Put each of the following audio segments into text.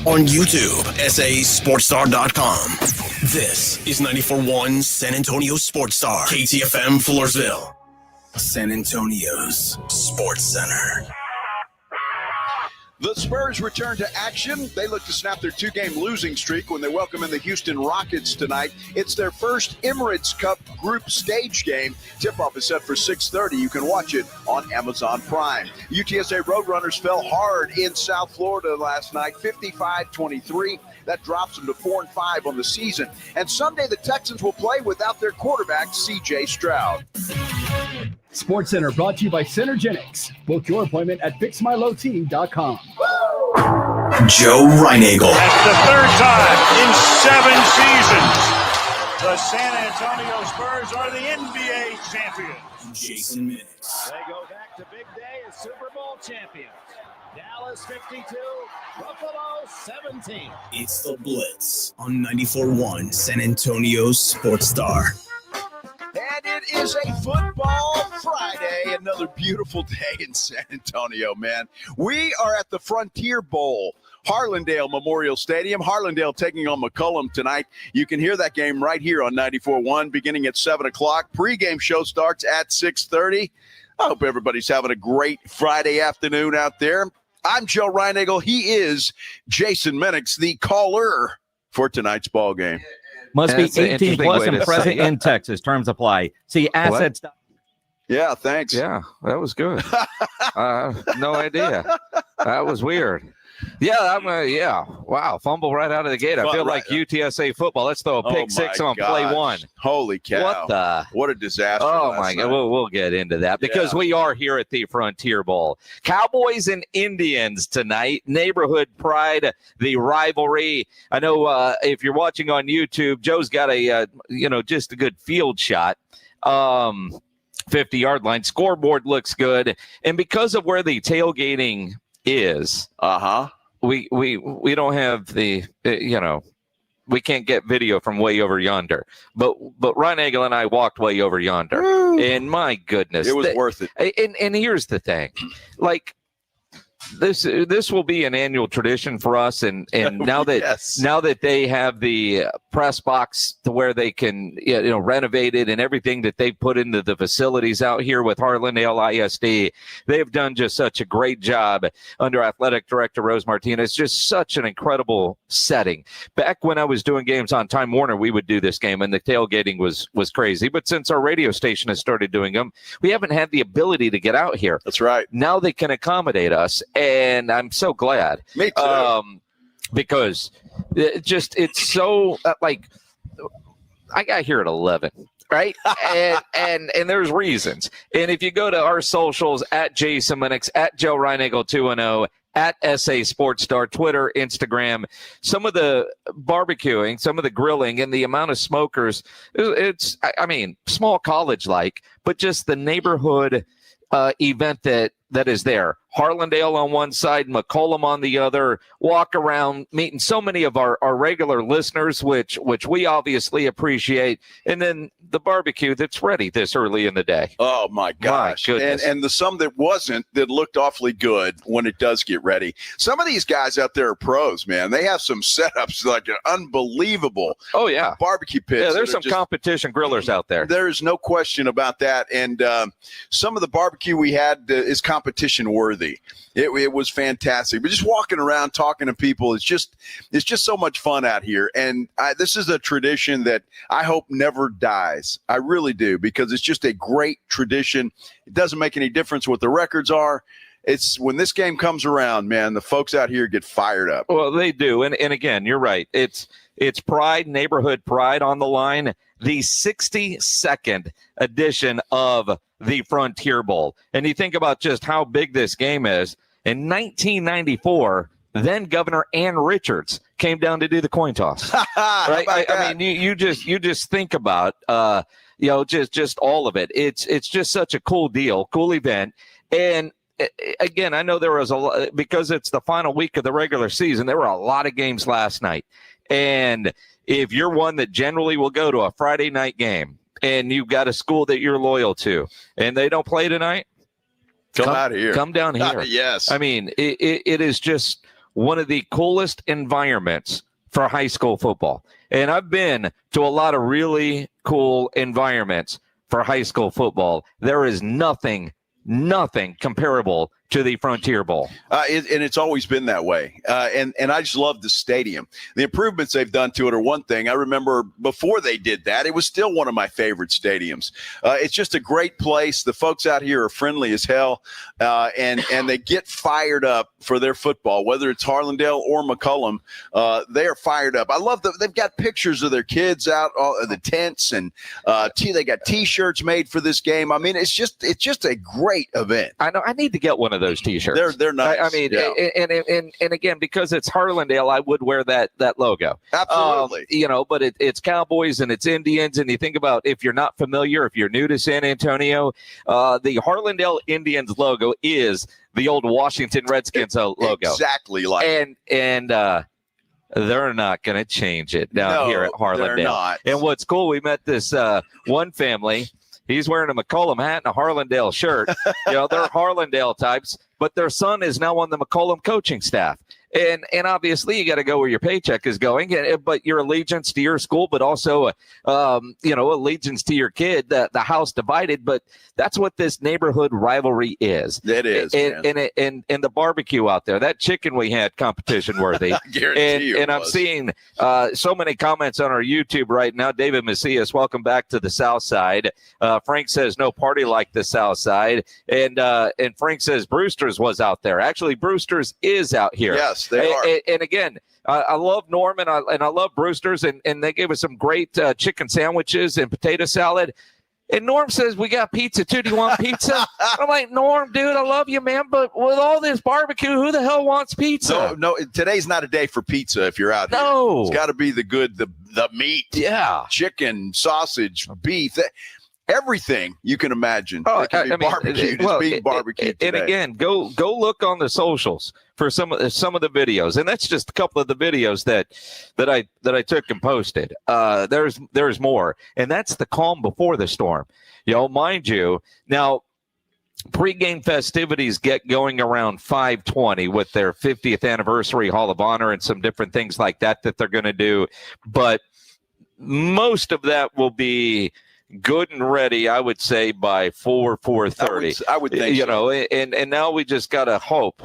On YouTube, sasportstar.com. This is 94.1 San Antonio Sports Star, KTFM Floresville, San Antonio's Sports Center. The Spurs return to action. They look to snap their two-game losing streak when they welcome in the Houston Rockets tonight. It's their first Emirates Cup Group stage game. Tip-off is set for 6:30. You can watch it on Amazon Prime. UTSA Roadrunners fell hard in South Florida last night, 55-23. That drops them to 4-5 on the season. And Sunday, the Texans will play without their quarterback, C.J. Stroud. Sports Center brought to you by Synergenics. Book your appointment at fixmyloteam.com. Joe Reinagel. That's the third time in 7 seasons. The San Antonio Spurs are the NBA champions. Jason Minix. They go back to big day as Super Bowl champions. Dallas 52, Buffalo 17. It's the Blitz on 94.1 San Antonio's Sports Star. And it is a football Friday, another beautiful day in San Antonio, man. We are at the Frontier Bowl, Harlandale Memorial Stadium. Harlandale taking on McCollum tonight. You can hear that game right here on 94.1 beginning at 7 o'clock. Pre-game show starts at 6:30. I hope everybody's having a great Friday afternoon out there. I'm Joe Reinagel. He is Jason Minix, the caller for tonight's ball game. Must be 18 plus and present in Texas. Terms apply. See assets. Yeah, thanks. Yeah, that was good. No idea. That was weird. Yeah, wow, fumble right out of the gate. I feel like UTSA football. Let's throw a pick six on play one. Holy cow. What a disaster. Oh, my God. We'll get into that because we are here at the Frontier Bowl. Cowboys and Indians tonight. Neighborhood pride, the rivalry. I know if you're watching on YouTube, Joe's got a, just a good field shot. 50-yard line. Scoreboard looks good. And because of where the tailgating is, we don't have the we can't get video from way over yonder, but Reinagel and I walked way over yonder. Woo. And my goodness, it was worth it. And here's the thing, like this will be an annual tradition for us, and now that now that they have the press box to where they can renovate it and everything that they put into the facilities out here with Harlandale ISD, they've done just such a great job under athletic director Rose Martinez. Just such an incredible setting. Back when I was doing games on Time Warner, we would do this game, and the tailgating was crazy. But since our radio station has started doing them, we haven't had the ability to get out here. That's right. Now they can accommodate us. And I'm so glad. Me too. Because it's so like I got here at 11, right? and there's reasons. And if you go to our socials at Jason Minix, at Joe Reinagel 210, at SA Sports Star, Twitter, Instagram, some of the barbecuing, some of the grilling, and the amount of smokers, it's small college like, but just the neighborhood event that is there. Harlandale on one side, McCollum on the other, walk around meeting so many of our regular listeners, which we obviously appreciate. And then the barbecue that's ready this early in the day. Oh, my gosh. And the some that wasn't, that looked awfully good when it does get ready. Some of these guys out there are pros, man. They have some setups like an unbelievable barbecue pits. Yeah, there's some competition grillers out there. There is no question about that. And some of the barbecue we had is competition worthy. It was fantastic. But just walking around talking to people, it's just so much fun out here. And this is a tradition that I hope never dies. I really do, because it's just a great tradition. It doesn't make any difference what the records are. It's when this game comes around, man, the folks out here get fired up. Well, they do. And again, you're right. It's pride, neighborhood pride on the line. The 62nd edition of the Frontier Bowl. And you think about just how big this game is. In 1994, then Governor Ann Richards came down to do the coin toss. Right? I mean, you just think about just all of it. It's just such a cool deal, cool event. And again, I know there was a lot, because it's the final week of the regular season. There were a lot of games last night. And if you're one that generally will go to a Friday night game and you've got a school that you're loyal to and they don't play tonight, come out here. Come down here. Yes. I mean, it is just one of the coolest environments for high school football. And I've been to a lot of really cool environments for high school football. There is nothing comparable to the Frontier Bowl. And it's always been that way. And I just love the stadium. The improvements they've done to it are one thing. I remember before they did that, it was still one of my favorite stadiums. It's just a great place. The folks out here are friendly as hell, and they get fired up for their football, whether it's Harlandale or McCollum. They are fired up. I love that they've got pictures of their kids out of the tents, and they got T-shirts made for this game. I mean, it's just a great event. I know. I need to get one of those T-shirts. They're nice. I mean, yeah. and again, because it's Harlandale, I would wear that logo. Absolutely. But it's Cowboys and it's Indians, and you think about, if you're not familiar, if you're new to San Antonio, the Harlandale Indians logo is the old Washington Redskins logo. Exactly like. And they're not going to change it down here at Harlandale. They're not. And what's cool, we met this one family. He's wearing a McCollum hat and a Harlandale shirt. They're Harlandale types, but their son is now on the McCollum coaching staff. And obviously you got to go where your paycheck is going, but your allegiance to your school, but also, allegiance to your kid, the house divided. But that's what this neighborhood rivalry is. It is. And the barbecue out there, that chicken we had, competition worthy. I guarantee you. And I'm seeing so many comments on our YouTube right now. David Macias, welcome back to the South Side. Frank says no party like the South Side. And Frank says Brewster's was out there. Actually, Brewster's is out here. Yes. They are. And again, I love Norm and I love Brewster's, and they gave us some great chicken sandwiches and potato salad. And Norm says, we got pizza too. Do you want pizza? I'm like, Norm, dude, I love you, man. But with all this barbecue, who the hell wants pizza? No, today's not a day for pizza if you're out here. No. It's got to be the meat. Yeah. Chicken, sausage, beef. Everything you can imagine. Oh, barbecued is being barbecued today. And again, go look on the socials for some of the videos, and that's just a couple of the videos that I took and posted. There's more, and that's the calm before the storm. Mind you, now pregame festivities get going around 5:20 with their 50th anniversary Hall of Honor and some different things like that they're going to do, but most of that will be good and ready, I would say, by 4:30. I would think so. And now we just gotta hope,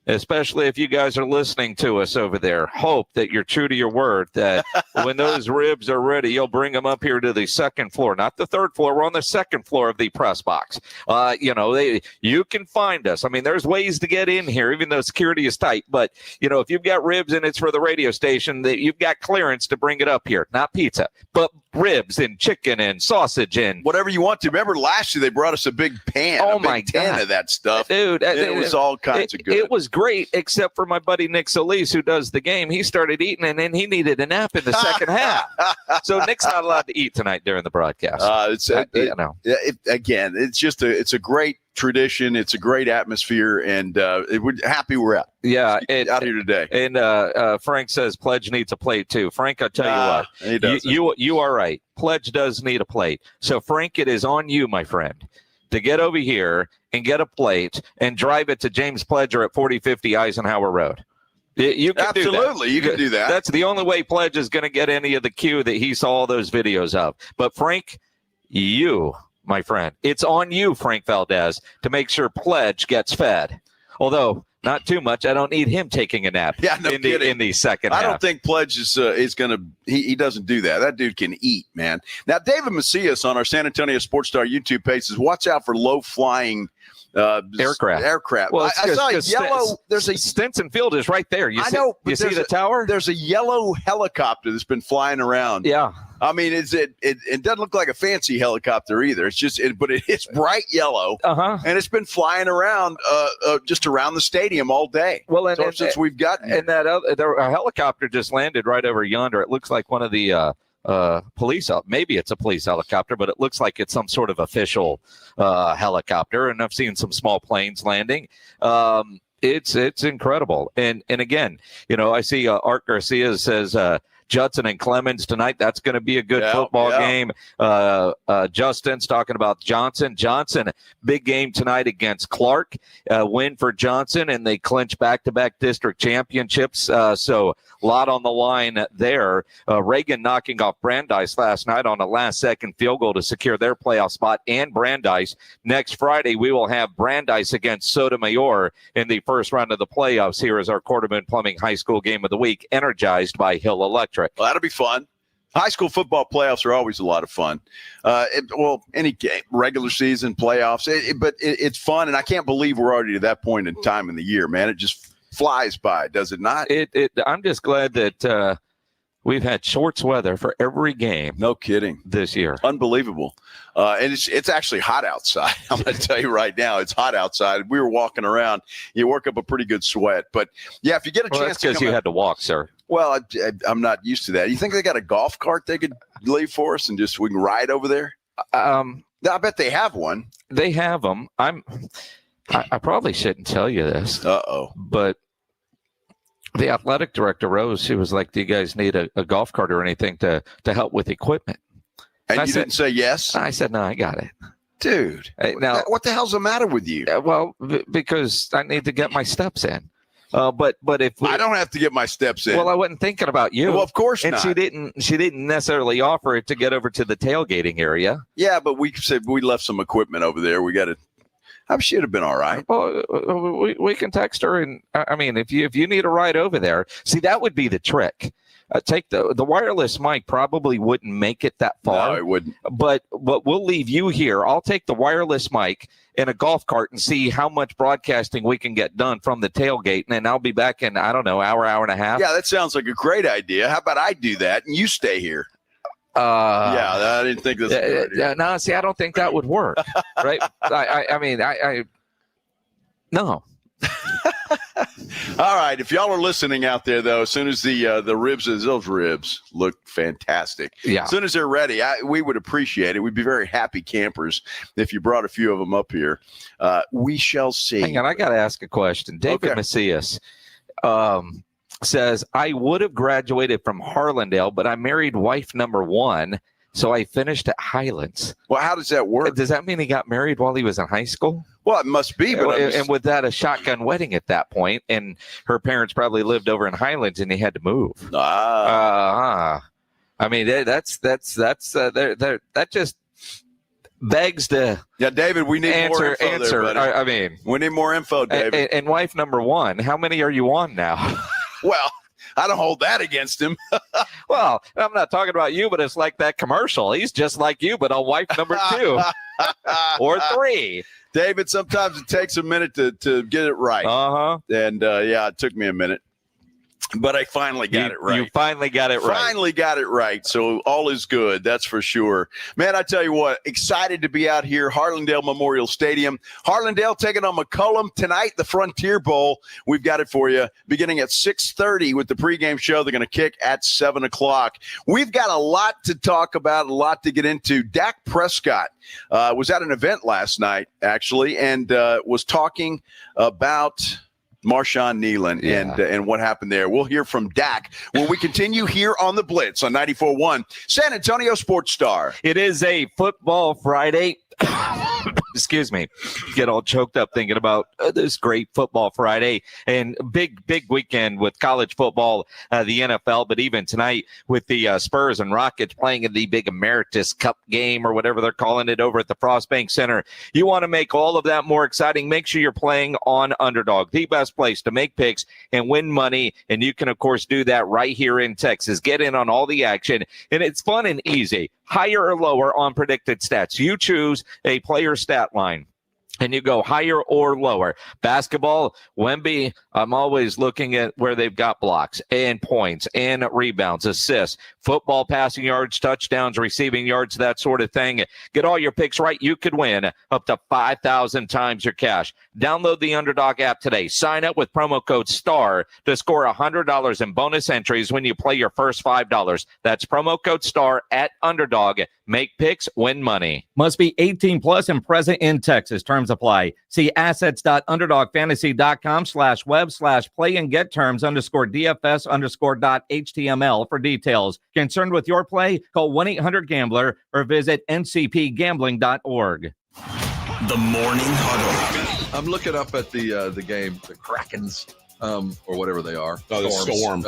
especially if you guys are listening to us over there, hope that you're true to your word, that when those ribs are ready, you'll bring them up here to the second floor, not the third floor. We're on the second floor of the press box. You can find us. I mean, there's ways to get in here, even though security is tight. But, if you've got ribs and it's for the radio station, that you've got clearance to bring it up here. Not pizza, but ribs and chicken and sausage and whatever you want to. Remember last year they brought us a big pan, tin of that stuff. Dude, it was all kinds of good. It was great, except for my buddy Nick Solis, who does the game. He started eating, and then he needed a nap in the second half. So Nick's not allowed to eat tonight during the broadcast. Again, it's a great tradition. It's a great atmosphere, and we're happy we're out. Yeah, out here today. And Frank says Pledge needs a plate too. Frank, I'll tell you what, you are right. Pledge does need a plate. So Frank, it is on you, my friend, to get over here and get a plate and drive it to James Pledger at 4050 Eisenhower Road. You can absolutely do that. You can do that. That's the only way Pledge is going to get any of the cue that he saw all those videos of. But Frank, my friend, it's on you, Frank Valdez, to make sure Pledge gets fed. Although not too much. I don't need him taking a nap in the second half. I don't think Pledge is going to – he doesn't do that. That dude can eat, man. Now, David Macias on our San Antonio Sports Star YouTube page says, watch out for low-flying aircraft. Well, I saw yellow. There's a Stinson Field is right there. You see the tower? There's a yellow helicopter that's been flying around. Yeah. I mean, it doesn't look like a fancy helicopter either. It's just, but it's bright yellow, and it's been flying around just around the stadium all day. Well, since we've gotten and a helicopter just landed right over yonder. It looks like one of the police. Maybe it's a police helicopter, but it looks like it's some sort of official helicopter. And I've seen some small planes landing. It's incredible. And again, I see Art Garcia says. Judson and Clemens tonight. That's going to be a good football game. Justin's talking about Johnson. Johnson, big game tonight against Clark. Win for Johnson, and they clinch back-to-back district championships. So a lot on the line there. Reagan knocking off Brandeis last night on a last-second field goal to secure their playoff spot, and Brandeis. Next Friday, we will have Brandeis against Sotomayor in the first round of the playoffs. Here is our Quarterman Plumbing High School Game of the Week, energized by Hill Electric. Well, that'll be fun. High school football playoffs are always a lot of fun. Any game, regular season, playoffs, but it's fun, and I can't believe we're already to that point in time in the year, man. It just flies by, does it not? I'm just glad that we've had shorts weather for every game. No kidding. This year. Unbelievable. And it's actually hot outside. I'm going to tell you right now, it's hot outside. We were walking around. You work up a pretty good sweat. But, yeah, if you get a chance that's because you had to walk, sir. Well, I'm not used to that. You think they got a golf cart they could leave for us and just we can ride over there? I bet they have one. They have them. I probably shouldn't tell you this. But the athletic director, Rose, she was like, do you guys need a golf cart or anything to help with equipment? And you didn't say yes? I said, no, I got it. Dude, now what the hell's the matter with you? Well, because I need to get my steps in. But if I don't have to get my steps in. Well, I wasn't thinking about you. Well, of course not. And she didn't necessarily offer it to get over to the tailgating area. Yeah, but we said we left some equipment over there. We got to. I should have been all right. Well, we can text her, and I mean, if you need a ride over there, see, that would be the trick. Take the wireless mic probably wouldn't make it that far. No, it wouldn't. But we'll leave you here. I'll take the wireless mic in a golf cart and see how much broadcasting we can get done from the tailgate, and then I'll be back in, I don't know, hour and a half. Yeah, that sounds like a great idea. How about I do that and you stay here? Yeah, I didn't think this was a good idea. No, see, I don't think that would work. Right? I mean, no. All right. If y'all are listening out there, though, as soon as those ribs look fantastic. Yeah. As soon as they're ready, we would appreciate it. We'd be very happy campers if you brought a few of them up here. We shall see. Hang on, I got to ask a question. David Macias says, I would have graduated from Harlandale, but I married wife number 1, so I finished at Highlands. Well, how does that work? Does that mean he got married while he was in high school? Well, it must be. But and with that, a shotgun wedding at that point, and her parents probably lived over in Highlands, and he had to move. I mean, that just begs to David, we need more info answer. There, buddy. I mean, we need more info, David. And wife number 1, how many are you on now? Well, I don't hold that against him. Well, I'm not talking about you, but it's like that commercial. He's just like you, but on wife number 2 or 3. David, sometimes it takes a minute to get it right. And, it took me a minute. But I finally got it right. You finally got it right. Finally got it right. So all is good. That's for sure. Man, I tell you what, excited to be out here, Harlandale Memorial Stadium. Harlandale taking on McCollum tonight, the Frontier Bowl. We've got it for you beginning at 6:30 with the pregame show. They're going to kick at 7 o'clock. We've got a lot to talk about, a lot to get into. Dak Prescott was at an event last night, actually, and was talking about Marshawn Nealon and what happened there. We'll hear from Dak when we continue here on the Blitz on 94.1 San Antonio Sports Star. It is a football Friday. Excuse me, get all choked up thinking about this great football Friday and big weekend with college football, the NFL, but even tonight with the Spurs and Rockets playing in the big Emerites Cup game or whatever they're calling it over at the Frost Bank Center. You want to make all of that more exciting, make sure you're playing on Underdog, the best place to make picks and win money, and you can, of course, do that right here in Texas. Get in on all the action, and it's fun and easy. Higher or lower on predicted stats. You choose a player stat line, and you go higher or lower. Basketball, Wemby, I'm always looking at where they've got blocks and points and rebounds, assists, football passing yards, touchdowns, receiving yards, that sort of thing. Get all your picks right. You could win up to 5,000 times your cash. Download the Underdog app today. Sign up with promo code STAR to score $100 in bonus entries when you play your first $5. That's promo code STAR at Underdog. Make picks, win money. Must be 18 plus and present in Texas. Terms apply. See assets.underdogfantasy.com/web/play and get terms _DFS_.html for details. Concerned with your play? Call 1-800-GAMBLER or visit ncpgambling.org. The Morning Huddle. I'm looking up at the game, the Krakens, or whatever they are. Oh, the Storm.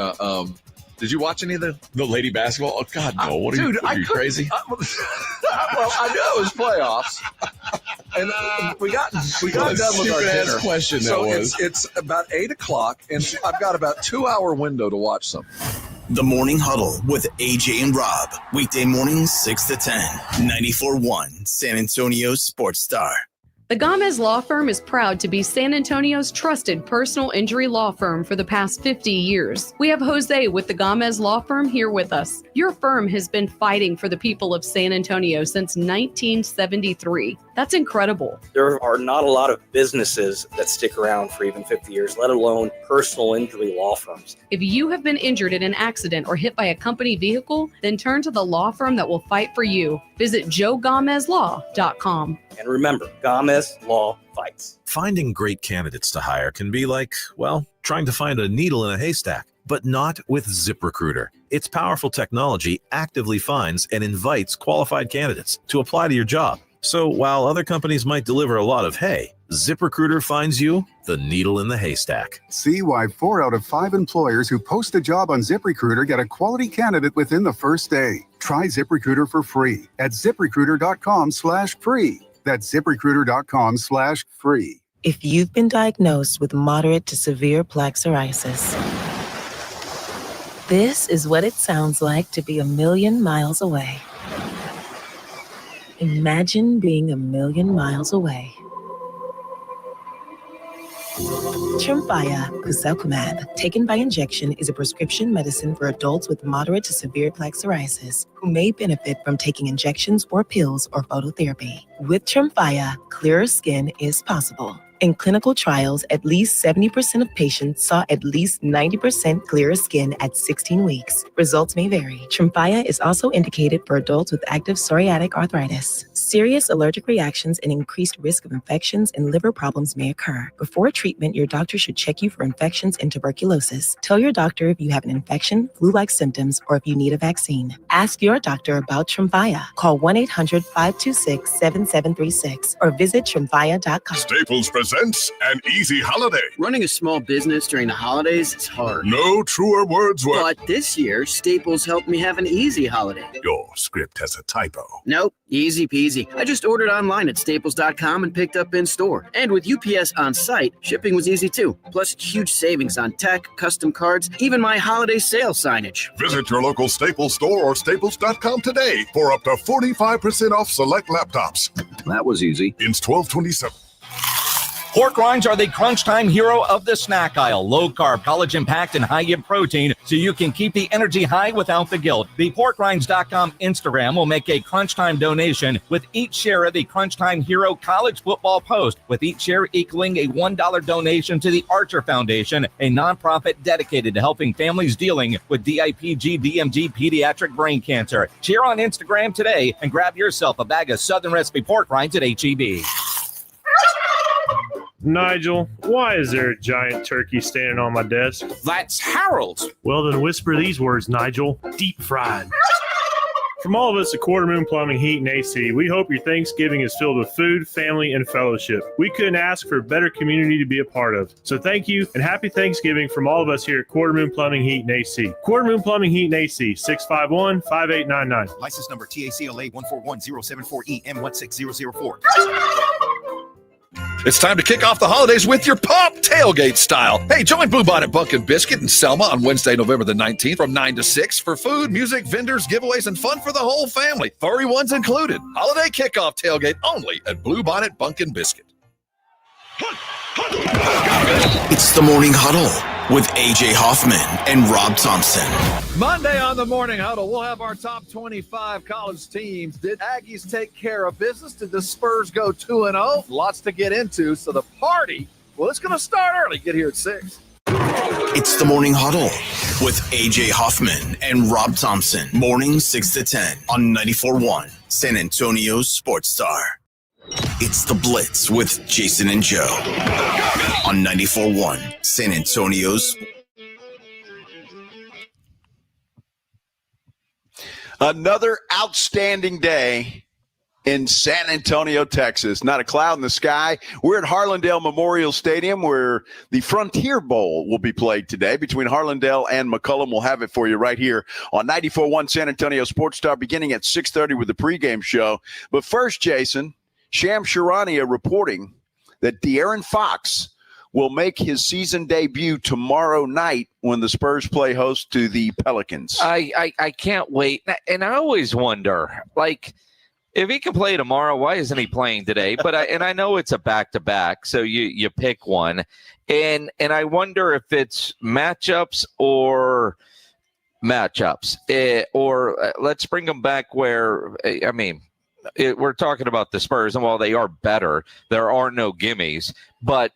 Did you watch any of the lady basketball? Oh, God, no. What are you crazy? Well, I know it was playoffs. And we got done with our dinner. Question so that was. It's about 8 o'clock, and I've got about 2-hour window to watch something. The Morning Huddle with AJ and Rob. Weekday mornings 6 to 10. 94.1 San Antonio Sports Star. The Gomez Law Firm is proud to be San Antonio's trusted personal injury law firm for the past 50 years. We have Jose with the Gomez Law Firm here with us. Your firm has been fighting for the people of San Antonio since 1973. That's incredible. There are not a lot of businesses that stick around for even 50 years, let alone personal injury law firms. If you have been injured in an accident or hit by a company vehicle, then turn to the law firm that will fight for you. Visit joegomezlaw.com. And remember, Gomez Law fights. Finding great candidates to hire can be like, well, trying to find a needle in a haystack, but not with ZipRecruiter. Its powerful technology actively finds and invites qualified candidates to apply to your job. So while other companies might deliver a lot of hay, ZipRecruiter finds you the needle in the haystack. See why 4 out of 5 employers who post a job on ZipRecruiter get a quality candidate within the first day. Try ZipRecruiter for free at ZipRecruiter.com/free. That's ZipRecruiter.com/free. If you've been diagnosed with moderate to severe plaque psoriasis, this is what it sounds like to be a million miles away. Imagine being a million miles away. Tremfya guselkumab, taken by injection, is a prescription medicine for adults with moderate to severe plaque psoriasis who may benefit from taking injections or pills or phototherapy. With Tremfya, clearer skin is possible. In clinical trials, at least 70% of patients saw at least 90% clearer skin at 16 weeks. Results may vary. Tremfya is also indicated for adults with active psoriatic arthritis. Serious allergic reactions and increased risk of infections and liver problems may occur. Before treatment, your doctor should check you for infections and tuberculosis. Tell your doctor if you have an infection, flu-like symptoms, or if you need a vaccine. Ask your doctor about Tremfya. Call 1-800-526-7736 or visit Tremfya.com. Staples presents An Easy Holiday. Running a small business during the holidays is hard. No truer words were. But this year, Staples helped me have an easy holiday. Your script has a typo. Nope, easy peasy. I just ordered online at staples.com and picked up in store. And with UPS on site, shipping was easy too. Plus, huge savings on tech, custom cards, even my holiday sale signage. Visit your local Staples store or staples.com today for up to 45% off select laptops. That was easy. Ends 12/27. Pork rinds are the crunch time hero of the snack aisle. Low carb, collagen packed, and high in protein, so you can keep the energy high without the guilt. The porkrinds.com Instagram will make a crunch time donation with each share of the Crunch Time Hero College Football Post, with each share equaling a $1 donation to the Archer Foundation, a nonprofit dedicated to helping families dealing with DIPG, DMG, pediatric brain cancer. Share on Instagram today and grab yourself a bag of Southern Recipe pork rinds at HEB. Nigel, why is there a giant turkey standing on my desk? That's Harold. Well, then whisper these words, Nigel. Deep fried. From all of us at Quarter Moon Plumbing, Heat, and AC, we hope your Thanksgiving is filled with food, family, and fellowship. We couldn't ask for a better community to be a part of. So thank you, and happy Thanksgiving from all of us here at Quarter Moon Plumbing, Heat, and AC. Quarter Moon Plumbing, Heat, and AC, 651-5899. License number TACLA 141074E M16004. It's time to kick off the holidays with your Pop Tailgate style. Hey, join Bluebonnet Bunkin Biscuit and Selma on Wednesday, November the 19th from 9 to 6 for food, music, vendors, giveaways, and fun for the whole family. Furry ones included. Holiday kickoff tailgate only at Bluebonnet Bunkin Biscuit. It's the Morning Huddle with AJ Hoffman and Rob Thompson. Monday on the Morning Huddle, we'll have our top 25 college teams. Did Aggies take care of business? Did the Spurs go 2-0? Lots to get into. So the party, well, it's going to start early. Get here at 6. It's the Morning Huddle with AJ Hoffman and Rob Thompson. Morning 6 to 10 on 94.1 San Antonio's Sports Star. It's the Blitz with Jason and Joe on 94.1 San Antonio's. Another outstanding day in San Antonio, Texas. Not a cloud in the sky. We're at Harlandale Memorial Stadium where the Frontier Bowl will be played today between Harlandale and McCollum. We'll have it for you right here on 94.1 San Antonio Sports Star beginning at 6:30 with the pregame show. But first, Jason, Shams Charania reporting that De'Aaron Fox will make his season debut tomorrow night when the Spurs play host to the Pelicans. I can't wait. And I always wonder, like, if he can play tomorrow, why isn't he playing today? But I know it's a back-to-back, so you pick one. And I wonder if it's matchups or matchups. Or let's bring them back where, I mean, we're talking about the Spurs, and while they are better, there are no gimmies. But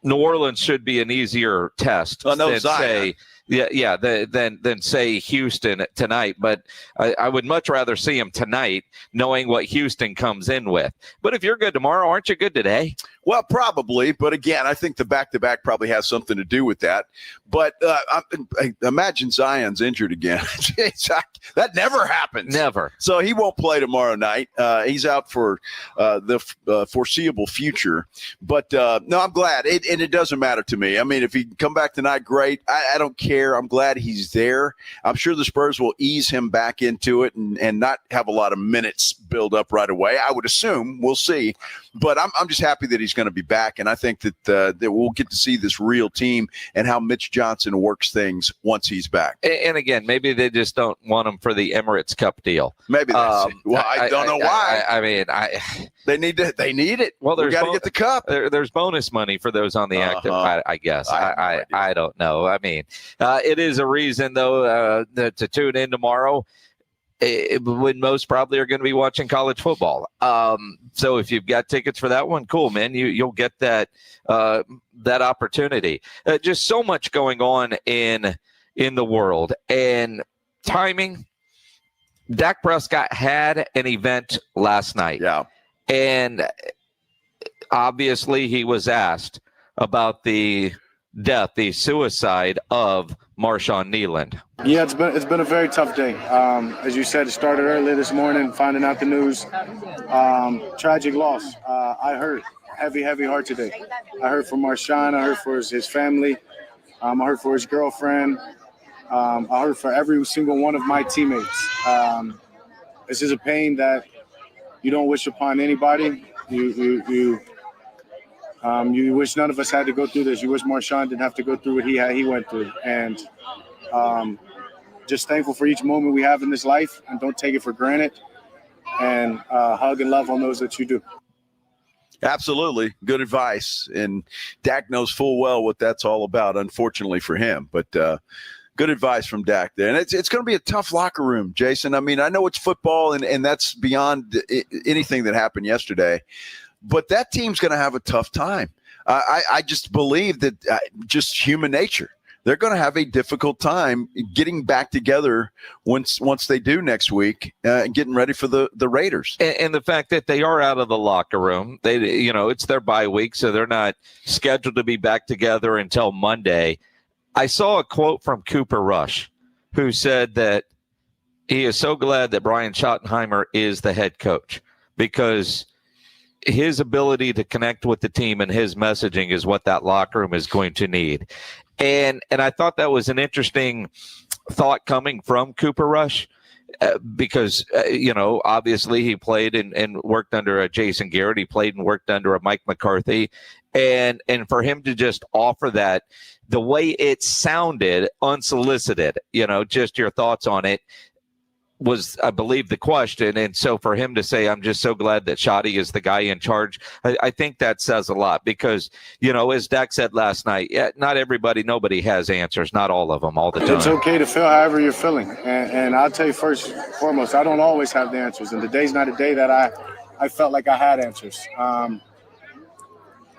New Orleans should be an easier test than say – than say Houston tonight. But I would much rather see him tonight knowing what Houston comes in with. But if you're good tomorrow, aren't you good today? Well, probably. But again, I think the back-to-back probably has something to do with that. But I imagine Zion's injured again. That never happens. Never. So he won't play tomorrow night. He's out for the foreseeable future. But, no, I'm glad. And it doesn't matter to me. I mean, if he come back tonight, great. I don't care. I'm glad he's there. I'm sure the Spurs will ease him back into it and not have a lot of minutes build up right away. I would assume. We'll see. But I'm just happy that he's going to be back. And I think that we'll get to see this real team and how Mitch Johnson works things once he's back. And again, maybe they just don't want him for the Emirates Cup deal. Maybe that's well, I don't know why. I mean, they need it. Well, we got to get the cup. There's bonus money for those on the active. I guess. I don't know. I mean, it is a reason though to tune in tomorrow. When most probably are going to be watching college football. So if you've got tickets for that one, cool, man. You'll get that opportunity. Just so much going on in the world and timing. Dak Prescott had an event last night. Yeah. And obviously he was asked about the death, the suicide of Marshawn Kneeland. Yeah, it's been a very tough day. As you said, it started early this morning, finding out the news. Tragic loss. I hurt. Heavy heart today. I heard for Marshawn. I heard for his family. I heard for his girlfriend. I heard for every single one of my teammates. This is a pain that you don't wish upon anybody. You wish none of us had to go through this. You wish Marshawn didn't have to go through what he went through. And just thankful for each moment we have in this life, and don't take it for granted. And hug and love on those that you do. Absolutely. Good advice. And Dak knows full well what that's all about, unfortunately for him. But good advice from Dak there. And it's going to be a tough locker room, Jason. I mean, I know it's football, and that's beyond anything that happened yesterday. But that team's going to have a tough time. I just believe that just human nature. They're going to have a difficult time getting back together once they do next week and getting ready for the Raiders. And the fact that they are out of the locker room, it's their bye week, so they're not scheduled to be back together until Monday. I saw a quote from Cooper Rush, who said that he is so glad that Brian Schottenheimer is the head coach because his ability to connect with the team and his messaging is what that locker room is going to need. And I thought that was an interesting thought coming from Cooper Rush because, obviously he played and worked under a Jason Garrett. He played and worked under a Mike McCarthy. And for him to just offer that, the way it sounded unsolicited, just your thoughts on it, was, I believe, the question. And so for him to say, I'm just so glad that Shotty is the guy in charge, I think that says a lot because, as Dak said last night, not nobody has answers, not all of them all the time. It's okay to feel however you're feeling. And I'll tell you first and foremost, I don't always have the answers. And today's not a day that I felt like I had answers.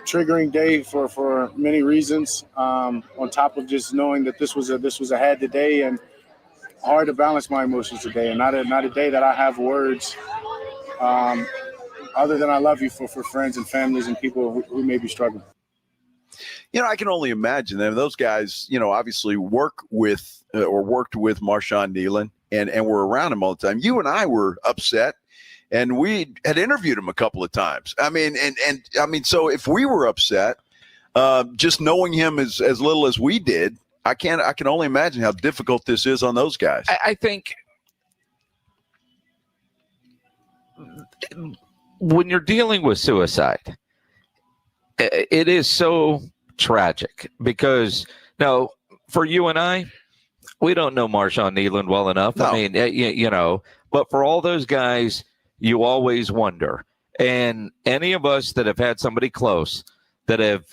triggering day for many reasons. On top of just knowing that this was a had today, and hard to balance my emotions today, and not a day that I have words other than I love you for friends and families and people who may be struggling. I can only imagine them. Those guys, obviously worked with Marshawn Nealon and were around him all the time. You and I were upset, and we had interviewed him a couple of times. I mean, so if we were upset, just knowing him as little as we did, I can only imagine how difficult this is on those guys. I think when you're dealing with suicide, it is so tragic because now for you and I, we don't know Marshawn Nealon well enough. No. I mean, but for all those guys, you always wonder. And any of us that have had somebody close that have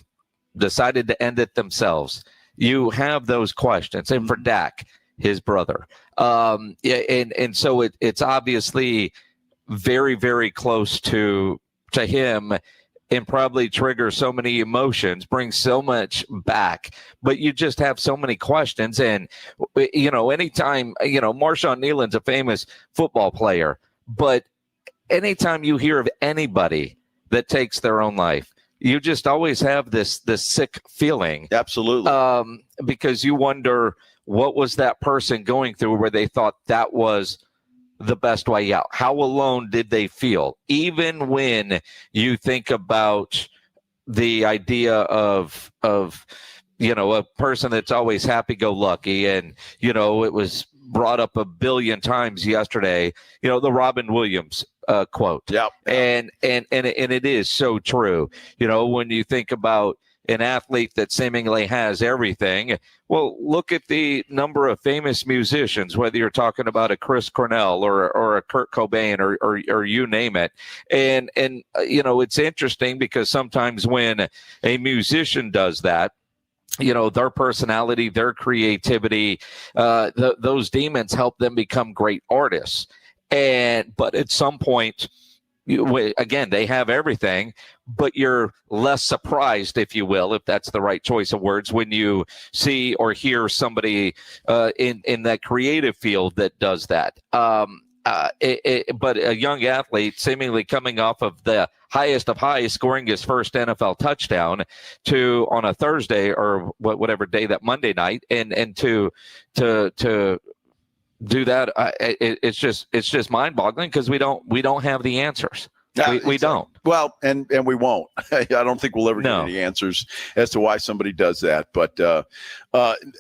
decided to end it themselves, you have those questions. And for Dak, his brother, and so it's obviously very, very close to him. And probably triggers so many emotions, brings so much back, but you just have so many questions. And, anytime, Marshawn Nealon's a famous football player, but anytime you hear of anybody that takes their own life, you just always have this sick feeling. Absolutely. Because you wonder, what was that person going through where they thought that was the best way out? How alone did they feel? Even when you think about the idea of a person that's always happy-go-lucky, and it was brought up a billion times yesterday, the Robin Williams quote. Yeah. And it is so true. When you think about an athlete that seemingly has everything. Well, look at the number of famous musicians, whether you're talking about a Chris Cornell or a Kurt Cobain or you name it. And it's interesting because sometimes when a musician does that, their personality, their creativity, those demons help them become great artists. But at some point, again, they have everything, but you're less surprised, if you will, if that's the right choice of words, when you see or hear somebody in that creative field that does that. But a young athlete seemingly coming off of the highest of highs, scoring his first NFL touchdown on a Thursday or whatever day, that Monday night, and to do that, it's just mind-boggling because we don't have the answers. We don't. Well, and we won't. I don't think we'll ever get any answers as to why somebody does that. But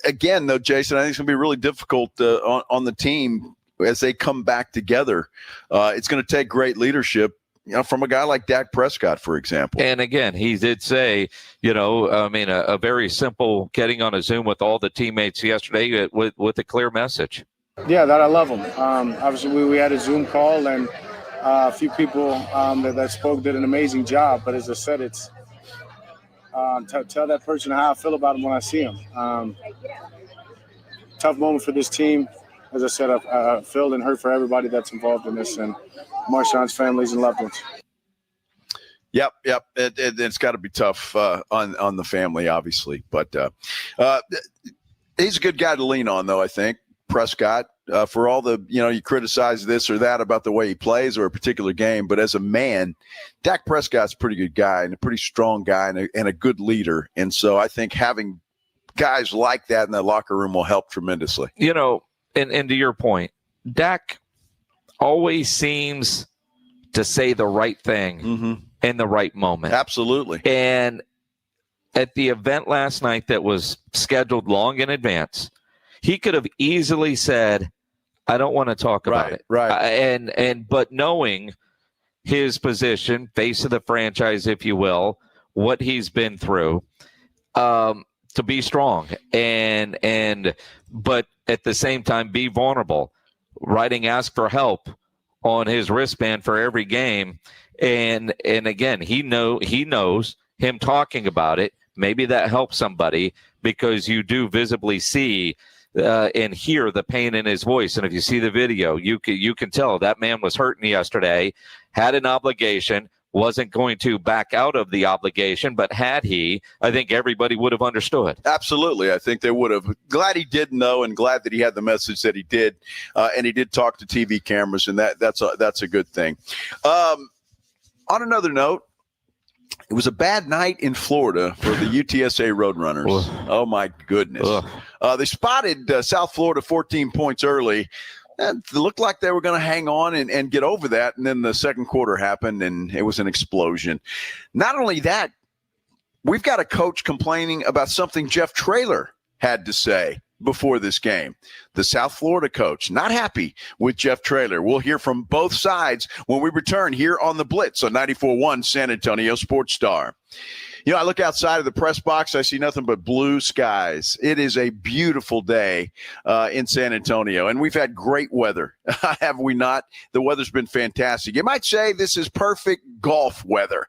again, though, Jason, I think it's going to be really difficult on the team as they come back together. It's going to take great leadership, from a guy like Dak Prescott, for example. And again, he did say, a very simple getting on a Zoom with all the teammates yesterday with a clear message. Yeah, that I love him. Obviously, we had a Zoom call, and a few people that spoke did an amazing job. But as I said, it's tell that person how I feel about him when I see him. Tough moment for this team. As I said, I feel and hurt for everybody that's involved in this, and Marshawn's families and loved ones. Yep. It's got to be tough on the family, obviously. But he's a good guy to lean on, though, I think. Prescott, for all the, you criticize this or that about the way he plays or a particular game, but as a man, Dak Prescott's a pretty good guy and a pretty strong guy and a good leader. And so I think having guys like that in the locker room will help tremendously. And to your point, Dak always seems to say the right thing in the right moment. Absolutely. And at the event last night that was scheduled long in advance, he could have easily said, I don't want to talk about it. Right. But knowing his position, face of the franchise, if you will, what he's been through, to be strong but at the same time be vulnerable, writing ask for help on his wristband for every game. And again, he knows him talking about it. Maybe that helps somebody because you do visibly see and hear the pain in his voice. And if you see the video, you can tell that man was hurting yesterday, had an obligation, wasn't going to back out of the obligation, but had he, I think everybody would have understood. Absolutely. I think they would have. Glad he did know, and glad that he had the message that he did, and he did talk to TV cameras, and that's a good thing. On another note, it was a bad night in Florida for the UTSA Roadrunners. Oh, my goodness. They spotted South Florida 14 points early. And it looked like they were going to hang on and get over that. And then the second quarter happened, and it was an explosion. Not only that, we've got a coach complaining about something Jeff Traylor had to say before this game. The South Florida coach, not happy with Jeff Traylor. We'll hear from both sides when we return here on the Blitz on 94.1 San Antonio Sports Star. You know, I look outside of the press box. I see nothing but blue skies. It is a beautiful day in San Antonio, and we've had great weather, have we not? The weather's been fantastic. You might say this is perfect golf weather.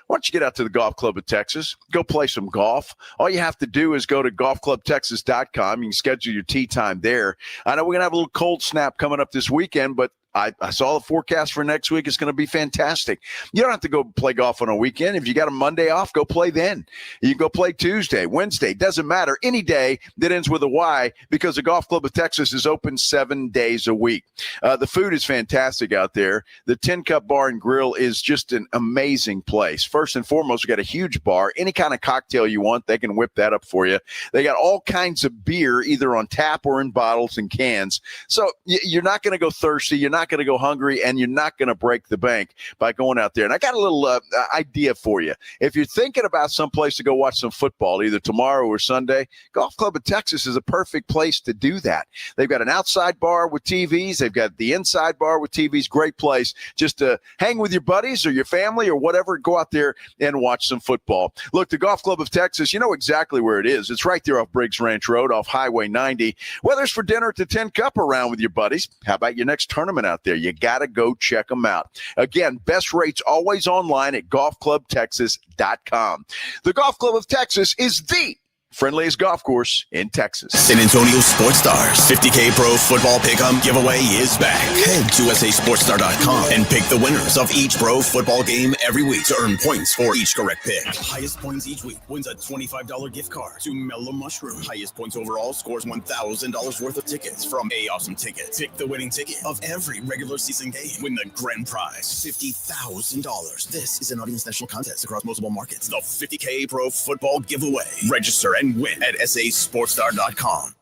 Why don't you get out to the Golf Club of Texas, go play some golf. All you have to do is go to golfclubtexas.com. You can schedule your tee time there. I know we're going to have a little cold snap coming up this weekend, but I saw the forecast for next week. It's going to be fantastic. You don't have to go play golf on a weekend. If you got a Monday off, go play then. You can go play Tuesday, Wednesday. Doesn't matter. Any day that ends with a Y, because the Golf Club of Texas is open 7 days a week. The food is fantastic out there. The Tin Cup Bar and Grill is just an amazing place. First and foremost, we got a huge bar. Any kind of cocktail you want, they can whip that up for you. They got all kinds of beer, either on tap or in bottles and cans. So you're not going to go thirsty. You're not going to go hungry, and you're not going to break the bank by going out there. And I got a little idea for you. If you're thinking about some place to go watch some football, either tomorrow or Sunday, Golf Club of Texas is a perfect place to do that. They've got an outside bar with TVs. They've got the inside bar with TVs. Great place just to hang with your buddies or your family or whatever. Go out there and watch some football. Look, the Golf Club of Texas, you know exactly where it is. It's right there off Briggs Ranch Road, off Highway 90. Whether it's for dinner at the Tin Cup around with your buddies, how about your next tournament out there? You got to go check them out. Again, best rates always online at golfclubtexas.com. The Golf Club of Texas is the friendliest golf course in Texas. San Antonio Sports Stars 50K Pro Football Pick'em giveaway is back. Head to USASportsStar.com and pick the winners of each pro football game every week to earn points for each correct pick. Highest points each week wins a $25 gift card to Mellow Mushroom. Highest points overall scores $1,000 worth of tickets from A Awesome Tickets. Pick the winning ticket of every regular season game. Win the grand prize, $50,000. This is an audience national contest across multiple markets. The 50K Pro Football Giveaway. Register and win at SASportsStar.com.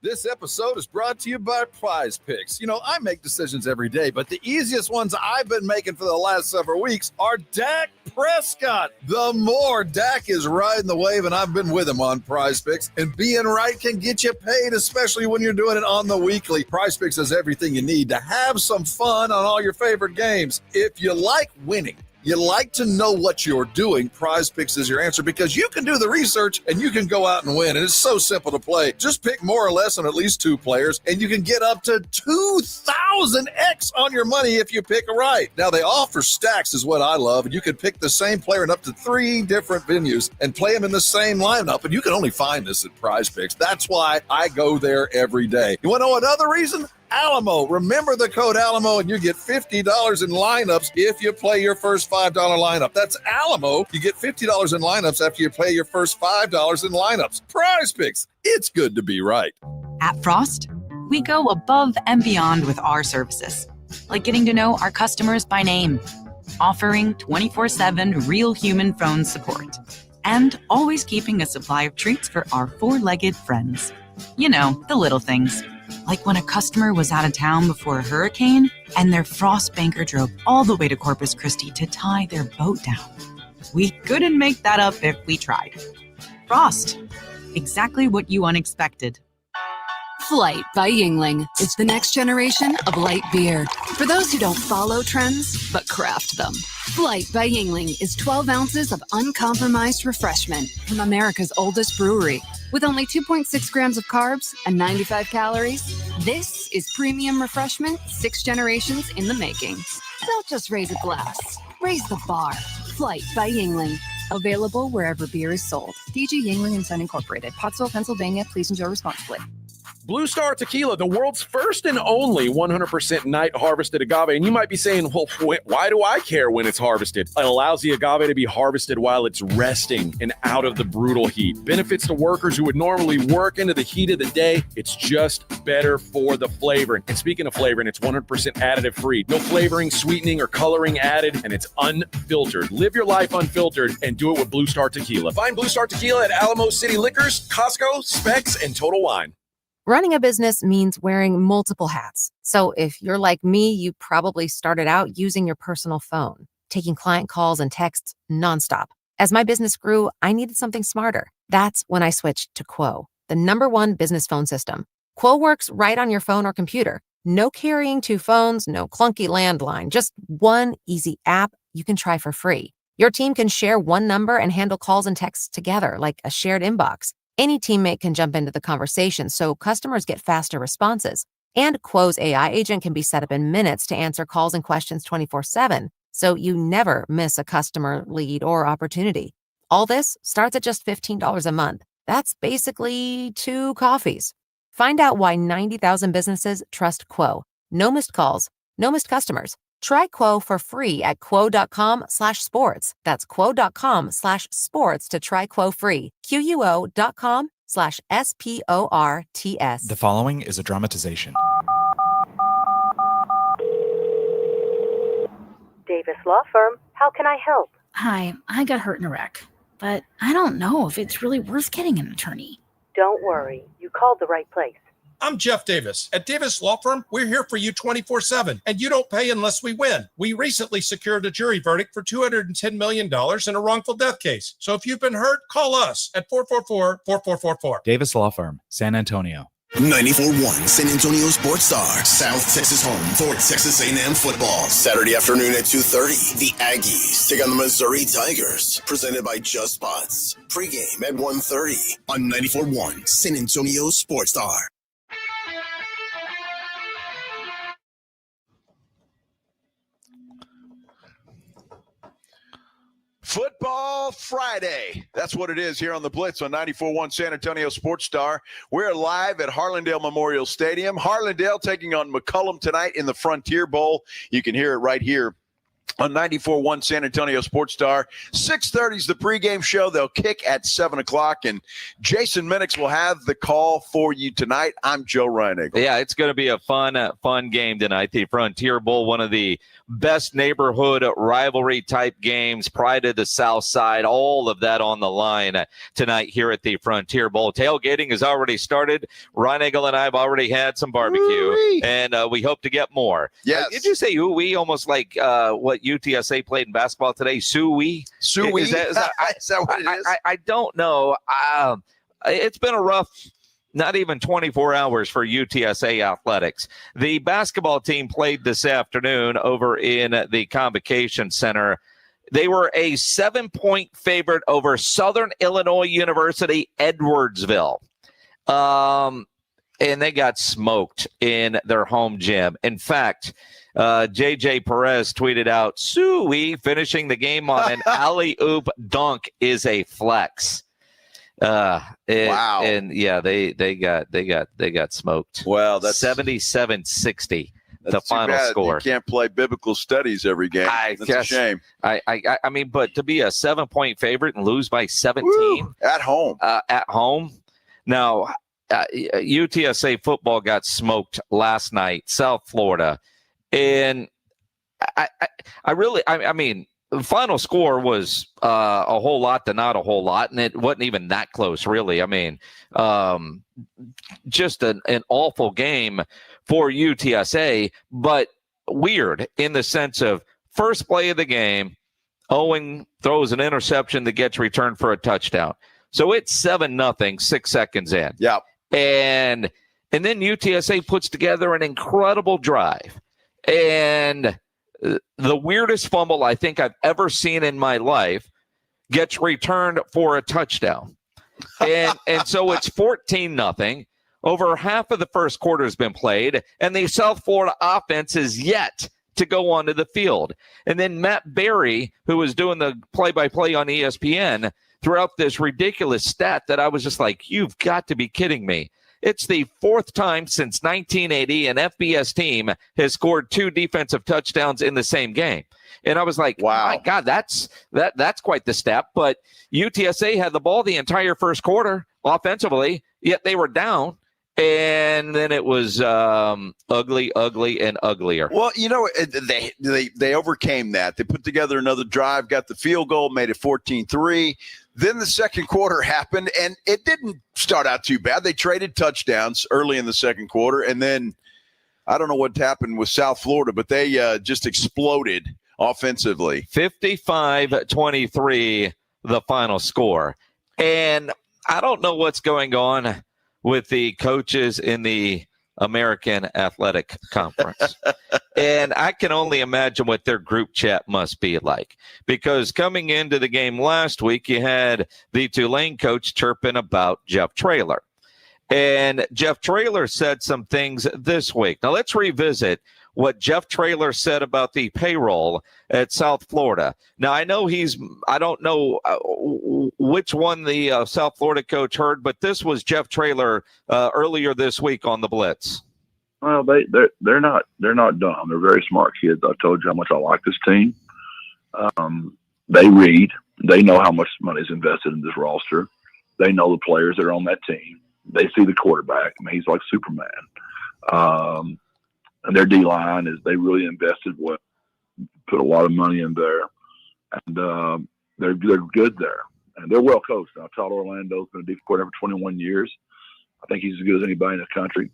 This episode is brought to you by Prize Picks. You know, I make decisions every day, but the easiest ones I've been making for the last several weeks are Dak Prescott. The more Dak is riding the wave, and I've been with him on Prize Picks, and being right can get you paid, especially when you're doing it on the weekly. Prize Picks has everything you need to have some fun on all your favorite games. If you like winning, you like to know what you're doing, Prize Picks is your answer, because you can do the research and you can go out and win. And it's so simple to play. Just pick more or less on at least two players, and you can get up to 2,000x on your money if you pick right. Now, they offer stacks is what I love, and you can pick the same player in up to 3 different venues and play them in the same lineup. And you can only find this at Prize Picks. That's why I go there every day. You want to know another reason? Alamo. Remember the code Alamo and you get $50 in lineups if you play your first $5 lineup. That's Alamo. You get $50 in lineups after you play your first $5 in lineups. Prize Picks. It's good to be right. At Frost, we go above and beyond with our services, like getting to know our customers by name, offering 24/7 real human phone support, and always keeping a supply of treats for our four-legged friends. You know, the little things. Like when a customer was out of town before a hurricane and their Frost banker drove all the way to Corpus Christi to tie their boat down. We couldn't make that up if we tried. Frost. Exactly what you unexpected. Flight by Yuengling is the next generation of light beer. For those who don't follow trends, but craft them. Flight by Yuengling is 12 ounces of uncompromised refreshment from America's oldest brewery. With only 2.6 grams of carbs and 95 calories, this is premium refreshment 6 generations in the making. Don't just raise a glass, raise the bar. Flight by Yuengling. Available wherever beer is sold. DG Yuengling & Son Incorporated, Pottsville, Pennsylvania. Please enjoy responsibly. Blue Star Tequila, the world's first and only 100% night harvested agave. And you might be saying, well, why do I care when it's harvested? It allows the agave to be harvested while it's resting and out of the brutal heat. Benefits to workers who would normally work into the heat of the day. It's just better for the flavoring. And speaking of flavoring, it's 100% additive free. No flavoring, sweetening, or coloring added, and it's unfiltered. Live your life unfiltered and do it with Blue Star Tequila. Find Blue Star Tequila at Alamo City Liquors, Costco, Specs, and Total Wine. Running a business means wearing multiple hats. So if you're like me, you probably started out using your personal phone, taking client calls and texts nonstop. As my business grew, I needed something smarter. That's when I switched to Quo, the #1 business phone system. Quo works right on your phone or computer. No carrying 2 phones, no clunky landline, just one easy app you can try for free. Your team can share one number and handle calls and texts together like a shared inbox. Any teammate can jump into the conversation so customers get faster responses. And Quo's AI agent can be set up in minutes to answer calls and questions 24/7, so you never miss a customer lead or opportunity. All this starts at just $15 a month. That's basically 2 coffees. Find out why 90,000 businesses trust Quo. No missed calls, no missed customers. Try Quo for free at quo.com/sports. That's quo.com/sports to try Quo free. QUO.com/SPORTS. The following is a dramatization. Davis Law Firm, how can I help? Hi, I got hurt in a wreck, but I don't know if it's really worth getting an attorney. Don't worry, you called the right place. I'm Jeff Davis. At Davis Law Firm, we're here for you 24/7, and you don't pay unless we win. We recently secured a jury verdict for $210 million in a wrongful death case. So if you've been hurt, call us at 444-4444. Davis Law Firm, San Antonio. 94.1 San Antonio Sports Star, South Texas home for Texas A&M football. Saturday afternoon at 2:30, the Aggies take on the Missouri Tigers. Presented by Just Spots. Pregame at 1:30 on 94.1 San Antonio Sports Star. Football Friday. That's what it is here on the Blitz on 94.1 San Antonio Sports Star. We're live at Harlandale Memorial Stadium. Harlandale taking on McCollum tonight in the Frontier Bowl. You can hear it right here on 94.1 San Antonio Sports Star. 6:30 is the pregame show. They'll kick at 7 o'clock, and Jason Minix will have the call for you tonight. I'm Joe Reiniger. Yeah, it's going to be a fun game tonight. The Frontier Bowl, one of the best neighborhood rivalry type games, pride of the South Side, all of that on the line tonight here at the Frontier Bowl. Tailgating has already started. Reiniger and I have already had some barbecue, Woo-wee. And we hope to get more. Yes. Did you say ooh-wee, almost like what UTSA played in basketball today? Sue-wee? Sue-wee? Is that what it is? I don't know. It's been a rough not even 24 hours for UTSA athletics. The basketball team played this afternoon over in the Convocation Center. They were a 7-point favorite over Southern Illinois University, Edwardsville. And they got smoked in their home gym. In fact, JJ Perez tweeted out, Suey finishing the game on an alley-oop dunk is a flex. Wow. And yeah, they got smoked. Well, that's 77-60. The final bad. score. You can't play biblical studies every game. That's a shame. I mean, but to be a 7-point favorite and lose by 17 Woo! At home. Now, UTSA football got smoked last night, South Florida, and I mean, the final score was a whole lot to not a whole lot, and it wasn't even that close, really. I mean, just an awful game for UTSA, but weird in the sense of first play of the game, Owen throws an interception that gets returned for a touchdown. So it's 7-0, 6 seconds in. Yeah. And then UTSA puts together an incredible drive. And the weirdest fumble I think I've ever seen in my life gets returned for a touchdown. And so it's 14-0. Over half of the first quarter has been played, and the South Florida offense is yet to go onto the field. And then Matt Berry, who was doing the play-by-play on ESPN, threw out this ridiculous stat that I was just like, you've got to be kidding me. It's the 4th time since 1980 an FBS team has scored 2 defensive touchdowns in the same game. And I was like, wow, my God, that's quite the step. But UTSA had the ball the entire first quarter offensively, yet they were down. And then it was ugly, and uglier. Well, they overcame that. They put together another drive, got the field goal, made it 14-3. Then the second quarter happened, and it didn't start out too bad. They traded touchdowns early in the second quarter, and then I don't know what happened with South Florida, but they just exploded offensively. 55-23, the final score. And I don't know what's going on with the coaches in the American Athletic Conference. And I can only imagine what their group chat must be like. Because coming into the game last week, you had the Tulane coach chirping about Jeff Traylor. And Jeff Traylor said some things this week. Now let's revisit what Jeff Traylor said about the payroll at South Florida. Now, I know I don't know which one the South Florida coach heard, but this was Jeff Traylor earlier this week on the Blitz. Well, they're not dumb. They're very smart kids. I told you how much I like this team. They read. They know how much money is invested in this roster. They know the players that are on that team. They see the quarterback. I mean, he's like Superman. And their D-line is they really invested put a lot of money in there. And they're good there. And they're well coached. Now, Todd Orlando's been a defensive coordinator for 21 years. I think he's as good as anybody in the country.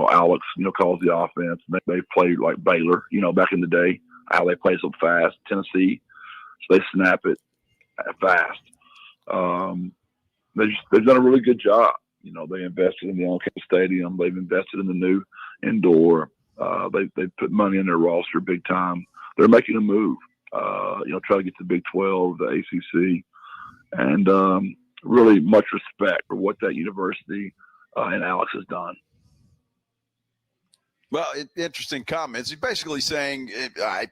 Alex, calls the offense. They played like Baylor, back in the day, how they play so fast. Tennessee, so they snap it fast. They've done a really good job. They invested in the on-campus stadium. They've invested in the new indoor. They put money in their roster big time. They're making a move. Try to get to the Big 12, the ACC, and really much respect for what that university and Alex has done. Well, interesting comments. He's basically saying,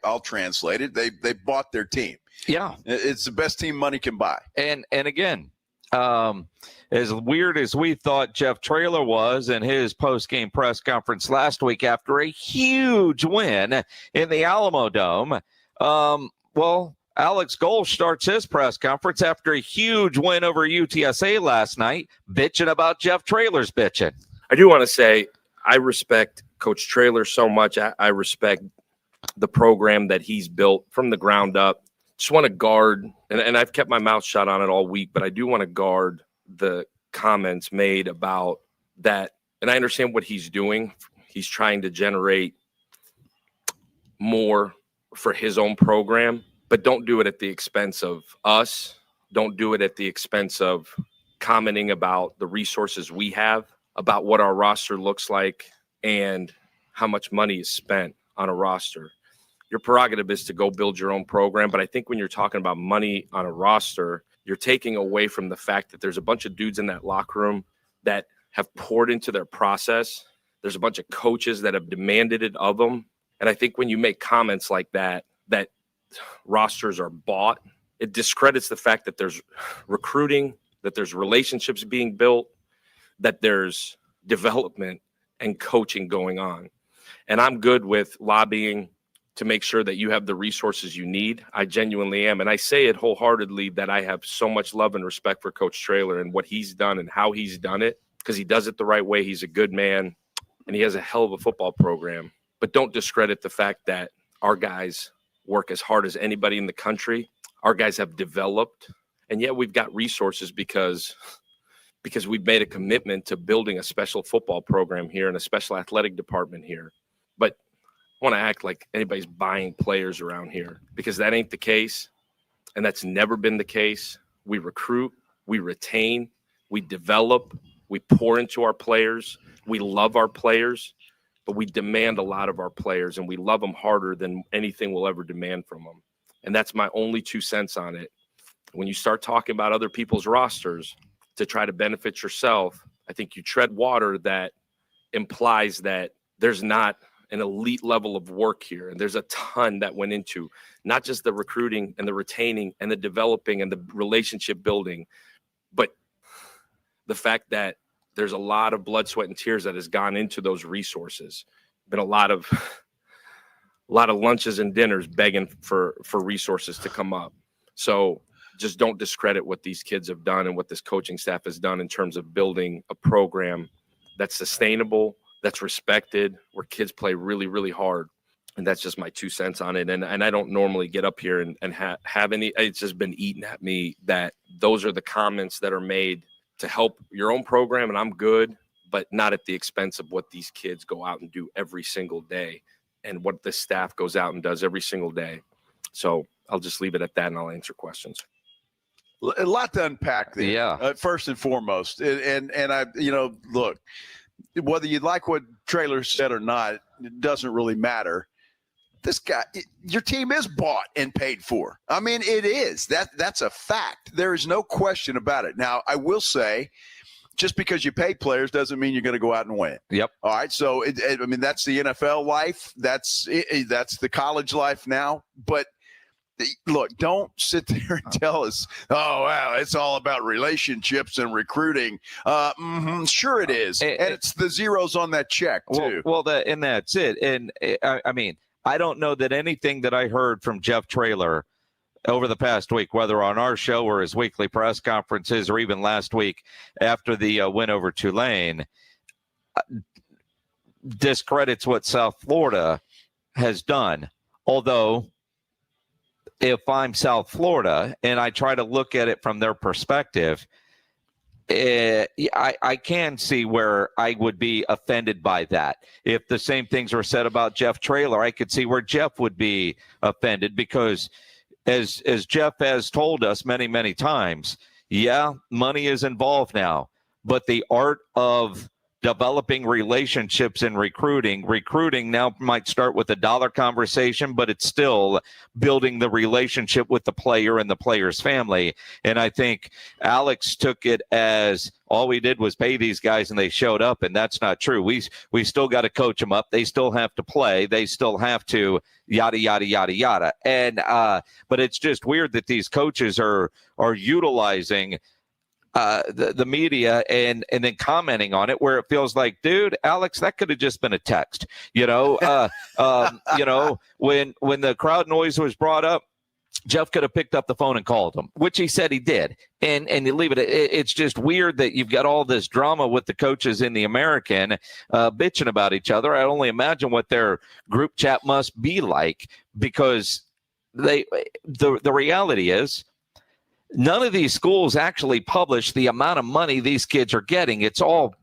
I'll translate it. They bought their team. Yeah, it's the best team money can buy. And again, as weird as we thought Jeff Traylor was in his post-game press conference last week after a huge win in the Alamo Dome, Alex Gold starts his press conference after a huge win over UTSA last night, bitching about Jeff Traylor's bitching. I do want to say I respect Coach Traylor so much. I respect the program that he's built from the ground up. Just want to guard, and I've kept my mouth shut on it all week, but I do want to guard the comments made about that. And I understand what he's doing. He's trying to generate more for his own program, but don't do it at the expense of us. Don't do it at the expense of commenting about the resources we have, about what our roster looks like, and how much money is spent on a roster. Your prerogative is to go build your own program, but I think when you're talking about money on a roster, you're taking away from the fact that there's a bunch of dudes in that locker room that have poured into their process. There's a bunch of coaches that have demanded it of them. And I think when you make comments like that rosters are bought, it discredits the fact that there's recruiting, that there's relationships being built, that there's development and coaching going on. And I'm good with lobbying to make sure that you have the resources you need. I genuinely am. And I say it wholeheartedly that I have so much love and respect for Coach Traylor and what he's done and how he's done it, because he does it the right way. He's a good man and he has a hell of a football program. But don't discredit the fact that our guys work as hard as anybody in the country. Our guys have developed, and yet we've got resources because we've made a commitment to building a special football program here and a special athletic department here. But I want to act like anybody's buying players around here, because that ain't the case, and that's never been the case. We recruit, we retain, we develop, we pour into our players, we love our players, but we demand a lot of our players, and we love them harder than anything we'll ever demand from them. And that's my only 2 cents on it. When you start talking about other people's rosters to try to benefit yourself, I think you tread water that implies that there's not an elite level of work here. And there's a ton that went into not just the recruiting and the retaining and the developing and the relationship building, but the fact that there's a lot of blood, sweat, and tears that has gone into those resources. Been a lot of lunches and dinners begging for resources to come up. So just don't discredit what these kids have done and what this coaching staff has done in terms of building a program that's sustainable, that's respected, where kids play really, really hard. And that's just my 2 cents on it. And I don't normally get up here and have any, it's just been eaten at me that those are the comments that are made to help your own program. And I'm good, but not at the expense of what these kids go out and do every single day and what the staff goes out and does every single day. So I'll just leave it at that and I'll answer questions. A lot to unpack there. Yeah. First and foremost. And I, look, whether you like what Traylor said or not, it doesn't really matter. This guy, your team is bought and paid for. I mean, it is. That's a fact. There is no question about it. Now, I will say, just because you pay players doesn't mean you're going to go out and win. Yep. All right. So, that's the NFL life. That's the college life now. But look, don't sit there and tell us, oh, wow, it's all about relationships and recruiting. Sure it is. And it's the zeros on that check, too. And that's it. And I mean, I don't know that anything that I heard from Jeff Traylor over the past week, whether on our show or his weekly press conferences or even last week after the win over Tulane, discredits what South Florida has done. Although, if I'm South Florida and I try to look at it from their perspective, I can see where I would be offended by that. If the same things were said about Jeff Traylor, I could see where Jeff would be offended because as Jeff has told us many, many times, yeah, money is involved now, but the art of developing relationships and recruiting now might start with a dollar conversation, but it's still building the relationship with the player and the player's family. And I think Alex took it as all we did was pay these guys and they showed up, and that's not true. We still got to coach them up. They still have to play. They still have to yada, yada, yada, yada. And but it's just weird that these coaches are utilizing the media and then commenting on it where it feels like, dude, Alex, that could have just been a text, when the crowd noise was brought up, Jeff could have picked up the phone and called him, which he said he did. And you leave it. It's just weird that you've got all this drama with the coaches in the American bitching about each other. I only imagine what their group chat must be like, because the reality is, none of these schools actually publish the amount of money these kids are getting. It's all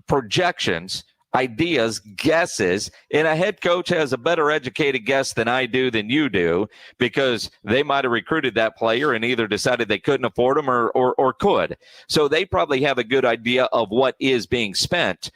projections, ideas, guesses, and a head coach has a better educated guess than I do, than you do, because they might have recruited that player and either decided they couldn't afford him or could. So they probably have a good idea of what is being spent.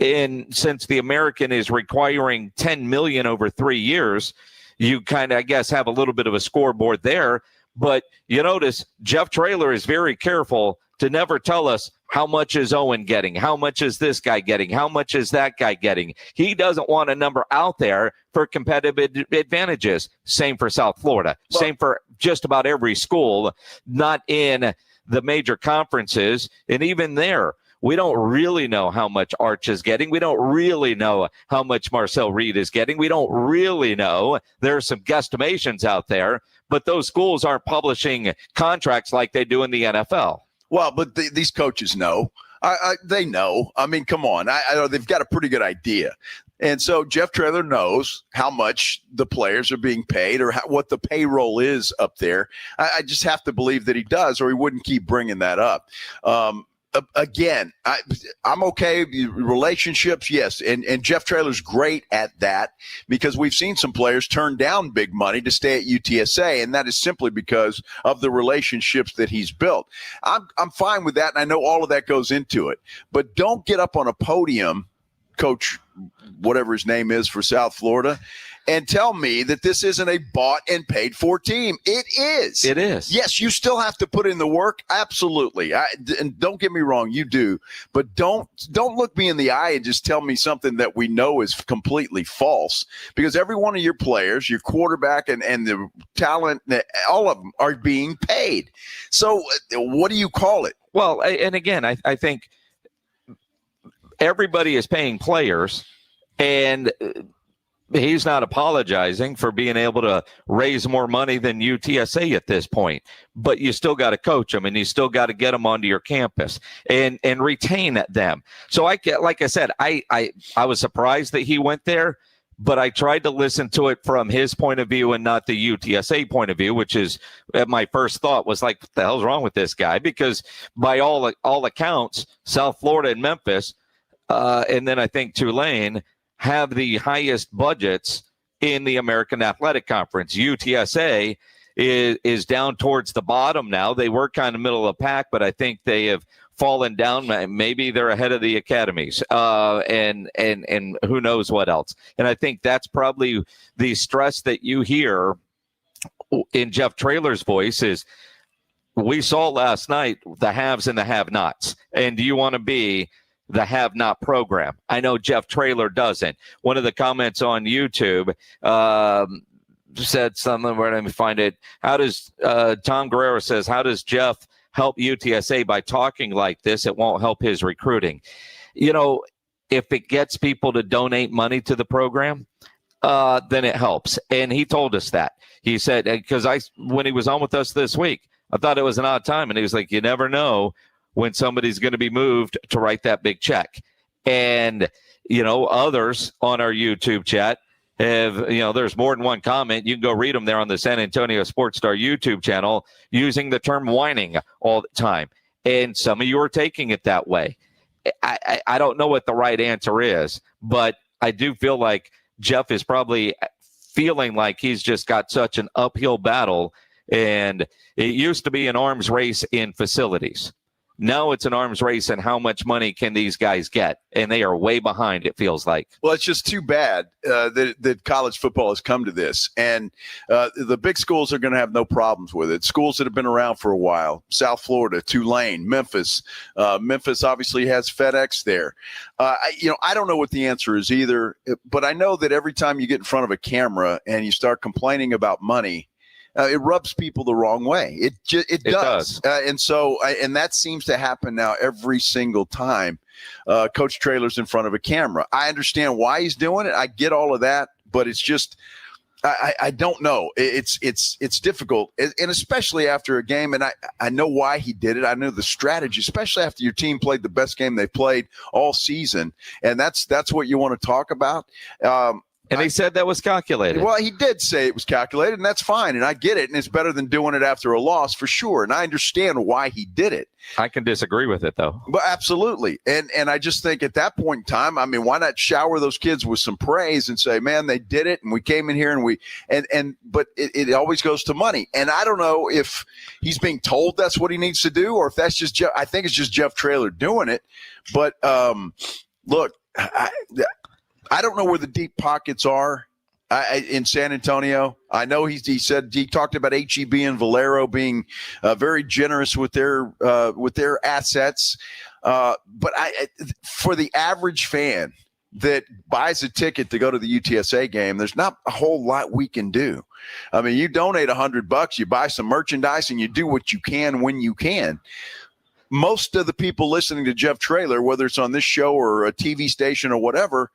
And since the American is requiring $10 million over 3 years, you kind of, I guess, have a little bit of a scoreboard there. But you notice Jeff Traylor is very careful to never tell us how much is Owen getting, how much is this guy getting, how much is that guy getting. He doesn't want a number out there for competitive advantages. Same for South Florida. Same for just about every school, not in the major conferences. And even there, we don't really know how much Arch is getting. We don't really know how much Marcel Reed is getting. We don't really know. There are some guesstimations out there, but those schools aren't publishing contracts like they do in the NFL. Well, but these coaches know. They know. I mean, come on. I know they've got a pretty good idea. And so Jeff Traylor knows how much the players are being paid or what the payroll is up there. I just have to believe that he does, or he wouldn't keep bringing that up. Again, I'm okay. Relationships, yes. And Jeff Traylor's great at that, because we've seen some players turn down big money to stay at UTSA, and that is simply because of the relationships that he's built. I'm fine with that, and I know all of that goes into it. But don't get up on a podium, Coach whatever his name is for South Florida, and tell me that this isn't a bought and paid for team. It is. It is. Yes, you still have to put in the work. Absolutely. And don't get me wrong, you do. But don't look me in the eye and just tell me something that we know is completely false, because every one of your players, your quarterback and the talent, all of them are being paid. So what do you call it? Well, and again, I think everybody is paying players, and he's not apologizing for being able to raise more money than UTSA at this point, but you still got to coach them, and you still got to get them onto your campus and retain them. So like I said, I was surprised that he went there, but I tried to listen to it from his point of view and not the UTSA point of view, which is my first thought was like, what the hell's wrong with this guy? Because by all accounts, South Florida and Memphis, and then I think Tulane, have the highest budgets in the American Athletic Conference. UTSA is down towards the bottom now. They were kind of middle of the pack, but I think they have fallen down. Maybe they're ahead of the academies, and who knows what else. And I think that's probably the stress that you hear in Jeff Traylor's voice is, we saw last night the haves and the have-nots. And do you want to be the have-not program? I know Jeff Traylor doesn't. One of the comments on YouTube said something, where let me find it. How does Tom Guerrero says, how does Jeff help UTSA by talking like this? It won't help his recruiting. You know, if it gets people to donate money to the program, then it helps. And he told us that. He said, because when he was on with us this week, I thought it was an odd time. And he was like, you never know when somebody's going to be moved to write that big check. And, you know, others on our YouTube chat have, you know, there's more than one comment. You can go read them there on the San Antonio Sports Star YouTube channel, using the term whining all the time. And some of you are taking it that way. I don't know what the right answer is, but I do feel like Jeff is probably feeling like he's just got such an uphill battle. And it used to be an arms race in facilities. Now it's an arms race in how much money can these guys get, and they are way behind, it feels like. Well, it's just too bad that college football has come to this, and the big schools are going to have no problems with it. Schools that have been around for a while, South Florida, Tulane, Memphis. Memphis obviously has FedEx there. I don't know what the answer is either, but I know that every time you get in front of a camera and you start complaining about money, it rubs people the wrong way. It does. And that seems to happen now every single time Coach Traylor's in front of a camera. I understand why he's doing it. I get all of that, but it's just, I don't know. It's difficult, and especially after a game. And I know why he did it. I know the strategy, especially after your team played the best game they've played all season. And that's what you want to talk about. And he said that was calculated. Well, he did say it was calculated, and that's fine. And I get it. And it's better than doing it after a loss, for sure. And I understand why he did it. I can disagree with it, though. But absolutely. And I just think at that point in time, I mean, why not shower those kids with some praise and say, man, they did it. And we came in here but it always goes to money. And I don't know if he's being told that's what he needs to do, or if that's just I think it's just Jeff Traylor doing it. But look, I don't know where the deep pockets are in San Antonio. I know he talked about HEB and Valero being very generous with their assets. But for the average fan that buys a ticket to go to the UTSA game, there's not a whole lot we can do. I mean, you donate $100, you buy some merchandise, and you do what you can when you can. Most of the people listening to Jeff Traylor, whether it's on this show or a TV station or whatever,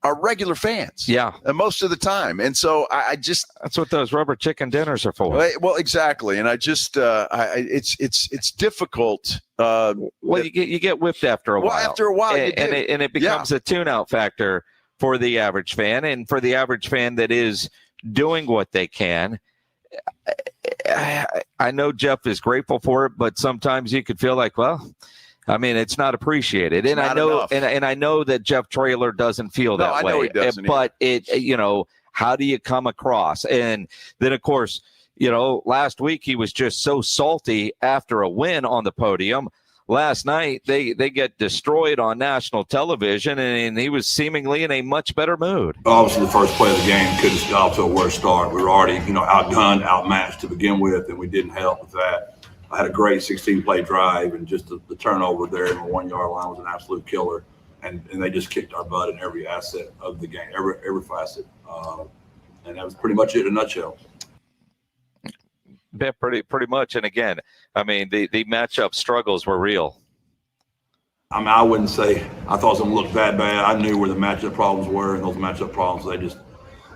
are regular fans. Yeah. And most of the time. And so I just, that's what those rubber chicken dinners are for. Well, exactly. And I just, it's difficult. You get whipped after a while. Well, after a while, and it becomes a tune-out factor for the average fan, and for the average fan that is doing what they can. I know Jeff is grateful for it, but sometimes you could feel like, well, I mean, it's not appreciated. And I know, and I know that Jeff Traylor doesn't feel that way. I know he doesn't. But how do you come across? And then, of course, last week he was just so salty after a win on the podium. last night they get destroyed on national television, and he was seemingly in a much better mood. Obviously, the first play of the game could have got off to a worse start. We were already, outgunned, outmatched to begin with, and we didn't help with that. I had a great 16-play drive, and just the turnover there in the 1-yard line was an absolute killer. And they just kicked our butt in every asset of the game, every facet. And that was pretty much it in a nutshell. Yeah, pretty much. And again, I mean, the matchup struggles were real. I mean, I wouldn't say I thought it was going to look that bad. I knew where the matchup problems were, and those matchup problems, they just,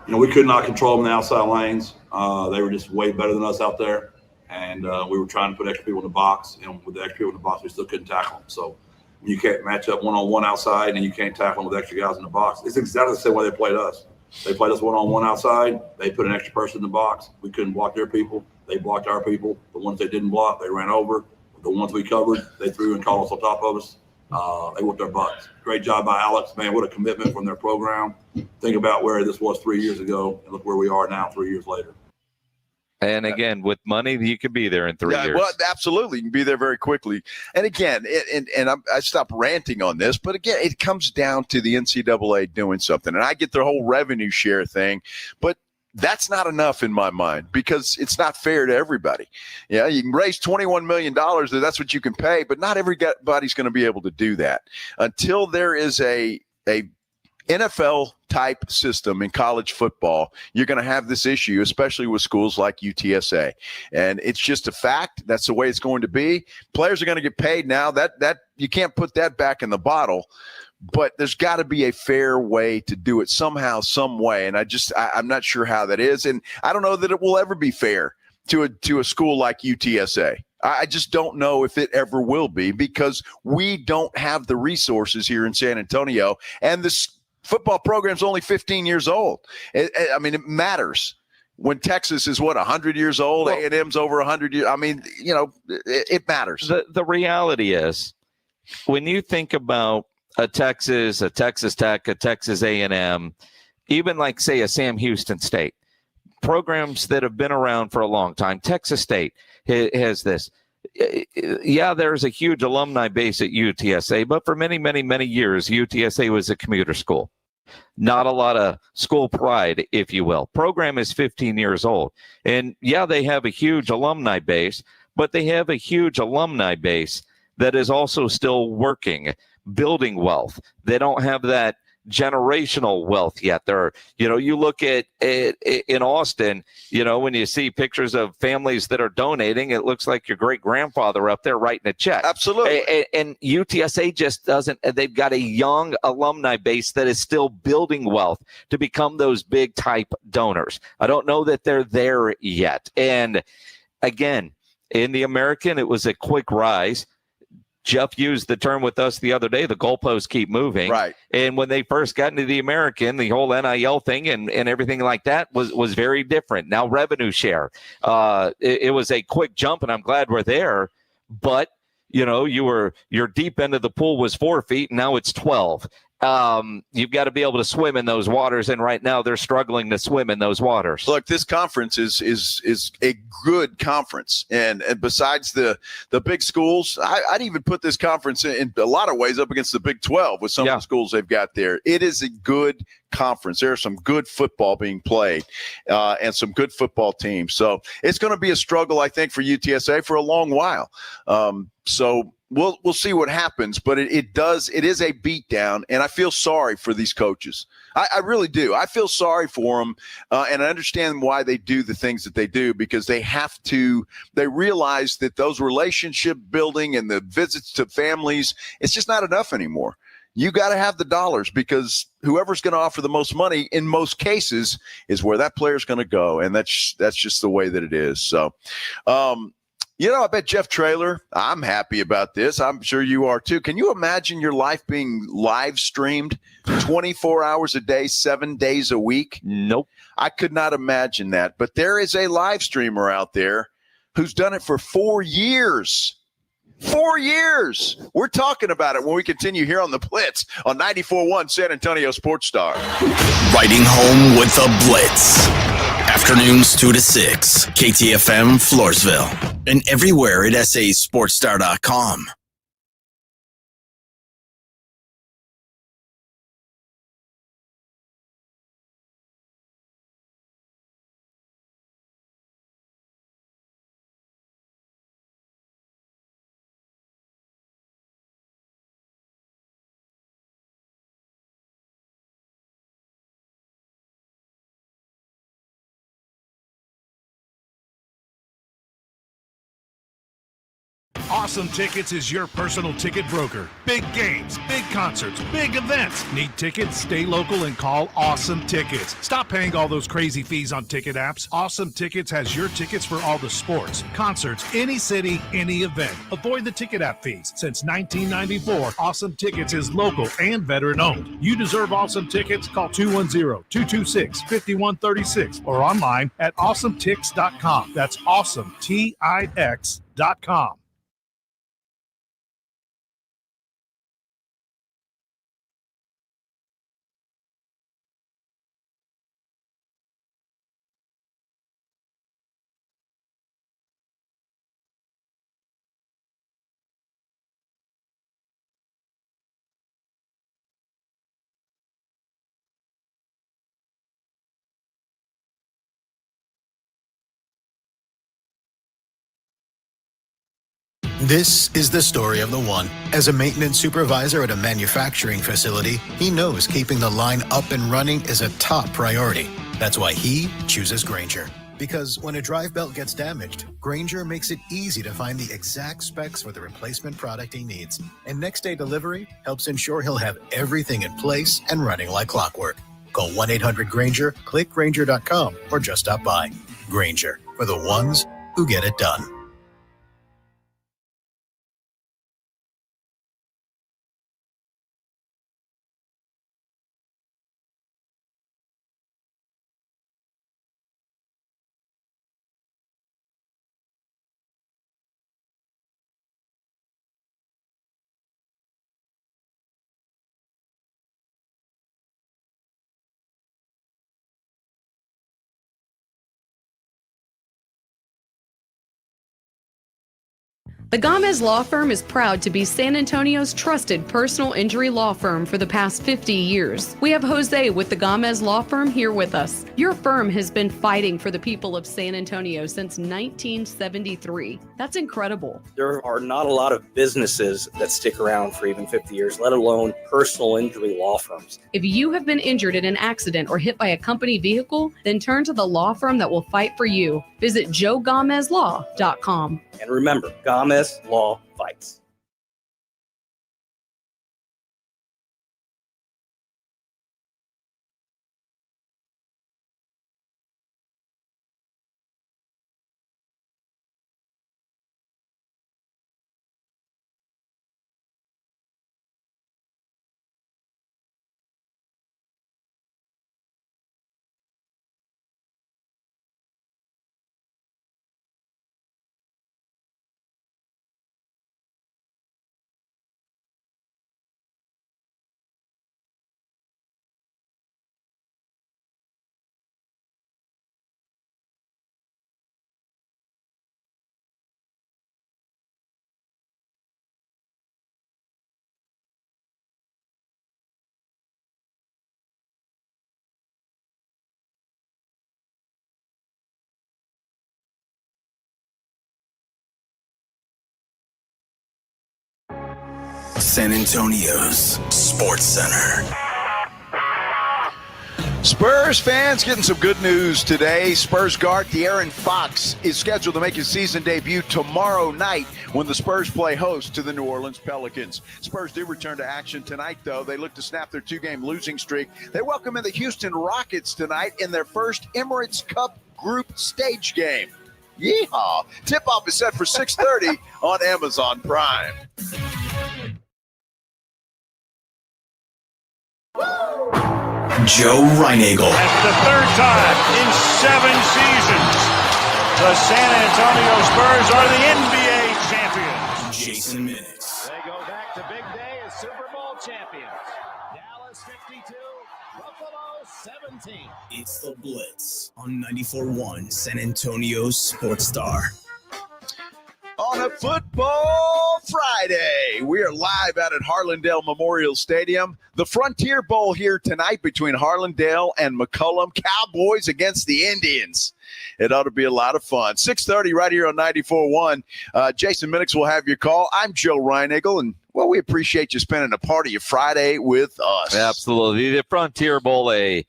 we could not control them in the outside lanes. They were just way better than us out there. And we were trying to put extra people in the box, and with the extra people in the box, we still couldn't tackle them. So you can't match up one-on-one outside, and you can't tackle them with extra guys in the box. It's exactly the same way they played us. They played us one-on-one outside. They put an extra person in the box. We couldn't block their people. They blocked our people. The ones they didn't block, they ran over. The ones we covered, they threw and called us on top of us. They whooped our butts. Great job by Alex. Man, what a commitment from their program. Think about where this was 3 years ago, and look where we are now 3 years later. And again, with money, you could be there in 3 years. Well, absolutely. You can be there very quickly. And again, I stopped ranting on this, but again, it comes down to the NCAA doing something. And I get the whole revenue share thing, but that's not enough in my mind because it's not fair to everybody. Yeah, you can raise $21 million. That's what you can pay, but not everybody's going to be able to do that until there is a NFL type system in college football. You're going to have this issue, especially with schools like UTSA. And it's just a fact. That's the way it's going to be. Players are going to get paid now. That you can't put that back in the bottle. But there's got to be a fair way to do it somehow, some way. And I'm not sure how that is. And I don't know that it will ever be fair to a school like UTSA. I just don't know if it ever will be because we don't have the resources here in San Antonio. And this football program's only 15 years old. It matters. When Texas is, 100 years old, well, A&M's over 100 years. I mean, it matters. The reality is when you think about a Texas Tech, a Texas A&M, even like, say, a Sam Houston State, programs that have been around for a long time. Texas State has this. Yeah, there's a huge alumni base at UTSA, but for many, many, many years, UTSA was a commuter school. Not a lot of school pride, if you will. Program is 15 years old. And yeah, they have a huge alumni base, but they have a huge alumni base that is also still working, building wealth. They don't have that generational wealth yet. You look at in Austin, when you see pictures of families that are donating, it looks like your great grandfather up there writing a check. Absolutely. And UTSA just doesn't. They've got a young alumni base that is still building wealth to become those big type donors. I don't know that they're there yet. And again, in the American, it was a quick rise. Jeff used the term with us the other day, the goalposts keep moving. Right. And when they first got into the American, the whole NIL thing and everything like that was very different. Now revenue share. It was a quick jump, and I'm glad we're there. But, your deep end of the pool was 4 feet, and now it's 12. You've got to be able to swim in those waters, and right now they're struggling to swim in those waters. Look, this conference is a good conference, and besides the big schools, I'd even put this conference in a lot of ways up against the Big 12 with some of the schools they've got there. It is a good conference. There's some good football being played and some good football teams. So it's going to be a struggle, I think, for UTSA for a long while. So we'll see what happens, but it is a beatdown, and I feel sorry for these coaches. I really do. I feel sorry for them, and I understand why they do the things that they do because they realize that those relationship building and the visits to families, it's just not enough anymore. You got to have the dollars because whoever's going to offer the most money in most cases is where that player's going to go, and that's just the way that it is. So, I bet Jeff Traylor, I'm happy about this. I'm sure you are too. Can you imagine your life being live streamed 24 hours a day, 7 days a week? Nope. I could not imagine that. But there is a live streamer out there who's done it for 4 years. 4 years. We're talking about it when we continue here on the Blitz on 94.1 San Antonio Sports Star. Riding home with the Blitz. Afternoons 2 to 6. KTFM Floresville. And everywhere at sasportstar.com. Awesome Tickets is your personal ticket broker. Big games, big concerts, big events. Need tickets? Stay local and call Awesome Tickets. Stop paying all those crazy fees on ticket apps. Awesome Tickets has your tickets for all the sports, concerts, any city, any event. Avoid the ticket app fees. Since 1994, Awesome Tickets is local and veteran-owned. You deserve Awesome Tickets. Call 210-226-5136 or online at awesometix.com. That's awesometix.com. This is the story of the one. As a maintenance supervisor at a manufacturing facility, he knows keeping the line up and running is a top priority. That's why he chooses Grainger. Because when a drive belt gets damaged, Grainger makes it easy to find the exact specs for the replacement product he needs. And next day delivery helps ensure he'll have everything in place and running like clockwork. Call 1-800-GRAINGER, click Grainger.com, or just stop by. Grainger, for the ones who get it done. The Gomez Law Firm is proud to be San Antonio's trusted personal injury law firm for the past 50 years. We have Jose with the Gomez Law Firm here with us. Your firm has been fighting for the people of San Antonio since 1973. That's incredible. There are not a lot of businesses that stick around for even 50 years, let alone personal injury law firms. If you have been injured in an accident or hit by a company vehicle, then turn to the law firm that will fight for you. Visit joegomezlaw.com. And remember, Gomez Law fights. San Antonio's Sports Center. Spurs fans getting some good news today. Spurs guard De'Aaron Fox is scheduled to make his season debut tomorrow night when the Spurs play host to the New Orleans Pelicans. Spurs do return to action tonight, though. They look to snap their two-game losing streak. They welcome in the Houston Rockets tonight in their first Emirates Cup Group stage game. Yeehaw! Tip-off is set for 6:30 on Amazon Prime. Joe Reinagel. That's the third time in 7 seasons the San Antonio Spurs are the NBA champions. Jason Minix. They go back to big day as Super Bowl champions. Dallas 52, Buffalo 17. It's the Blitz on 94.1 San Antonio's Sports Star. On a football Friday, we are live out at Harlandale Memorial Stadium. The Frontier Bowl here tonight between Harlandale and McCollum. Cowboys against the Indians. It ought to be a lot of fun. 6:30 right here on 94.1. Jason Minix will have your call. I'm Joe Reinagel, and, well, we appreciate you spending a part of your Friday with us. Absolutely. The Frontier Bowl, a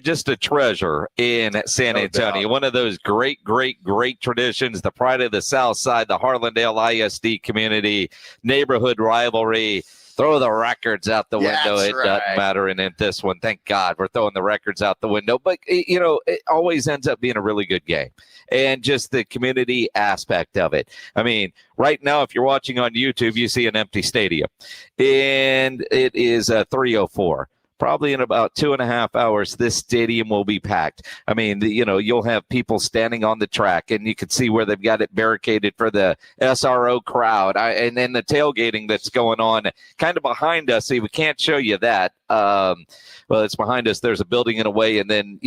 just a treasure in San Antonio. One of those great, great, great traditions, the pride of the South Side, the Harlandale ISD community, neighborhood rivalry. Throw the records out the window. It doesn't matter. And in this one, thank God we're throwing the records out the window. But, it always ends up being a really good game. And just the community aspect of it. I mean, right now, if you're watching on YouTube, you see an empty stadium. And it is 3:04. Probably in about 2.5 hours, this stadium will be packed. I mean, you'll have people standing on the track, and you can see where they've got it barricaded for the SRO crowd. And then the tailgating that's going on kind of behind us. See, we can't show you that. Well, it's behind us. There's a building in a way, and then,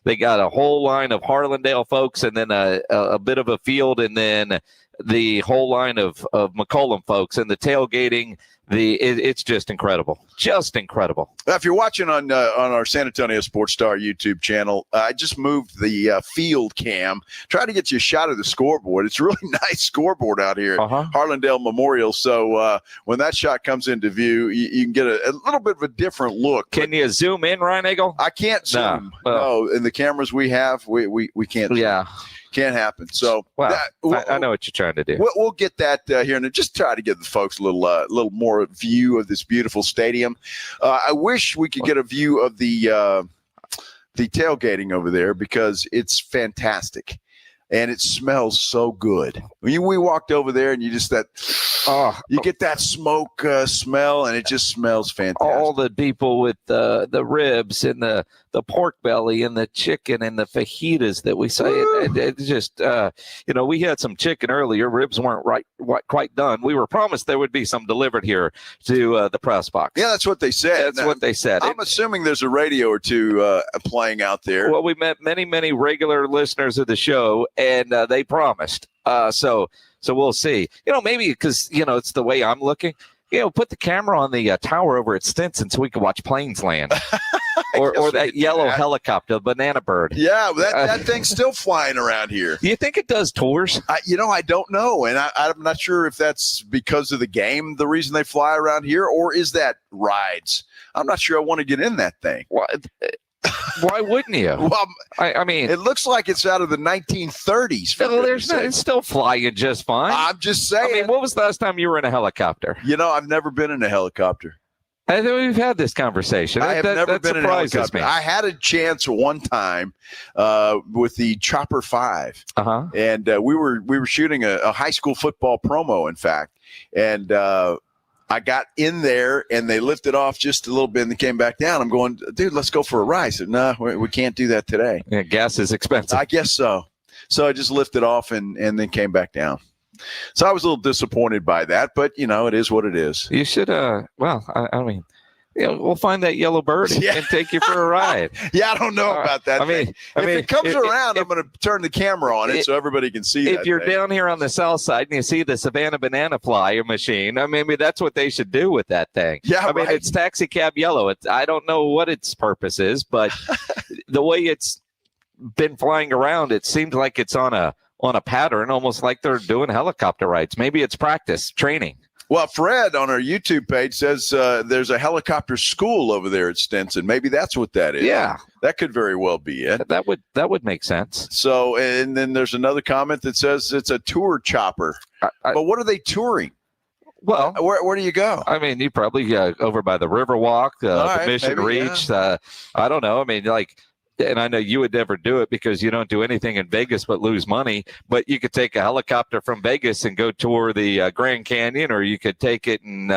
they got a whole line of Harlandale folks, and then a bit of a field, and then the whole line of McCollum folks, and the tailgating. It's just incredible. Just incredible. If you're watching on our San Antonio Sports Star YouTube channel, I just moved the field cam. Try to get you a shot of the scoreboard. It's a really nice scoreboard out here at Harlandale Memorial. So when that shot comes into view, you can get a little bit of a different look. Can you zoom in, Ryan Eagle? I can't zoom. No, in the cameras we have, we can't. Yeah. Zoom. Can't happen. So I know what you're trying to do. We'll get that here, and just try to give the folks a little more view of this beautiful stadium. I wish we could get a view of the tailgating over there, because it's fantastic. And it smells so good. We walked over there, and you just you get that smoke smell, and it just smells fantastic. All the people with the ribs and the pork belly and the chicken and the fajitas that we say, it just we had some chicken earlier. Ribs weren't quite done. We were promised there would be some delivered here to the press box. Yeah, that's what they said. That's what they said. I'm assuming there's a radio or two playing out there. Well, we met many regular listeners of the show, and they promised. So we'll see. Maybe because it's the way I'm looking. Put the camera on the tower over at Stinson so we can watch planes land. or that yellow helicopter, banana bird. Yeah, that thing's still flying around here. Do you think it does tours? I don't know. And I'm not sure if that's because of the game, the reason they fly around here, or is that rides? I'm not sure I want to get in that thing. Why wouldn't you? Well, I mean, it looks like it's out of the 1930s. It's still flying just fine. I'm just saying. I mean, when was the last time you were in a helicopter? I've never been in a helicopter. I think we've had this conversation. I have never been in a helicopter. Me. I had a chance one time with the Chopper 5, and we were shooting a high school football promo, in fact, and I got in there, and they lifted off just a little bit, and they came back down. I'm going, dude, let's go for a ride. I said, no, we can't do that today. Yeah, gas is expensive. I guess so. So I just lifted off and then came back down. So I was a little disappointed by that, but, it is what it is. You should, we'll find that yellow bird and take you for a ride. Yeah, I don't know about that. If it comes around, I'm going to turn the camera on it so everybody can see If you're down here on the south side and you see the Savannah Banana Flyer machine, maybe that's what they should do with that thing. Yeah, it's taxi cab yellow. I don't know what its purpose is, but the way it's been flying around, it seems like it's on a pattern, almost like they're doing helicopter rides. Maybe it's practice, training. Well, Fred on our YouTube page says there's a helicopter school over there at Stinson. Maybe that's what that is. Yeah. That could very well be it. That would make sense. So, and then there's another comment that says it's a tour chopper. But what are they touring? Well, where do you go? I mean, you probably over by the Riverwalk, the Mission maybe, Reach. I don't know. I mean, and I know you would never do it because you don't do anything in Vegas but lose money. But you could take a helicopter from Vegas and go tour the Grand Canyon, or you could take it and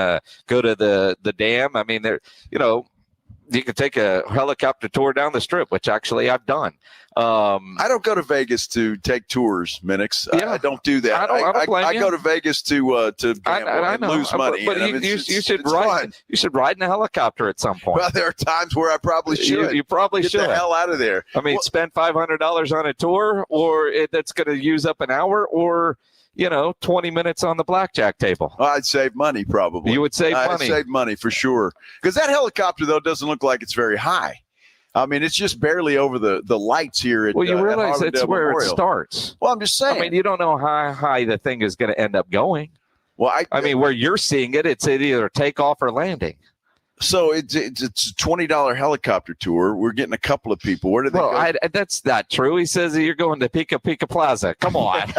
go to the dam. I mean, you could take a helicopter tour down the Strip, which actually I've done. I don't go to Vegas to take tours, Minix. Yeah. I don't do that. I go to Vegas to gamble and lose money. But you should ride. You should ride in a helicopter at some point. Well, there are times where I probably should. You probably should. Get the hell out of there. I mean, spend $500 on a tour, or that's going to use up an hour, or 20 minutes on the blackjack table. I'd save money probably. You would save money. I'd save money for sure. Because that helicopter, though, doesn't look like it's very high. I mean, it's just barely over the lights here at you realize at it's where Memorial. It starts. Well, I'm just saying. I mean, you don't know how high the thing is going to end up going. Well, I mean, where you're seeing it, it's either takeoff or landing. So it's a $20 helicopter tour. We're getting a couple of people. Where did they go? That's not true. He says that you're going to Pica Pica Plaza. Come on.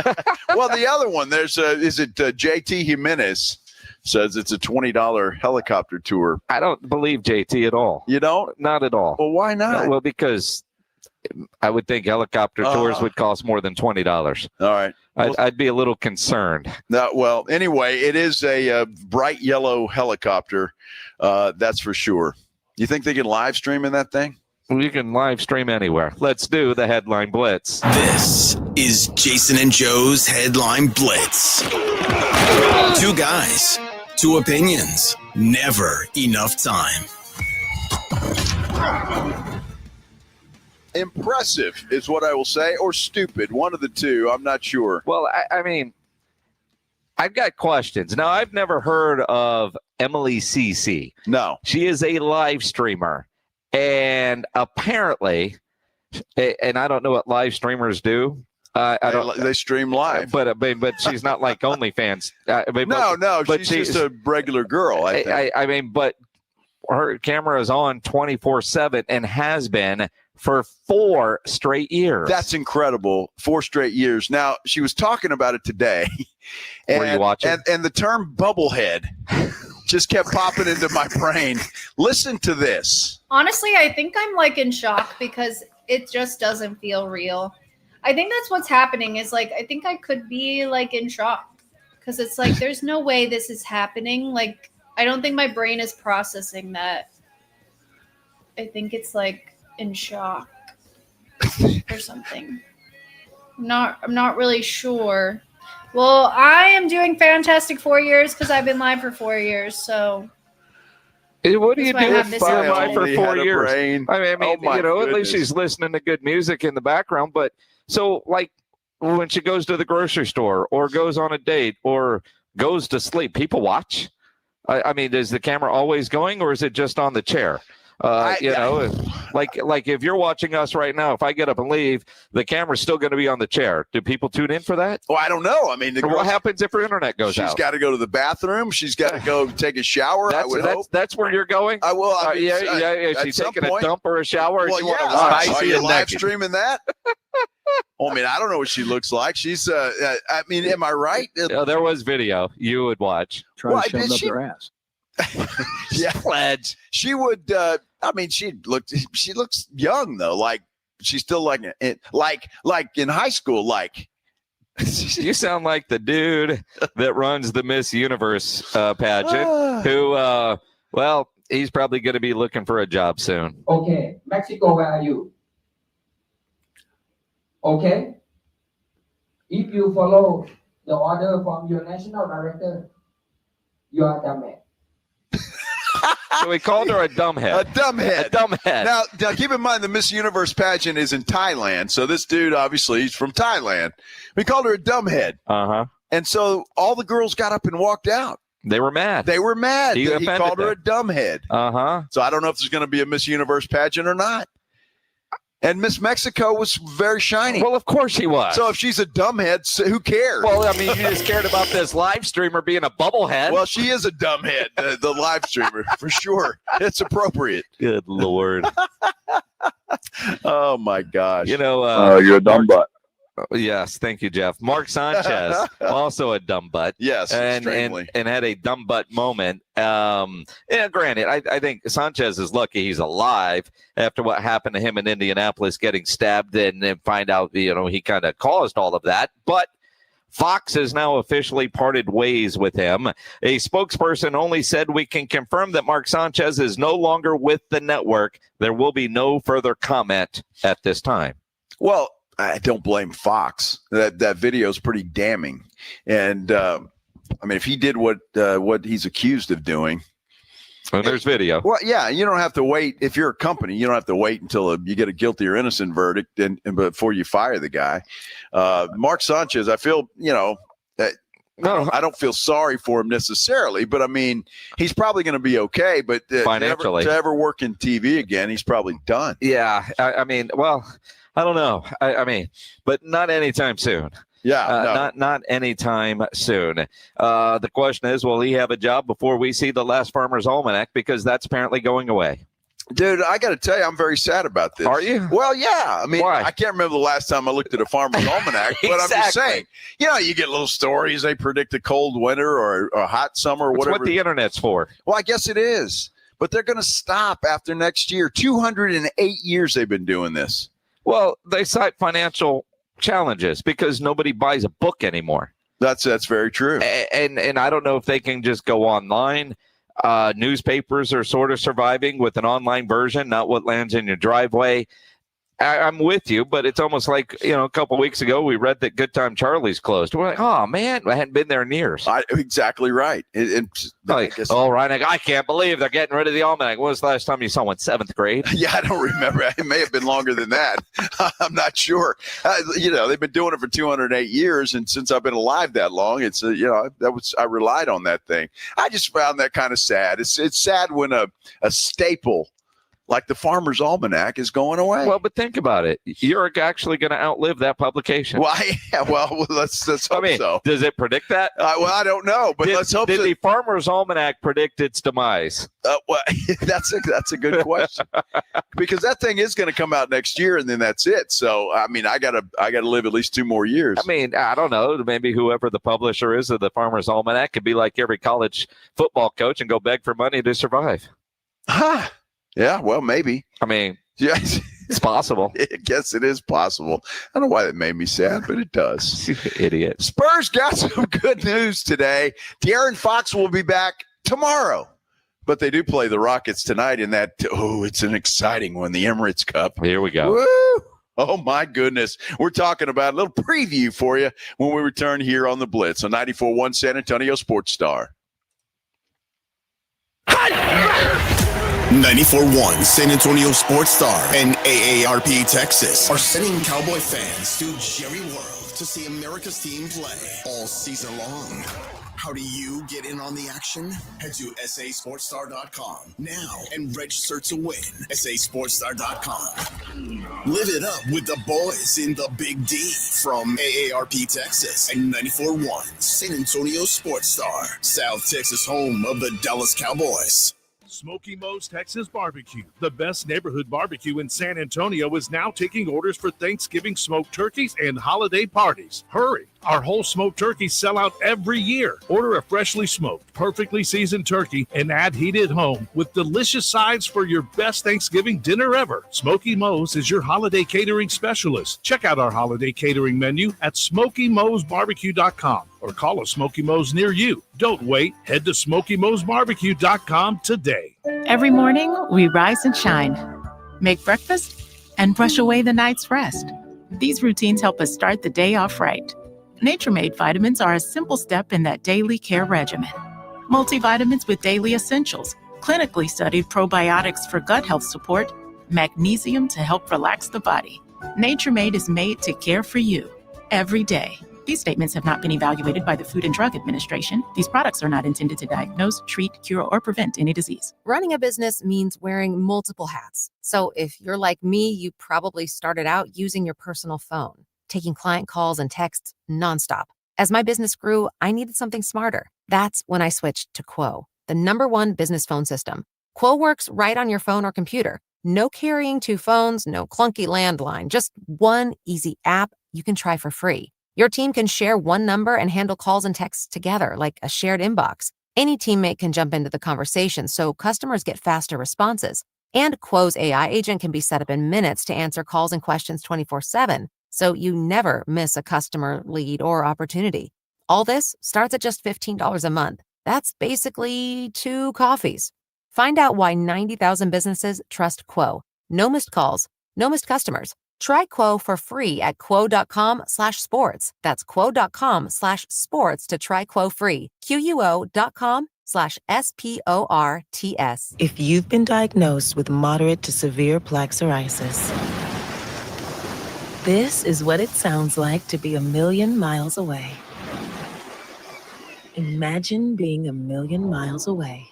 Well, the other one, there's JT Jimenez says it's a $20 helicopter tour. I don't believe JT at all. You don't? Not at all. Well, why not? Well, because I would think helicopter tours would cost more than $20. All right. I'd be a little concerned. Well, anyway, it is a bright yellow helicopter. That's for sure. You think they can live stream in that thing? You can live stream anywhere. Let's do the Headline Blitz. This is Jason and Joe's Headline Blitz. Two guys, two opinions, never enough time. Impressive is what I will say, or stupid. One of the two. I'm not sure. Well, I mean, I've got questions. Now, I've never heard of Emily CC. No. She is a live streamer. And apparently, and I don't know what live streamers do. They stream live. But she's not like OnlyFans. No, she's just a regular girl, I think. But her camera is on 24/7 and has been for 4 straight years. That's incredible. 4 straight years. Now, she was talking about it today. Were you watching? And the term bubblehead just kept popping into my brain. Listen to this. Honestly, I think I'm like in shock because it just doesn't feel real. I think that's what's happening is like, I think I could be like in shock because it's like, there's no way this is happening. Like, I don't think my brain is processing that. I think it's like in shock or something. I'm not really sure. Well, I am doing fantastic 4 years because I've been live for 4 years. So what do you do if you're live for 4 years? Brain. I mean, at least she's listening to good music in the background. But so like when she goes to the grocery store or goes on a date or goes to sleep, people watch. I mean, is the camera always going or is it just on the chair? Like if you're watching us right now, if I get up and leave, the camera's still going to be on the chair. Do people tune in for that? Well, I don't know. I mean, what happens if her internet goes out? She's got to go to the bathroom. She's got to go take a shower. That's where you're going. I will. Is she taking a dump or a shower? Well, are you live streaming that? I mean, I don't know what she looks like. She's. I mean, am I right? There was video you would watch. Try to shove up their ass. Yeah, pledge. She would. I mean, she looks young though. Like she's still like in high school. Like you sound like the dude that runs the Miss Universe pageant. Who, he's probably going to be looking for a job soon. Okay, Mexico, where are you? Okay, if you follow the order from your national director, you are dumb man. So we called her a dumbhead. A dumbhead. A dumbhead. Now, keep in mind the Miss Universe pageant is in Thailand. So this dude, obviously, he's from Thailand. We called her a dumbhead. Uh-huh. And so all the girls got up and walked out. They were mad. They were mad. He called her a dumbhead. Uh-huh. So I don't know if there's going to be a Miss Universe pageant or not. And Miss Mexico was very shiny. Well, of course she was. So if she's a dumbhead, who cares? Well, I mean, you just cared about this live streamer being a bubblehead. Well, she is a dumbhead, the live streamer, for sure. It's appropriate. Good Lord. Oh, my gosh. You're a dumb butt. Yes, thank you, Jeff. Mark Sanchez, also a dumb butt. Yes, and had a dumb butt moment. Granted, I think Sanchez is lucky he's alive after what happened to him in Indianapolis, getting stabbed, and then find out he kind of caused all of that. But Fox has now officially parted ways with him. A spokesperson only said, "We can confirm that Mark Sanchez is no longer with the network. There will be no further comment at this time." Well, I don't blame Fox. That video is pretty damning. And, I mean, if he did what he's accused of doing. Well, there's video. Well, yeah, you don't have to wait. If you're a company, you don't have to wait until you get a guilty or innocent verdict and before you fire the guy. Mark Sanchez, I feel, no, I don't feel sorry for him necessarily, but I mean, he's probably going to be okay. But financially, to ever work in TV again, he's probably done. Yeah, I mean, well, I don't know. I mean, but not anytime soon. Yeah, not anytime soon. The question is, will he have a job before we see the last Farmer's Almanac? Because that's apparently going away. Dude, I got to tell you, I'm very sad about this. Are you? Well, yeah. I mean, Why? I can't remember the last time I looked at a Farmer's Almanac, but I'm just saying, you get little stories. They predict a cold winter or a hot summer or whatever. That's what the internet's for. Well, I guess it is. But they're going to stop after next year. 208 years they've been doing this. Well, they cite financial challenges because nobody buys a book anymore. That's very true. And I don't know if they can just go online. Newspapers are sort of surviving with an online version, not what lands in your driveway. I'm with you, but it's almost like, a couple of weeks ago, we read that Good Time Charlie's closed. We're like, oh, man, I hadn't been there in years. Exactly right. I can't believe they're getting rid of the almanac. When was the last time you saw one? 7th grade? Yeah, I don't remember. It may have been longer than that. I'm not sure. They've been doing it for 208 years, and since I've been alive that long, it's I relied on that thing. I just found that kind of sad. It's sad when a staple like the Farmer's Almanac is going away. Well, but think about it. You're actually going to outlive that publication. Why? Well, let's hope so. Does it predict that? Well, I don't know, but let's hope. Did the Farmer's Almanac predict its demise? Well, that's a good question because that thing is going to come out next year, and then that's it. So, I mean, I gotta live at least 2 more years. I mean, I don't know. Maybe whoever the publisher is of the Farmer's Almanac could be like every college football coach and go beg for money to survive. Huh. Yeah, well, maybe. I mean, yes, it's possible. I guess it is possible. I don't know why that made me sad, but it does. Idiot. Spurs got some good news today. De'Aaron Fox will be back tomorrow, but they do play the Rockets tonight in that. Oh, it's an exciting one, the Emirates Cup. Here we go. Woo! Oh, my goodness. We're talking about a little preview for you when we return here on the Blitz on 94.1 San Antonio Sports Star. 94.1 San Antonio Sports Star and AARP Texas are sending Cowboy fans to Jerry World to see America's team play all season long. How do you get in on the action? Head to sasportstar.com now and register to win. sasportstar.com. Live it up with the boys in the Big D from AARP Texas and 94.1 San Antonio Sports Star, South Texas home of the Dallas Cowboys. Smoky Mo's Texas Barbecue, the best neighborhood barbecue in San Antonio, is now taking orders for Thanksgiving smoked turkeys and holiday parties. Hurry! Our whole smoked turkeys sell out every year. Order a freshly smoked, perfectly seasoned turkey and add heat at home with delicious sides for your best Thanksgiving dinner ever. Smoky Mo's is your holiday catering specialist. Check out our holiday catering menu at SmokyMo'sBarbecue.com or call a Smoky Mo's near you. Don't wait. Head to SmokyMo'sBarbecue.com today. Every morning, we rise and shine, make breakfast, and brush away the night's rest. These routines help us start the day off right. Nature-Made vitamins are a simple step in that daily care regimen. Multivitamins with daily essentials, clinically studied probiotics for gut health support, magnesium to help relax the body. Nature-Made is made to care for you every day. These statements have not been evaluated by the Food and Drug Administration. These products are not intended to diagnose, treat, cure, or prevent any disease. Running a business means wearing multiple hats. So if you're like me, you probably started out using your personal phone, taking client calls and texts nonstop. As my business grew, I needed something smarter. That's when I switched to Quo, the #1 business phone system. Quo works right on your phone or computer. No carrying 2 phones, no clunky landline, just one easy app you can try for free. Your team can share one number and handle calls and texts together like a shared inbox. Any teammate can jump into the conversation so customers get faster responses. And Quo's AI agent can be set up in minutes to answer calls and questions 24/7, so you never miss a customer lead or opportunity. All this starts at just $15 a month. That's basically 2 coffees. Find out why 90,000 businesses trust Quo. No missed calls, no missed customers. Try Quo for free at quo.com/sports. That's quo.com/sports to try Quo free. QUO.com/SPORTS. If you've been diagnosed with moderate to severe plaque psoriasis, this is what it sounds like to be 1,000,000 miles away. Imagine being 1,000,000 miles away.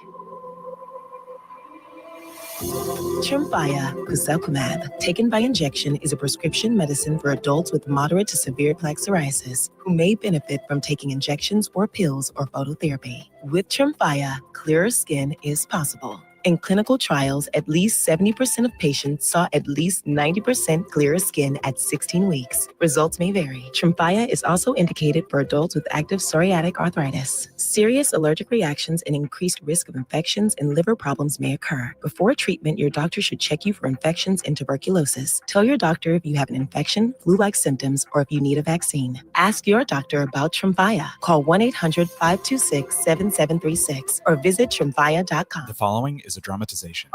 Tremfya guselkumab, taken by injection, is a prescription medicine for adults with moderate to severe plaque psoriasis who may benefit from taking injections or pills or phototherapy. With Tremfya, clearer skin is possible. In clinical trials, at least 70% of patients saw at least 90% clearer skin at 16 weeks. Results may vary. Tremfya is also indicated for adults with active psoriatic arthritis. Serious allergic reactions and increased risk of infections and liver problems may occur. Before treatment, your doctor should check you for infections and tuberculosis. Tell your doctor if you have an infection, flu-like symptoms, or if you need a vaccine. Ask your doctor about Tremfya. Call 1-800-526-7736 or visit tremfya.com. The following is a dramatization.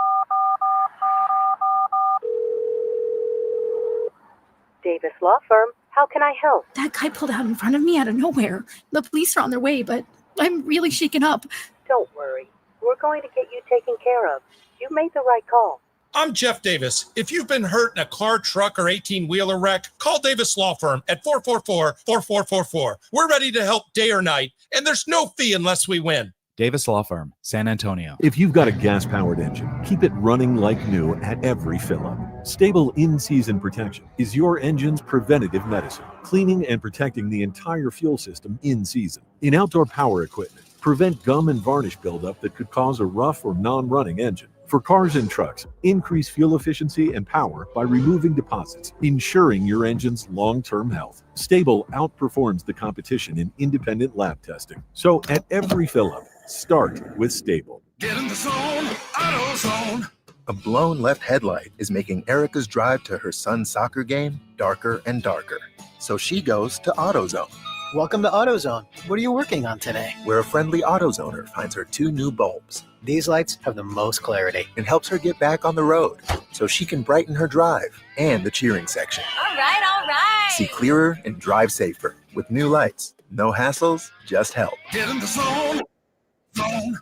Davis Law Firm, how can I help? That guy pulled out in front of me out of nowhere. The police are on their way, but I'm really shaken up. Don't worry. We're going to get you taken care of. You made the right call. I'm Jeff Davis. If you've been hurt in a car, truck, or 18-wheeler wreck, call Davis Law Firm at 444-4444. We're ready to help day or night, and there's no fee unless we win. Davis Law Firm, San Antonio. If you've got a gas-powered engine, keep it running like new at every fill-up. Stable in-season protection is your engine's preventative medicine, cleaning and protecting the entire fuel system in season. In outdoor power equipment, prevent gum and varnish buildup that could cause a rough or non-running engine. For cars and trucks, increase fuel efficiency and power by removing deposits, ensuring your engine's long-term health. Stable outperforms the competition in independent lab testing. So at every fill-up, start with Stable. Get in the zone, AutoZone. A blown left headlight is making Erica's drive to her son's soccer game darker and darker. So she goes to AutoZone. Welcome to AutoZone. What are you working on today? Where a friendly AutoZoner finds her 2 new bulbs. These lights have the most clarity. And helps her get back on the road so she can brighten her drive and the cheering section. All right, all right. See clearer and drive safer with new lights. No hassles, just help. Get in the zone.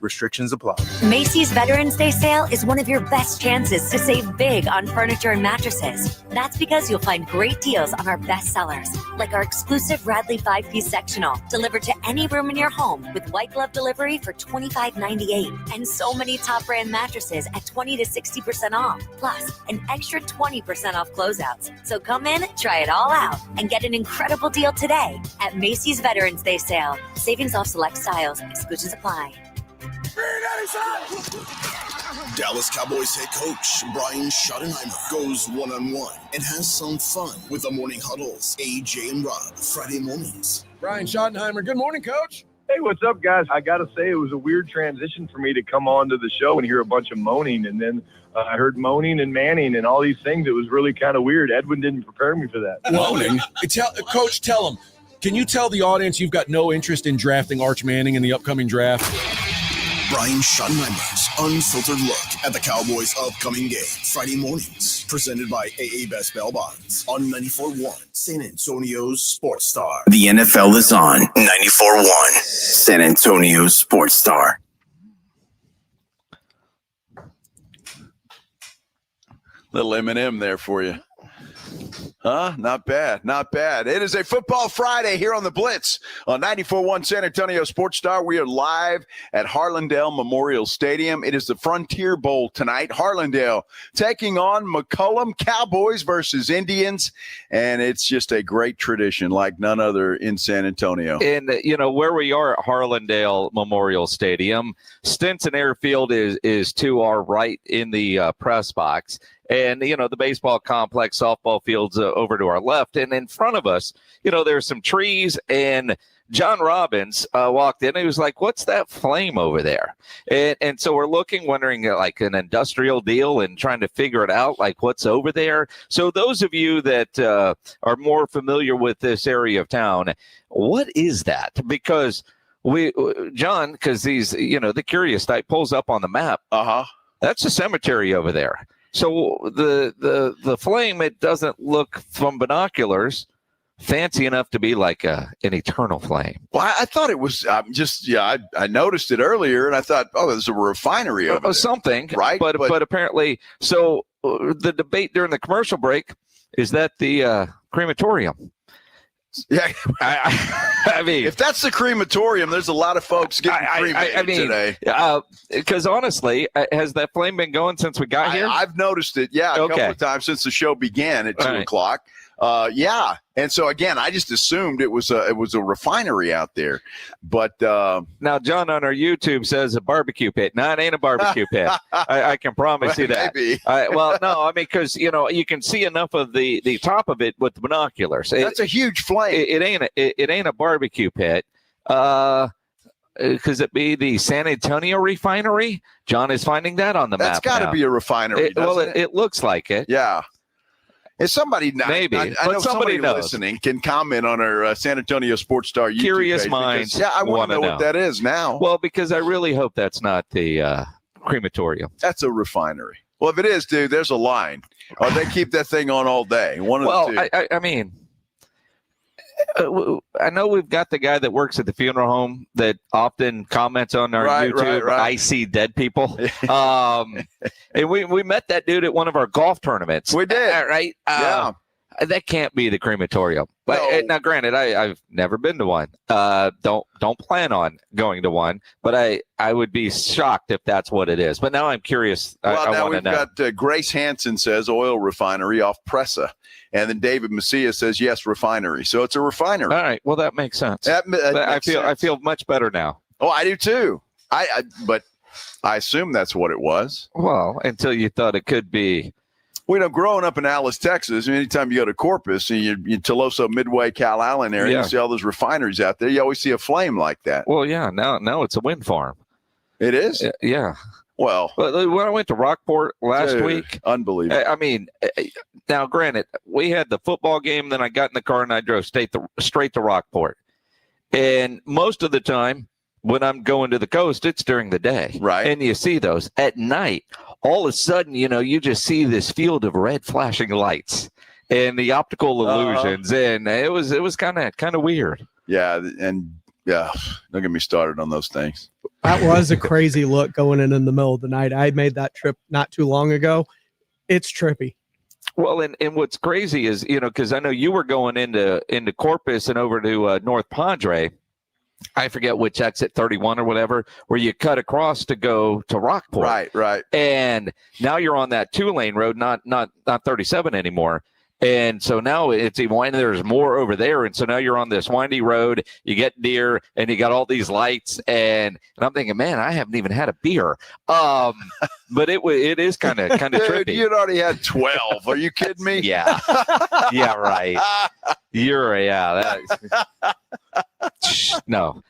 Restrictions apply. Macy's Veterans Day sale is one of your best chances to save big on furniture and mattresses. That's because you'll find great deals on our best sellers, like our exclusive Radley 5-piece sectional, delivered to any room in your home with white glove delivery for $25.98, and so many top brand mattresses at 20 to 60% off, plus an extra 20% off closeouts. So come in, try it all out, and get an incredible deal today at Macy's Veterans Day sale. Savings off select styles. Exclusions apply. Dallas Cowboys head coach Brian Schottenheimer goes one-on-one and has some fun with the Morning Huddles, AJ and Rob, Friday mornings. Brian Schottenheimer, good morning, Coach. Hey, what's up, guys? I got to say, it was a weird transition for me to come on to the show and hear a bunch of moaning, and then I heard moaning and manning and all these things. It was really kind of weird. Edwin didn't prepare me for that. Moaning? Coach, tell him. Can you tell the audience you've got no interest in drafting Arch Manning in the upcoming draft? Brian Schottenheimer's unfiltered look at the Cowboys' upcoming game. Friday mornings, presented by AA Best Bail Bonds on 94.1 San Antonio's Sports Star. The NFL is on 94.1 San Antonio's Sports Star. Little Eminem there for you. Huh? Not bad. Not bad. It is a Football Friday here on the Blitz on 94.1 San Antonio Sports Star. We are live at Harlandale Memorial Stadium. It is the Frontier Bowl tonight. Harlandale taking on McCollum, Cowboys versus Indians. And it's just a great tradition like none other in San Antonio. And, where we are at Harlandale Memorial Stadium, Stinson Airfield is to our right in the press box. And, the baseball complex, softball fields over to our left. And in front of us, there's some trees. And John Robbins walked in. And he was like, what's that flame over there? And so we're looking, wondering, like an industrial deal and trying to figure it out, like what's over there. So those of you that are more familiar with this area of town, what is that? Because John, because he's, the curious type, pulls up on the map. That's a cemetery over there. So the flame, it doesn't look from binoculars fancy enough to be like an eternal flame. Well, I thought it was I noticed it earlier, and I thought, there's a refinery over there. Something, right? But apparently, so the debate during the commercial break is that the crematorium. Yeah, I mean, if that's the crematorium, there's a lot of folks getting cremated today. Because honestly, has that flame been going since we got here? I've noticed it. Yeah, a couple of times since the show began at 2 o'clock. Yeah, and so again, I just assumed it was a refinery out there, but now John on our YouTube says a barbecue pit. No, it ain't a barbecue pit. I can promise you that. Well, no, I mean, because you can see enough of the top of it with binoculars. That's a huge flame. It ain't a barbecue pit. Could it be the San Antonio refinery? John is finding that on the map. That's got to be a refinery. It looks like it. Yeah. If somebody maybe, I know somebody listening can comment on our San Antonio Sports Star YouTube Curious page minds. I want to know what that is now. Well, because I really hope that's not the crematorium. That's a refinery. Well, if it is, dude, there's a line. Or they keep that thing on all day. One of the two. I mean, I know we've got the guy that works at the funeral home that often comments on our YouTube. Right. I see dead people. And we met that dude at one of our golf tournaments. We did, right? Yeah. That can't be the crematorium. But now, granted, I've never been to one. Don't plan on going to one. But I would be shocked if that's what it is. But now I'm curious. Well, I want to know. We've got Grace Hansen says oil refinery off Pressa. And then David Messia says, yes, refinery. So it's a refinery. All right. Well, that makes sense. I feel much better now. Oh, I do too. But I assume that's what it was. Well, until you thought it could be. Well, growing up in Alice, Texas, anytime you go to Corpus and you Toloso, Midway, Cal Allen area, you see all those refineries out there. You always see a flame like that. Well, yeah. Now it's a wind farm. It is? Yeah. Well, when I went to Rockport last week, unbelievable. I mean, now granted, we had the football game, then I got in the car and I drove straight to Rockport. And most of the time when I'm going to the coast, it's during the day. Right. And you see those at night. All of a sudden, you just see this field of red flashing lights and the optical illusions. And it was kind of weird. Yeah. And yeah, don't get me started on those things. That was a crazy look going in the middle of the night. I made that trip not too long ago. It's trippy. Well, and what's crazy is, because I know you were going into Corpus and over to North Padre. I forget which exit, 31 or whatever, where you cut across to go to Rockport. Right. And now you're on that 2-lane road, not 37 anymore. And so now it's even windy. There's more over there. And so now you're on this windy road. You get deer and you got all these lights. And I'm thinking, man, I haven't even had a beer. But it is kind of trippy. You'd already had 12. Are you kidding me? Yeah. Yeah, right. No.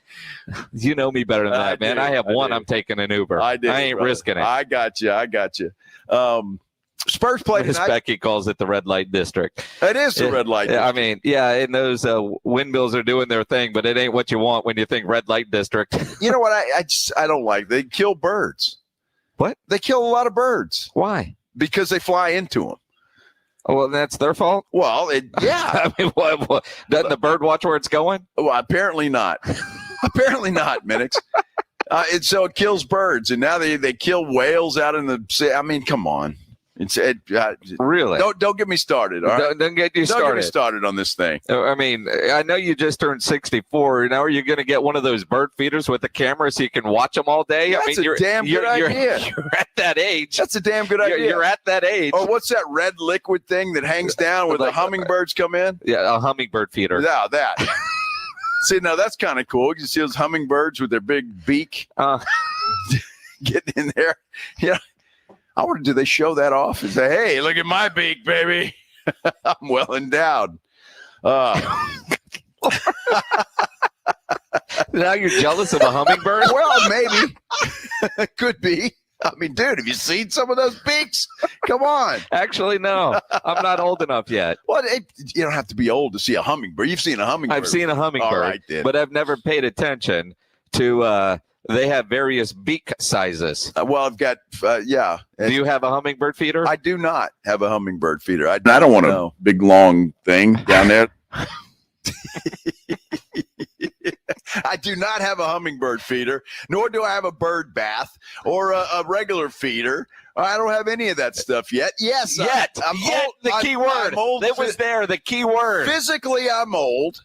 You know me better than that, man. I have one. I'm taking an Uber. I ain't risking it. I got you. Spurs played As tonight. Becky calls it, the red light district. It is the red light district. I mean, yeah, and those windmills are doing their thing, but it ain't what you want when you think red light district. You know what? I don't like. They kill birds. What? They kill a lot of birds. Why? Because they fly into them. Oh, well, that's their fault? Well, yeah. I mean, what? Doesn't the bird watch where it's going? Well, apparently not. Apparently not, Minix. And so it kills birds, and now they kill whales out in the sea. I mean, come on. Really? Don't get me started. All right? Don't get you started. Don't get me started on this thing. I mean, I know you just turned 64. Now are you going to get one of those bird feeders with the camera so you can watch them all day? That's a damn good idea. You're at that age. That's a damn good idea. You're at that age. Or what's that red liquid thing that hangs down where the hummingbirds come in? Yeah, a hummingbird feeder. Yeah, that. See, now that's kind of cool. You see those hummingbirds with their big beak getting in there. Yeah. I wonder, do they show that off and say, hey, look at my beak, baby. I'm well endowed. Now you're jealous of a hummingbird? Well, maybe. Could be. I mean, dude, have you seen some of those beaks? Come on. Actually, no. I'm not old enough yet. Well, you don't have to be old to see a hummingbird. You've seen a hummingbird. I've seen a hummingbird, all right, then. But I've never paid attention to they have various beak sizes. Well, I've got, yeah. Do you have a hummingbird feeder? I do not have a hummingbird feeder. I don't want a big, long thing down there. I do not have a hummingbird feeder, nor do I have a bird bath or a regular feeder. I don't have any of that stuff yet. Yes, I'm old. The key word. I'm old. It was there, the key word. Physically, I'm old.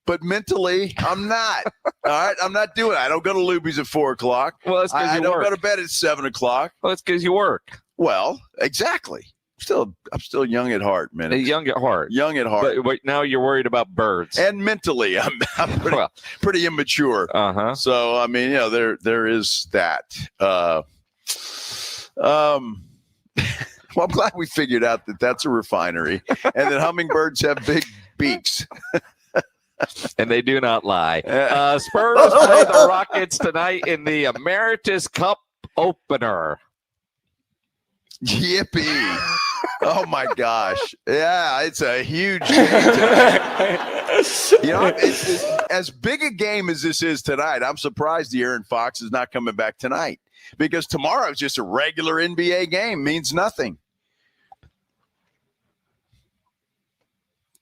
but mentally, I'm not. All right, I'm not doing it. I don't go to Luby's at 4 o'clock. Well, that's because I you don't work. go to bed at 7 o'clock. Well, that's because you work. Well, exactly. I'm still young at heart, man. Young at heart. Young at heart. But now you're worried about birds. And mentally, I'm pretty immature. Uh-huh. So, I mean, there is that. Well, I'm glad we figured out that that's a refinery and that hummingbirds have big beaks. And they do not lie. Spurs play the Rockets tonight in the Emerites Cup opener. Yippee. Oh, my gosh. Yeah, it's a huge game tonight. It's as big a game as this is tonight, I'm surprised De'Aaron Fox is not coming back tonight because tomorrow is just a regular NBA game. Means nothing.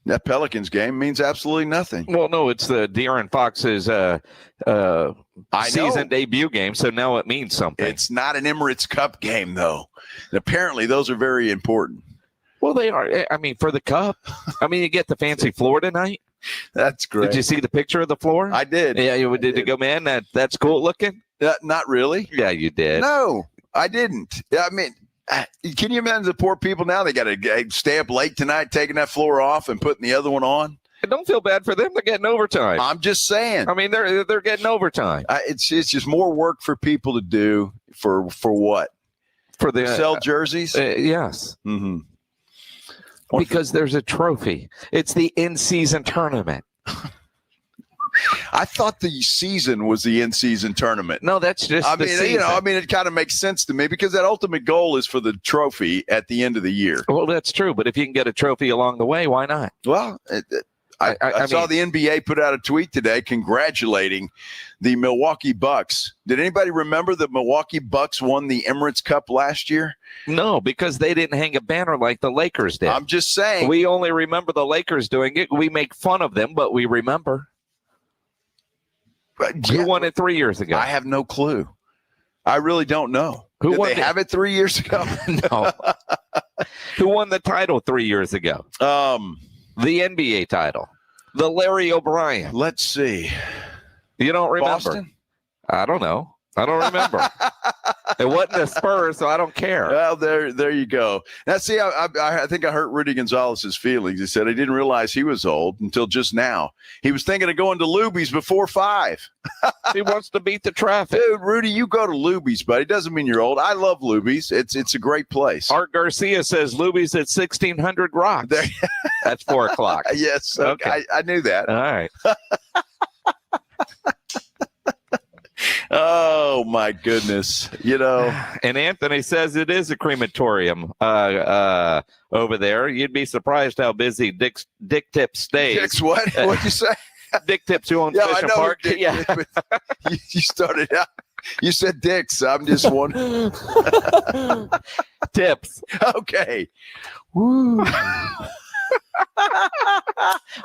That Pelicans game means absolutely nothing. Well, no, it's the De'Aaron Fox's season debut game, so now it means something. It's not an Emirates Cup game, though. And apparently, those are very important. Well, they are. I mean, for the Cup. I mean, you get the fancy floor tonight. That's great. Did you see the picture of the floor? I did. Yeah, you did. You go, man, that's cool looking? Not really. Yeah, you did. No, I didn't. I mean, can you imagine the poor people now? They got to stay up late tonight, taking that floor off and putting the other one on. I don't feel bad for them. They're getting overtime. I'm just saying. I mean, they're getting overtime. It's just more work for people to do for what? For the sell jerseys? Yes. Mm-hmm. Because there's a trophy. It's the in-season tournament. I thought the season was the in-season tournament. No, that's just the season. It kind of makes sense to me because that ultimate goal is for the trophy at the end of the year. Well, that's true. But if you can get a trophy along the way, why not? Well, I saw the NBA put out a tweet today congratulating the Milwaukee Bucks. Did anybody remember the Milwaukee Bucks won the Emirates Cup last year? No, because they didn't hang a banner like the Lakers did. I'm just saying. We only remember the Lakers doing it. We make fun of them, but we remember. Who won it 3 years ago? I have no clue. I really don't know. Did they have it 3 years ago? No. Who won the title 3 years ago? The NBA title. The Larry O'Brien. Let's see. You don't remember? Boston? I don't know. I don't remember. It wasn't the Spurs, so I don't care. Well, there you go. Now, see, I think I hurt Rudy Gonzalez's feelings. He said he didn't realize he was old until just now. He was thinking of going to Luby's before 5. He wants to beat the traffic. Dude, Rudy, you go to Luby's, buddy. Doesn't mean you're old. I love Luby's. It's a great place. Art Garcia says Luby's at 1600 Rocks. That's 4 o'clock. Yes. Okay. I knew that. All right. Oh, my goodness. And Anthony says it is a crematorium over there. You'd be surprised how busy Dick Tips stays. Dick's what? What'd you say? Dick Tips, who owns Fisher Park. Dick, yeah. You started out. You said Dick's. I'm just wondering. Tips. Okay. Woo.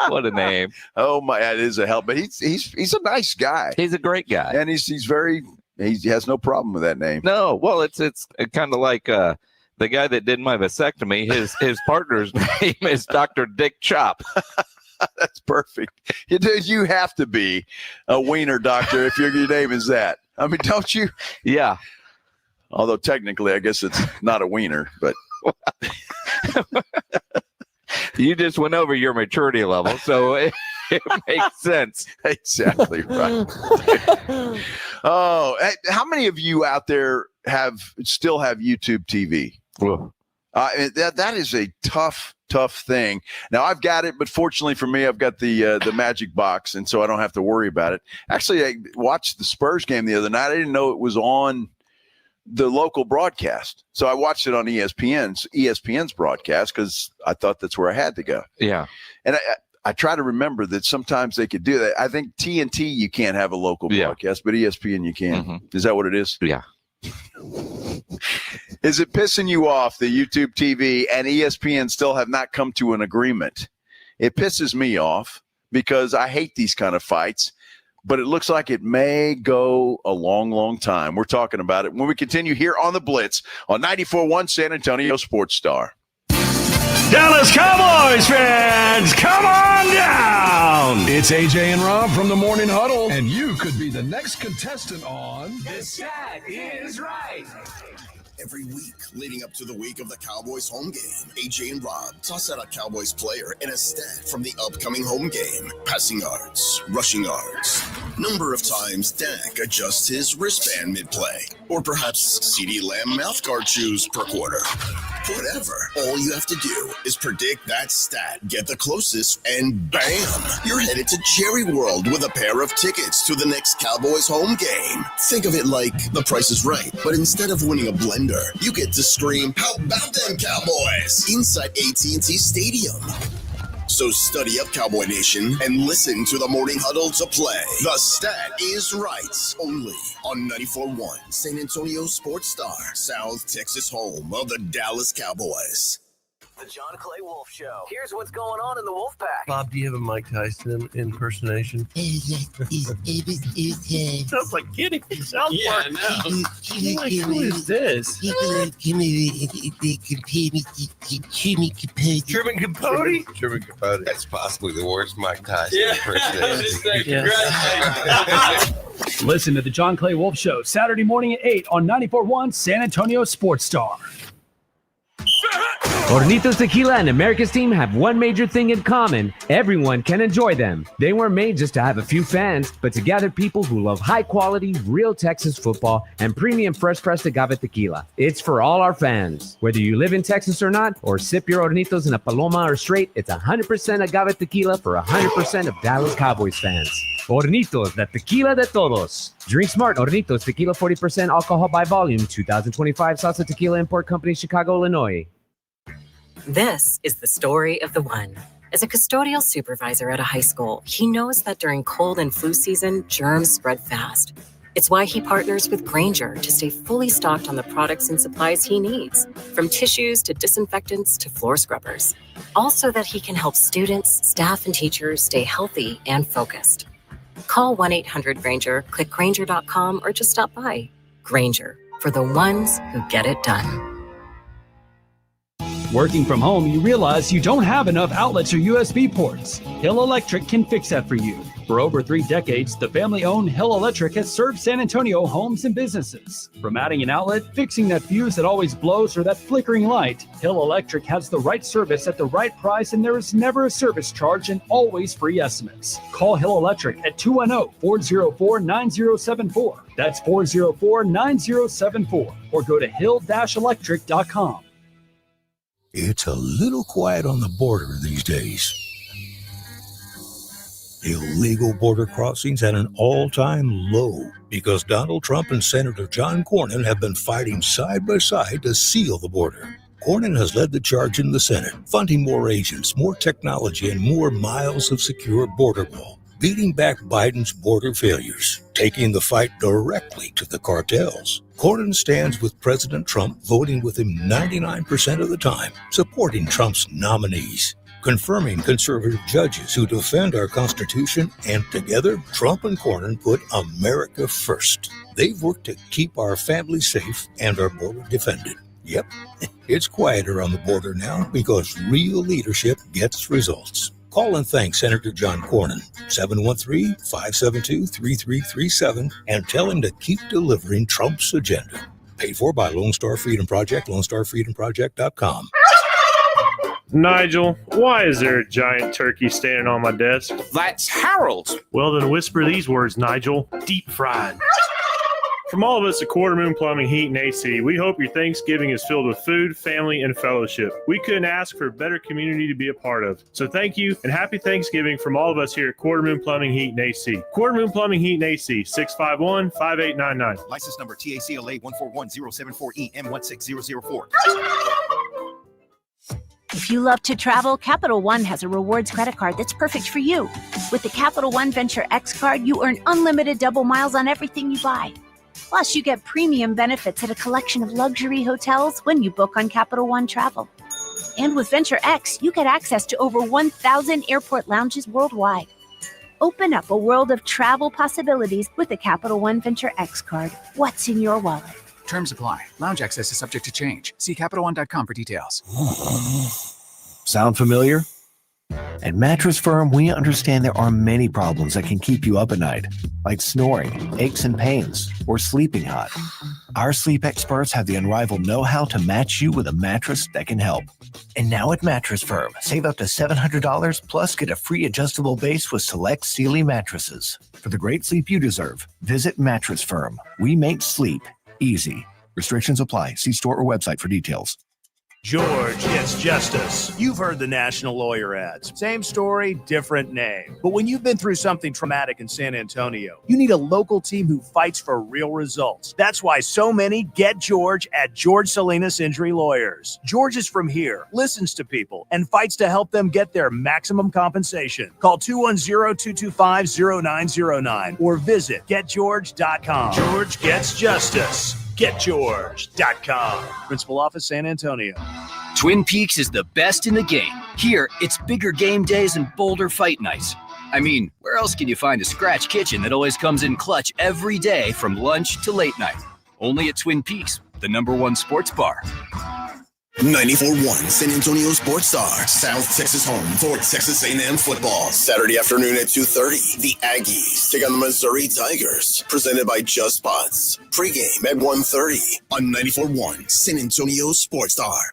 What a name. Oh my, that is a help. But he's a nice guy. He's a great guy. And he has no problem with that name. No, well, it's kind of like the guy that did my vasectomy. His partner's name is Dr. Dick Chop. That's perfect. You have to be a wiener doctor if your name is that. I mean, don't you? Yeah. Although technically, I guess it's not a wiener, but you just went over your maturity level, so it makes sense. Exactly right. Oh, how many of you out there still have YouTube TV? That is a tough thing. Now I've got it, but fortunately for me, I've got the Magic Box, and so I don't have to worry about it. Actually, I watched the Spurs game the other night. I didn't know it was on the local broadcast, so I watched it on ESPN's broadcast because I thought that's where I had to go. Yeah, and I try to remember that sometimes they could do that. I think TNT you can't have a local broadcast, but ESPN you can. Mm-hmm. Is that what it is? Yeah. Is it pissing you off that YouTube TV and ESPN still have not come to an agreement? It pisses me off because I hate these kind of fights, but it looks like it may go a long, long time. We're talking about it when we continue here on the Blitz on 94.1 San Antonio Sports Star. Dallas Cowboys fans, come on down! It's AJ and Rob from the Morning Huddle, and you could be the next contestant on The Stat Is Right. Every week leading up to the week of the Cowboys home game, AJ and Rob toss out a Cowboys player and a stat from the upcoming home game. Passing yards, rushing yards, number of times Dak adjusts his wristband mid-play, or perhaps CeeDee Lamb mouthguard chews per quarter. Whatever. All you have to do is predict that stat, get the closest, and bam! You're headed to Jerry World with a pair of tickets to the next Cowboys home game. Think of it like The Price is Right, but instead of winning a blender, you get to scream, "How about them Cowboys?" inside AT&T Stadium. So study up, Cowboy Nation, and listen to the Morning Huddle to play. The Stat Is Right, only on 94.1 San Antonio Sports Star, South Texas home of the Dallas Cowboys. The John Clay Wolf Show. Here's what's going on in the Wolf Pack. Bob, do you have a Mike Tyson impersonation? Sounds like Kitty from South Park. Like, who is this? Truman Capote? Truman Capote. That's possibly the worst Mike Tyson impersonation. Listen to the John Clay Wolf Show Saturday morning at 8 on 94.1 San Antonio Sports Star. Hornitos Tequila and America's team have one major thing in common. Everyone can enjoy them. They weren't made just to have a few fans, but to gather people who love high-quality, real Texas football and premium fresh-pressed agave tequila. It's for all our fans. Whether you live in Texas or not, or sip your Hornitos in a Paloma or straight, it's 100% agave tequila for 100% of Dallas Cowboys fans. Hornitos, the tequila de todos. Drink smart. Hornitos Tequila, 40% alcohol by volume. 2025 Salsa Tequila Import Company, Chicago, Illinois. This is the story of the one. As a custodial supervisor at a high school, he knows that during cold and flu season, germs spread fast. It's why he partners with Grainger to stay fully stocked on the products and supplies he needs, from tissues to disinfectants to floor scrubbers. All so that he can help students, staff, and teachers stay healthy and focused. Call 1-800-GRAINGER, click Grainger.com, or just stop by. Grainger, for the ones who get it done. Working from home, you realize you don't have enough outlets or USB ports. Hill Electric can fix that for you. For over 3 decades, the family-owned Hill Electric has served San Antonio homes and businesses. From adding an outlet, fixing that fuse that always blows, or that flickering light, Hill Electric has the right service at the right price, and there is never a service charge and always free estimates. Call Hill Electric at 210-404-9074. That's 404-9074. Or go to hill-electric.com. It's a little quiet on the border these days. Illegal border crossings at an all-time low because Donald Trump and Senator John Cornyn have been fighting side by side to seal the border. Cornyn has led the charge in the Senate, funding more agents, more technology, and more miles of secure border wall, beating back Biden's border failures, taking the fight directly to the cartels. Cornyn stands with President Trump, voting with him 99% of the time, supporting Trump's nominees, confirming conservative judges who defend our Constitution, and together, Trump and Cornyn put America first. They've worked to keep our families safe and our border defended. Yep, it's quieter on the border now because real leadership gets results. Call and thank Senator John Cornyn, 713-572-3337, and tell him to keep delivering Trump's agenda. Paid for by Lone Star Freedom Project, LoneStarFreedomProject.com. Nigel, why is there a giant turkey standing on my desk? That's Harold. Well, then whisper these words, Nigel. Deep fried. From all of us at Quarter Moon Plumbing, Heat, and AC, we hope your Thanksgiving is filled with food, family, and fellowship. We couldn't ask for a better community to be a part of. So thank you, and happy Thanksgiving from all of us here at Quarter Moon Plumbing, Heat, and AC. Quarter Moon Plumbing, Heat, and AC, 651-5899. License number TACLA 141-074-EM16004. If you love to travel, Capital One has a rewards credit card that's perfect for you. With the Capital One Venture X card, you earn unlimited double miles on everything you buy. Plus, you get premium benefits at a collection of luxury hotels when you book on Capital One Travel. And with Venture X, you get access to over 1,000 airport lounges worldwide. Open up a world of travel possibilities with the Capital One Venture X card. What's in your wallet? Terms apply. Lounge access is subject to change. See CapitalOne.com for details. Sound familiar? At Mattress Firm, we understand there are many problems that can keep you up at night, like snoring, aches and pains, or sleeping hot. Our sleep experts have the unrivaled know-how to match you with a mattress that can help. And now at Mattress Firm, save up to $700 plus get a free adjustable base with select Sealy mattresses. For the great sleep you deserve, visit Mattress Firm. We make sleep easy. Restrictions apply. See store or website for details. George Gets Justice. You've heard the national lawyer ads. Same story, different name. But when you've been through something traumatic in San Antonio, you need a local team who fights for real results. That's why so many get George at George Salinas Injury Lawyers. George is from here, listens to people, and fights to help them get their maximum compensation. Call 210-225-0909 or visit getgeorge.com. George Gets Justice. GetGeorge.com. Principal Office, San Antonio. Twin Peaks is the best in the game. Here, it's bigger game days and bolder fight nights. I mean, where else can you find a scratch kitchen that always comes in clutch every day from lunch to late night? Only at Twin Peaks, the #1 sports bar. 94.1 San Antonio Sports Star, South Texas home for Texas A&M football. Saturday afternoon at 2:30, the Aggies take on the Missouri Tigers, presented by Just Spots. Pregame at 1:30 on 94.1 San Antonio Sports Star.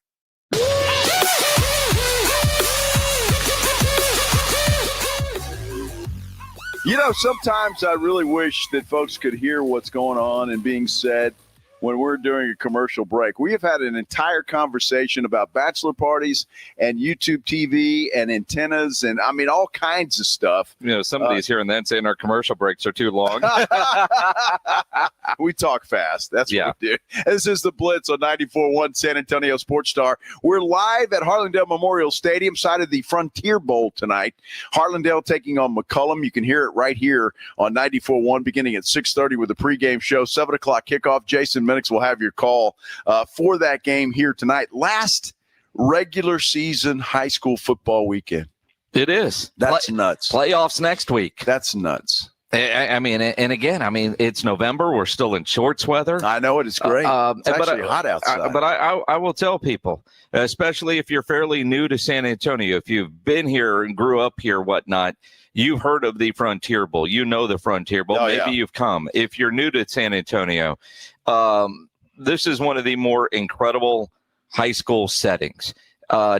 You know, sometimes I really wish that folks could hear what's going on and being said when we're doing a commercial break. We have had an entire conversation about bachelor parties and YouTube TV and antennas and, I mean, all kinds of stuff. You know, somebody's here and then saying our commercial breaks are too long. We talk fast. That's what we do. This is the Blitz on 94.1 San Antonio Sports Star. We're live at Harlandale Memorial Stadium, side of the Frontier Bowl tonight. Harlandale taking on McCollum. You can hear it right here on 94.1 beginning at 6:30 with the pregame show. 7 o'clock kickoff. Jason Minix will have your call for that game here tonight. Last regular season high school football weekend. It is. That's nuts. Playoffs next week. That's nuts. I mean, and again, I mean, it's November. We're still in shorts weather. I know it is great. It's actually hot outside. But I will tell people, especially if you're fairly new to San Antonio, if you've been here and grew up here, whatnot, you've heard of the Frontier Bowl. You know the Frontier Bowl. Maybe you've come. If you're new to San Antonio, this is one of the more incredible high school settings.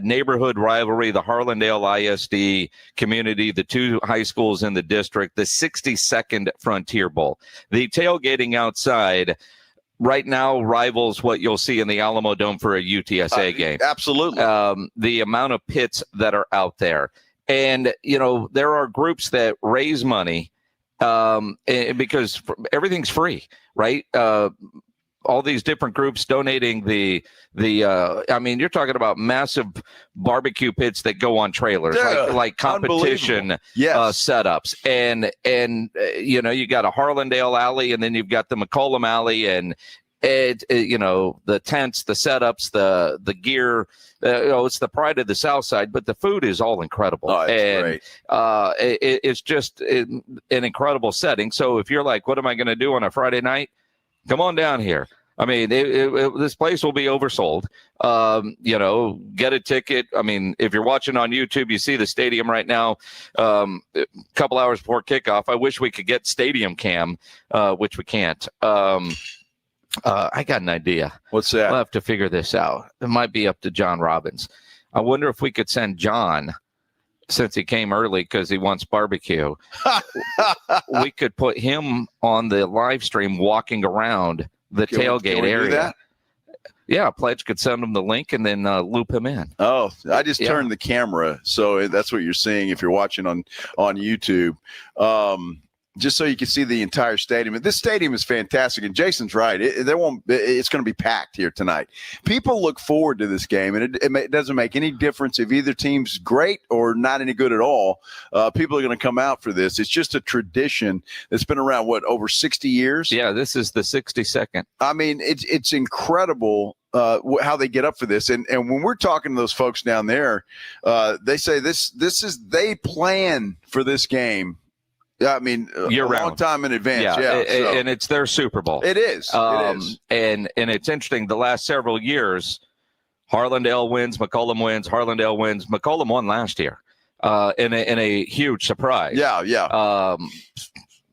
Neighborhood rivalry, the Harlandale ISD community, the two high schools in the district, the 62nd Frontier Bowl. The tailgating outside right now rivals what you'll see in the Alamo Dome for a UTSA game. Absolutely. The amount of pits that are out there. And, you know, there are groups that raise money because everything's free, right? All these different groups donating I mean, you're talking about massive barbecue pits that go on trailers, like competition setups. And you know, you got a Harlandale alley, and then you've got the McCollum alley, and you know, the tents, the setups, the gear. You know, it's the pride of the South Side, but the food is all incredible. Oh, it's great. It's just an incredible setting. So if you're like, what am I going to do on a Friday night? Come on down here. I mean, this place will be oversold. You know, get a ticket. I mean, if you're watching on YouTube, you see the stadium right now. A couple hours before kickoff. I wish we could get Stadium Cam, which we can't. I got an idea. What's that? We'll have to figure this out. It might be up to John Robbins. I wonder if we could send John, since he came early because he wants barbecue. We could put him on the live stream walking around the tailgate area. Do that? Yeah, Pledge could send him the link and then loop him in. Oh, I just turned the camera, so that's what you're seeing if you're watching on YouTube. Just so you can see the entire stadium. This stadium is fantastic, and Jason's right. It's going to be packed here tonight. People look forward to this game, and it doesn't make any difference if either team's great or not any good at all. People are going to come out for this. It's just a tradition that's been around, over 60 years? Yeah, this is the 62nd. I mean, it's incredible how they get up for this. And when we're talking to those folks down there, they say they plan for this game. I mean, year long round. time in advance. And it's their Super Bowl. It is. And it's interesting. The last several years, Harlandale wins, McCollum wins, Harlandale wins. McCollum won last year in a huge surprise. Yeah.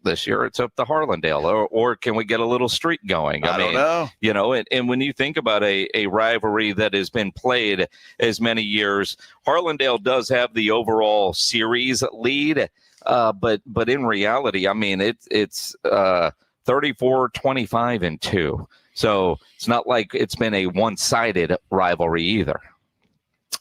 This year it's up to Harlandale, or can we get a little streak going? I don't know. You know, and when you think about a rivalry that has been played as many years, Harlandale does have the overall series lead, but in reality, I mean, it's 34-25-2. So it's not like it's been a one-sided rivalry either.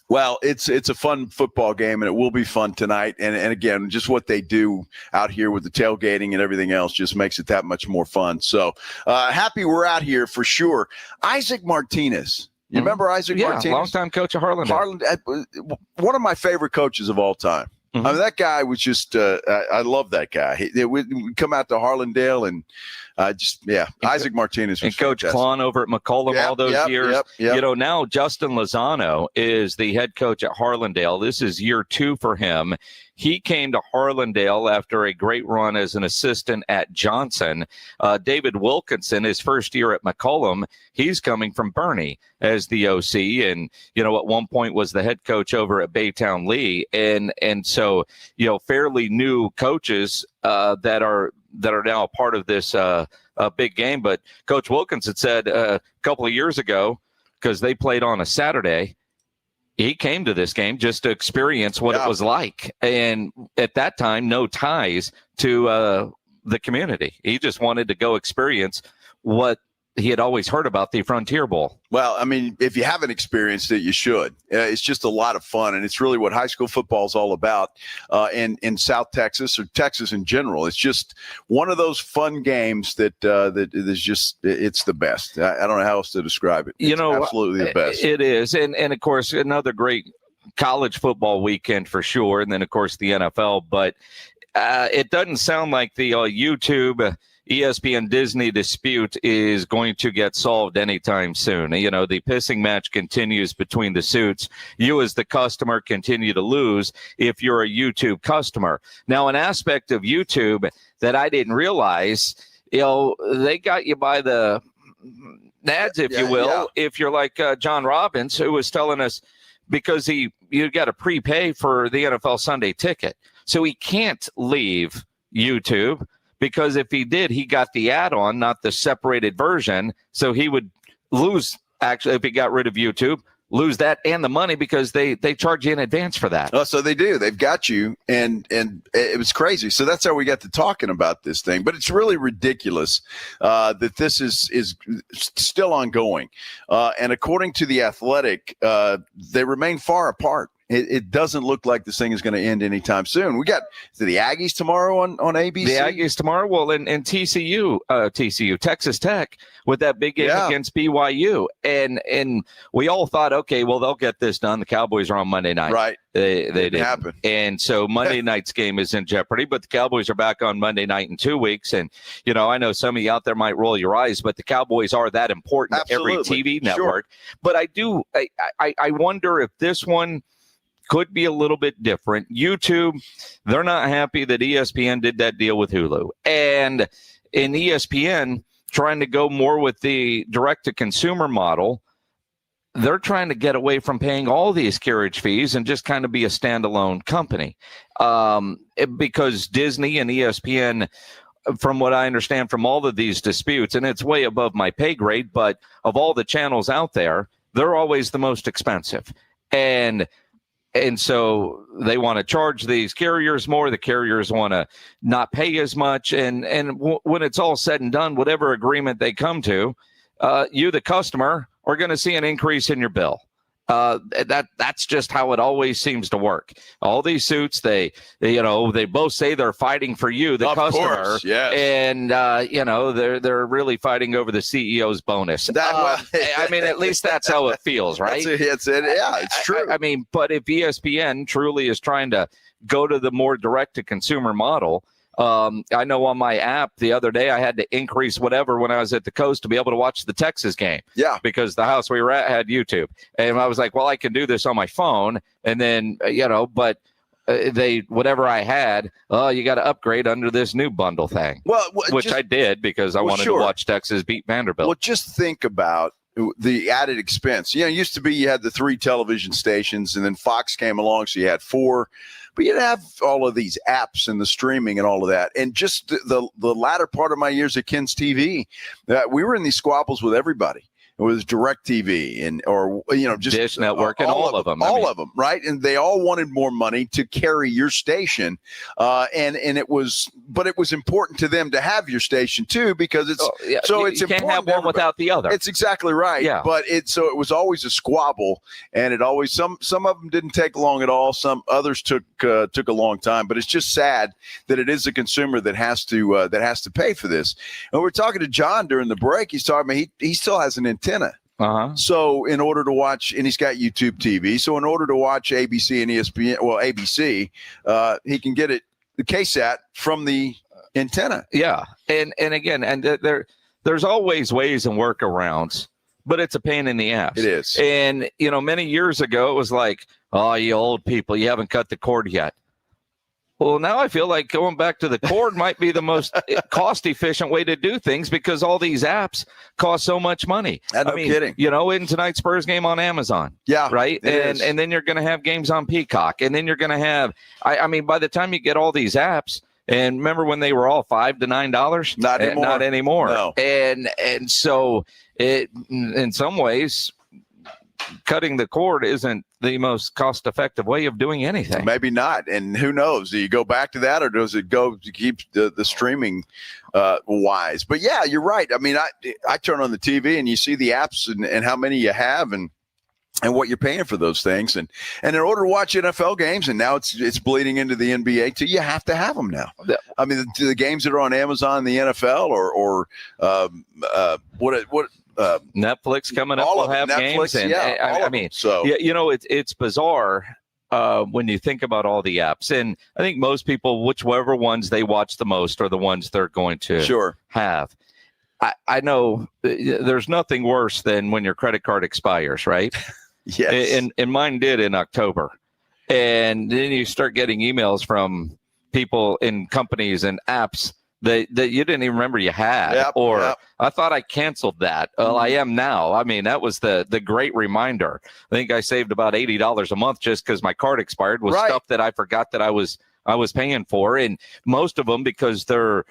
Well, it's a fun football game, and it will be fun tonight. And again, just what they do out here with the tailgating and everything else just makes it that much more fun. So happy we're out here for sure. Isaac Martinez. You remember Isaac Martinez? Yeah, longtime coach of Harlandale. One of my favorite coaches of all time. I mean, that guy was just I love that guy. We come out to Harlandale and Isaac Martinez was and Coach fantastic. Klon over at McCollum all those years. Yep. You know, now Justin Lozano is the head coach at Harlandale. This is year 2 for him. He came to Harlandale after a great run as an assistant at Johnson. David Wilkinson, his first year at McCollum, he's coming from Bernie as the OC, and you know, at one point was the head coach over at Baytown Lee, and so you know, fairly new coaches that are now a part of this big game. But Coach Wilkinson said a couple of years ago, because they played on a Saturday, he came to this game just to experience what it was like. And at that time, no ties to the community. He just wanted to go experience what he had always heard about, the Frontier Bowl. Well, I mean, if you haven't experienced it, you should. It's just a lot of fun, and it's really what high school football is all about in South Texas, or Texas in general. It's just one of those fun games that is just, it's the best. I don't know how else to describe it. It's absolutely the best. It is, and of course, another great college football weekend for sure, and then, of course, the NFL. But it doesn't sound like the YouTube ESPN Disney dispute is going to get solved anytime soon. You know, the pissing match continues between the suits. You as the customer continue to lose if you're a YouTube customer. Now, an aspect of YouTube that I didn't realize, you know, they got you by the nads, if you will, if you're like John Robbins, who was telling us, because you got to prepay for the NFL Sunday ticket. So he can't leave YouTube, because if he did, he got the add-on, not the separated version. So he would lose, actually, if he got rid of YouTube, lose that and the money, because they charge you in advance for that. Oh, so they do. They've got you, and it was crazy. So that's how we got to talking about this thing. But it's really ridiculous that this is still ongoing. And according to The Athletic, they remain far apart. It doesn't look like this thing is going to end anytime soon. We got the Aggies tomorrow on ABC. The Aggies tomorrow, well, and TCU, Texas Tech, with that big game against BYU. And we all thought, okay, well, they'll get this done. The Cowboys are on Monday night. Right. They didn't happen. And so Monday night's game is in jeopardy, but the Cowboys are back on Monday night in 2 weeks. And, you know, I know some of you out there might roll your eyes, but the Cowboys are that important to every TV network. Sure. But I wonder if this one could be a little bit different. YouTube, they're not happy that ESPN did that deal with Hulu. And in ESPN, trying to go more with the direct-to-consumer model, they're trying to get away from paying all these carriage fees and just kind of be a standalone company. Because Disney and ESPN, from what I understand from all of these disputes, and it's way above my pay grade, but of all the channels out there, they're always the most expensive. And so they want to charge these carriers more. The carriers want to not pay as much. And when it's all said and done, whatever agreement they come to, you, the customer, are going to see an increase in your bill. That's just how it always seems to work. All these suits, they both say they're fighting for you, the customer, course, yes. And they're really fighting over the CEO's bonus. I mean, at least that's how it feels, right? It's true. I mean, but if ESPN truly is trying to go to the more direct-to-consumer model, I know on my app the other day I had to increase whatever when I was at the coast to be able to watch the Texas game. Yeah. Because the house we were at had YouTube. And I was like, well, I can do this on my phone. And then, but whatever I had, you got to upgrade under this new bundle thing. Which I did because I wanted to watch Texas beat Vanderbilt. Well, just think about the added expense. It used to be you had the 3 television stations, and then Fox came along, so you had 4. But you'd have all of these apps and the streaming and all of that. And just the latter part of my years at Ken's TV, we were in these squabbles with everybody. It was DirecTV or just Dish Network and all of them. All of them, right? And they all wanted more money to carry your station, and it was important to them to have your station too, because it's it's you important. Can't have one without the other. It's exactly right. Yeah. But it was always a squabble, and it always some of them didn't take long at all. Some others took a long time. But it's just sad that it is the consumer that has to pay for this. And we're talking to John during the break. He's talking about he still has an antenna. So in order to watch, and he's got YouTube TV. So in order to watch ABC and ESPN, ABC, he can get the KSAT from the antenna. Yeah, and again, there's always ways and workarounds, but it's a pain in the ass. It is. And many years ago, it was like, oh, you old people, you haven't cut the cord yet. Well, now I feel like going back to the cord might be the most cost-efficient way to do things, because all these apps cost so much money. No kidding. In tonight's Spurs game on Amazon. Yeah. Right? And then you're going to have games on Peacock. And then you're going to have by the time you get all these apps, and remember when they were all $5 to $9? Not anymore. Not anymore. No. And so it, in some ways, cutting the cord isn't the most cost-effective way of doing anything. Maybe not. And who knows? Do you go back to that, or does it go to keep the streaming wise? But yeah, you're right. I mean, I turn on the TV and you see the apps and how many you have and what you're paying for those things. And in order to watch NFL games, and now it's bleeding into the NBA too, you have to have them now. I mean, the games that are on Amazon, the NFL, or what Netflix coming up will have Netflix, games. And so it's bizarre when you think about all the apps. And I think most people, whichever ones they watch the most are the ones they're going to have. I know there's nothing worse than when your credit card expires, right? Yes. And mine did in October. And then you start getting emails from people in companies and apps that you didn't even remember you had, I thought I canceled that. Well, I am now. I mean, that was the great reminder. I think I saved about $80 a month just because my card expired with stuff that I forgot that I was paying for, and most of them because they're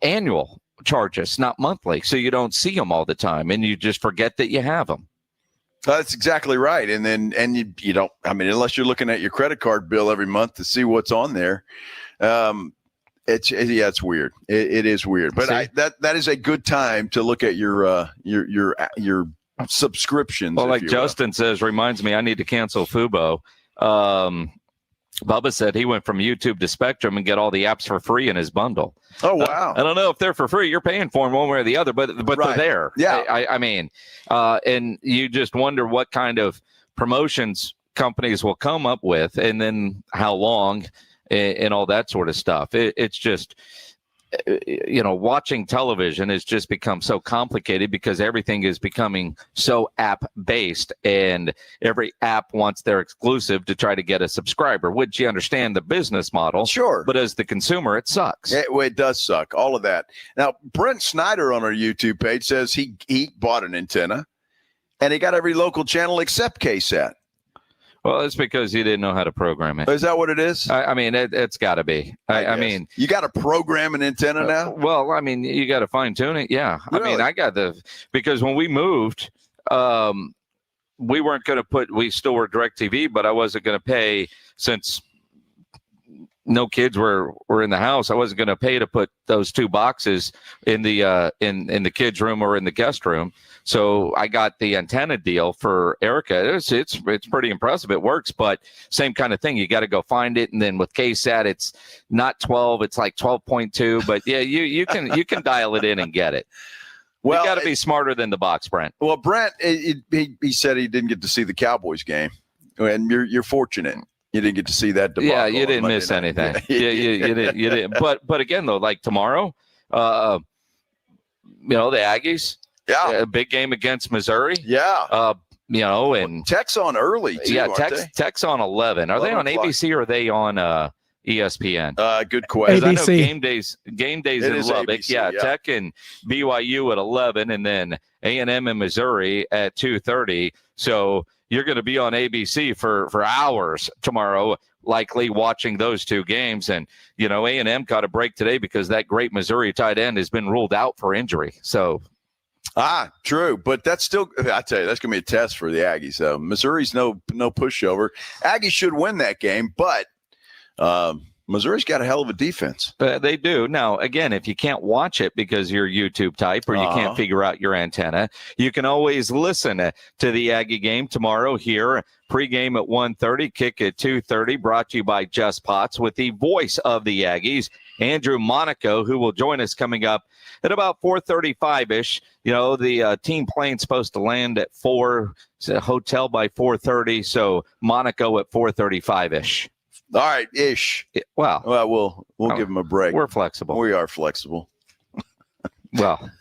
annual charges, not monthly, so you don't see them all the time, and you just forget that you have them. That's exactly right. And you don't. I mean, unless you're looking at your credit card bill every month to see what's on there. It's weird. It is weird, but that is a good time to look at your subscriptions. Well, like Justin says, reminds me, I need to cancel Fubo. Bubba said he went from YouTube to Spectrum and get all the apps for free in his bundle. Oh, wow. I don't know if they're for free. You're paying for them one way or the other, but they're there. Yeah. I mean, and you just wonder what kind of promotions companies will come up with, and then how long and all that sort of stuff. It's just, watching television has just become so complicated because everything is becoming so app-based, and every app wants their exclusive to try to get a subscriber, which you understand the business model. Sure. But as the consumer, it sucks. It does suck, all of that. Now, Brent Snyder on our YouTube page says he bought an antenna, and he got every local channel except KSAT. Well, it's because you didn't know how to program it. Is that what it is? I mean, it's got to be. I mean, you got to program an antenna now? Well, I mean, you got to fine tune it. Yeah. Really? I mean, because when we moved, we weren't going to we still were DirecTV, but I wasn't going to pay, since no kids were in the house. I wasn't going to pay to put those 2 boxes in the in the kids' room or in the guest room. So I got the antenna deal for Erica. It's pretty impressive. It works, but same kind of thing. You got to go find it, and then with KSAT, it's not 12. It's like 12.2. But yeah, you can dial it in and get it. Well, you got to be smarter than the box, Brent. Well, Brent, he said he didn't get to see the Cowboys game, and you're fortunate. You didn't get to see that debacle. Yeah, you didn't miss anything. You didn't. But again, though, like tomorrow, the Aggies. Yeah. A big game against Missouri. Yeah. And Tech's on early, too, yeah, aren't they? Tech's on 11. Are they on ABC or are they on ESPN? Good question. I know ABC. game days It in is Lubbock. ABC, yeah, yeah. Tech and BYU at 11, and then A&M and Missouri at 2:30. So you're going to be on ABC for hours tomorrow, likely watching those two games. And, A&M got a break today because that great Missouri tight end has been ruled out for injury. So, true. But that's still, I tell you, that's going to be a test for the Aggies. So Missouri's no pushover. Aggies should win that game, but Missouri's got a hell of a defense. They do. Now, again, if you can't watch it because you're YouTube type or you can't figure out your antenna, you can always listen to the Aggie game tomorrow here. Pregame at 1:30, kick at 2:30, brought to you by Just Pots with the voice of the Aggies, Andrew Monaco, who will join us coming up at about 4:35-ish. The team plane's supposed to land at 4, hotel by 4:30, so Monaco at 4:35-ish. All right, ish. Well, we'll give them a break. We're flexible. We are flexible. Well,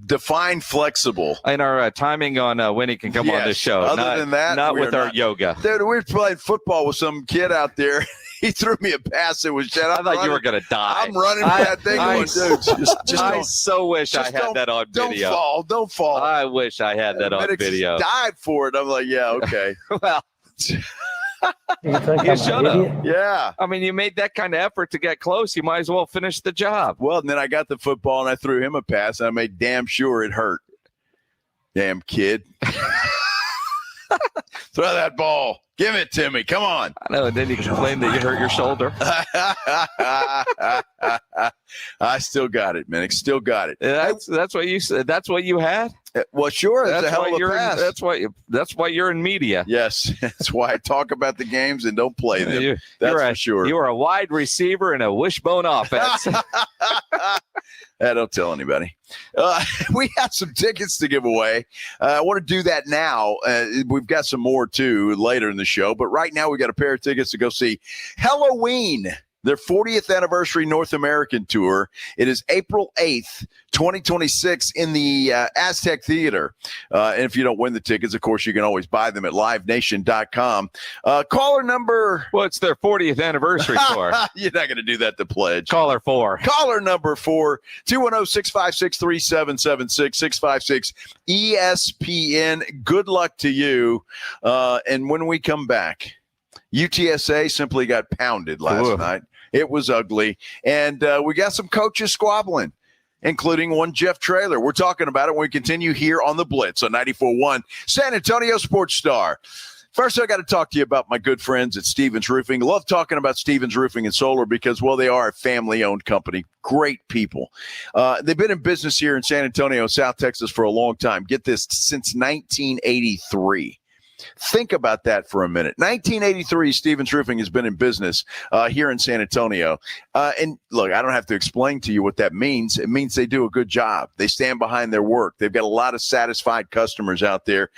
define flexible. And our timing on when he can come on this show. Other than that, not with our yoga. Dude, we were playing football with some kid out there. He threw me a pass that was dead. I thought you were going to die. I'm running that thing going, dude. I so wish I had that on video. Don't fall. I wish I had that on video. Died for it. I'm like, yeah, okay. Well, you should have. Yeah. I mean, you made that kind of effort to get close. You might as well finish the job. Well, and then I got the football and I threw him a pass and I made damn sure it hurt. Damn kid. Throw that ball. Give it to me. Come on. I know. And then you complain that you hurt your shoulder. I still got it, man. I still got it. That's what you said. That's what you had? Well, sure. That's a hell of a pass. That's why you're in media. Yes. That's why I talk about the games and don't play them. That's for sure. You are a wide receiver in a wishbone offense. Don't tell anybody. We have some tickets to give away. I want to do that now. We've got some more, too, later in the show. But right now, we got a pair of tickets to go see Halloween, their 40th anniversary North American tour. It is April 8th, 2026 in the Aztec Theater. And if you don't win the tickets, of course, you can always buy them at livenation.com. Caller number... Well, it's their 40th anniversary tour. You're not going to do that to pledge. Caller 4. Caller number 4, 210-656-3776, 656-ESPN. Good luck to you. And when we come back, UTSA simply got pounded last night. It was ugly. And we got some coaches squabbling, including one Jeff Traylor. We're talking about it when we continue here on the Blitz on 94.1 San Antonio Sports Star. First, I got to talk to you about my good friends at Stevens Roofing. Love talking about Stevens Roofing and Solar because, well, they are a family-owned company. Great people. They've been in business here in San Antonio, South Texas for a long time. Get this, since 1983. Think about that for a minute. 1983, Stevens Roofing has been in business here in San Antonio. And look, I don't have to explain to you what that means. It means they do a good job. They stand behind their work. They've got a lot of satisfied customers out there.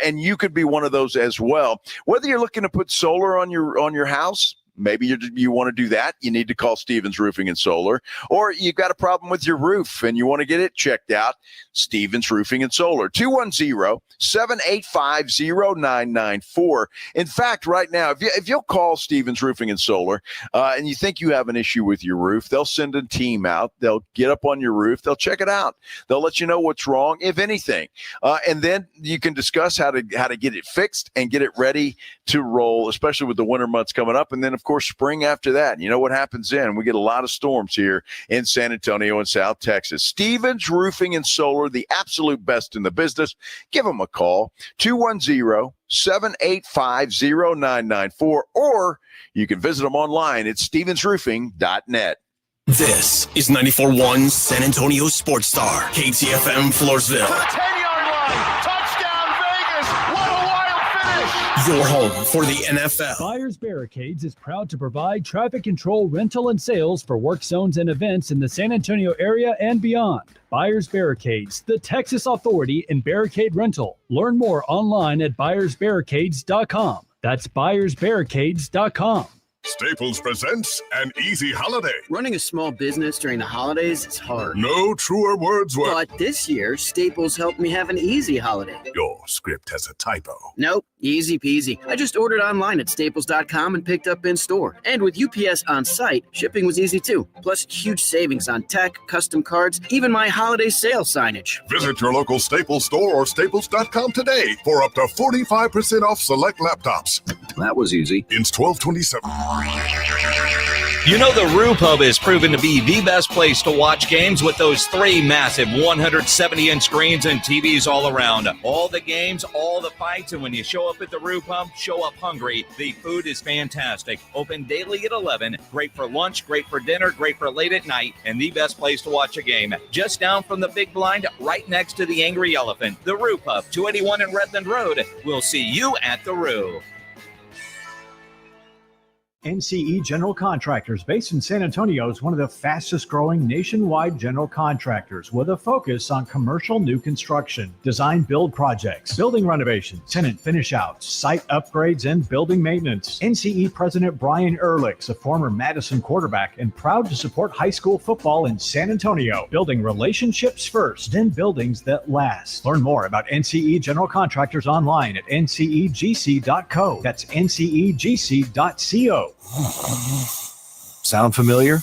And you could be one of those as well. Whether you're looking to put solar on your house, maybe you want to do that. You need to call Stevens Roofing and Solar. Or you've got a problem with your roof and you want to get it checked out. Stevens Roofing and Solar. 210-785-0994. In fact, right now, if you'll call Stevens Roofing and Solar and you think you have an issue with your roof, they'll send a team out. They'll get up on your roof. They'll check it out. They'll let you know what's wrong, if anything. And then you can discuss how to get it fixed and get it ready to roll, especially with the winter months coming up. And then, of course, spring after that. You know what happens then? We get a lot of storms here in San Antonio and South Texas. Stevens Roofing and Solar, the absolute best in the business. Give them a call, 210-785-0994, or you can visit them online at stevensroofing.net. This is 94.1 San Antonio Sports Star, KTFM Floresville. 10-yard line. Touchdown, Vegas. What a wild finish. Your home for the NFL. Buyers Barricades is proud to provide traffic control, rental, and sales for work zones and events in the San Antonio area and beyond. Buyers Barricades, the Texas authority in barricade rental. Learn more online at buyersbarricades.com. That's buyersbarricades.com. Staples presents An Easy Holiday. Running a small business during the holidays is hard. No truer words were... But this year, Staples helped me have an easy holiday. Your script has a typo. Nope, easy peasy. I just ordered online at staples.com and picked up in store. And with UPS on site, shipping was easy too. Plus, huge savings on tech, custom cards, even my holiday sale signage. Visit your local Staples store or staples.com today for up to 45% off select laptops. That was easy. Ins 12/27. You know the Roo Pub is proven to be the best place to watch games with those 3 massive 170-inch screens and TVs all around. All the games, all the fights, and when you show up at the Roo Pub, show up hungry. The food is fantastic. Open daily at 11. Great for lunch, great for dinner, great for late at night, and the best place to watch a game. Just down from the big blind, right next to the Angry Elephant. The Roo Pub, 281 in Redland Road. We'll see you at the Roo. NCE General Contractors, based in San Antonio, is one of the fastest growing nationwide general contractors with a focus on commercial new construction, design build projects, building renovations, tenant finish outs, site upgrades, and building maintenance. NCE President Brian Ehrlich's a former Madison quarterback and proud to support high school football in San Antonio, building relationships first, then buildings that last. Learn more about NCE General Contractors online at ncegc.co. That's ncegc.co. Sound familiar?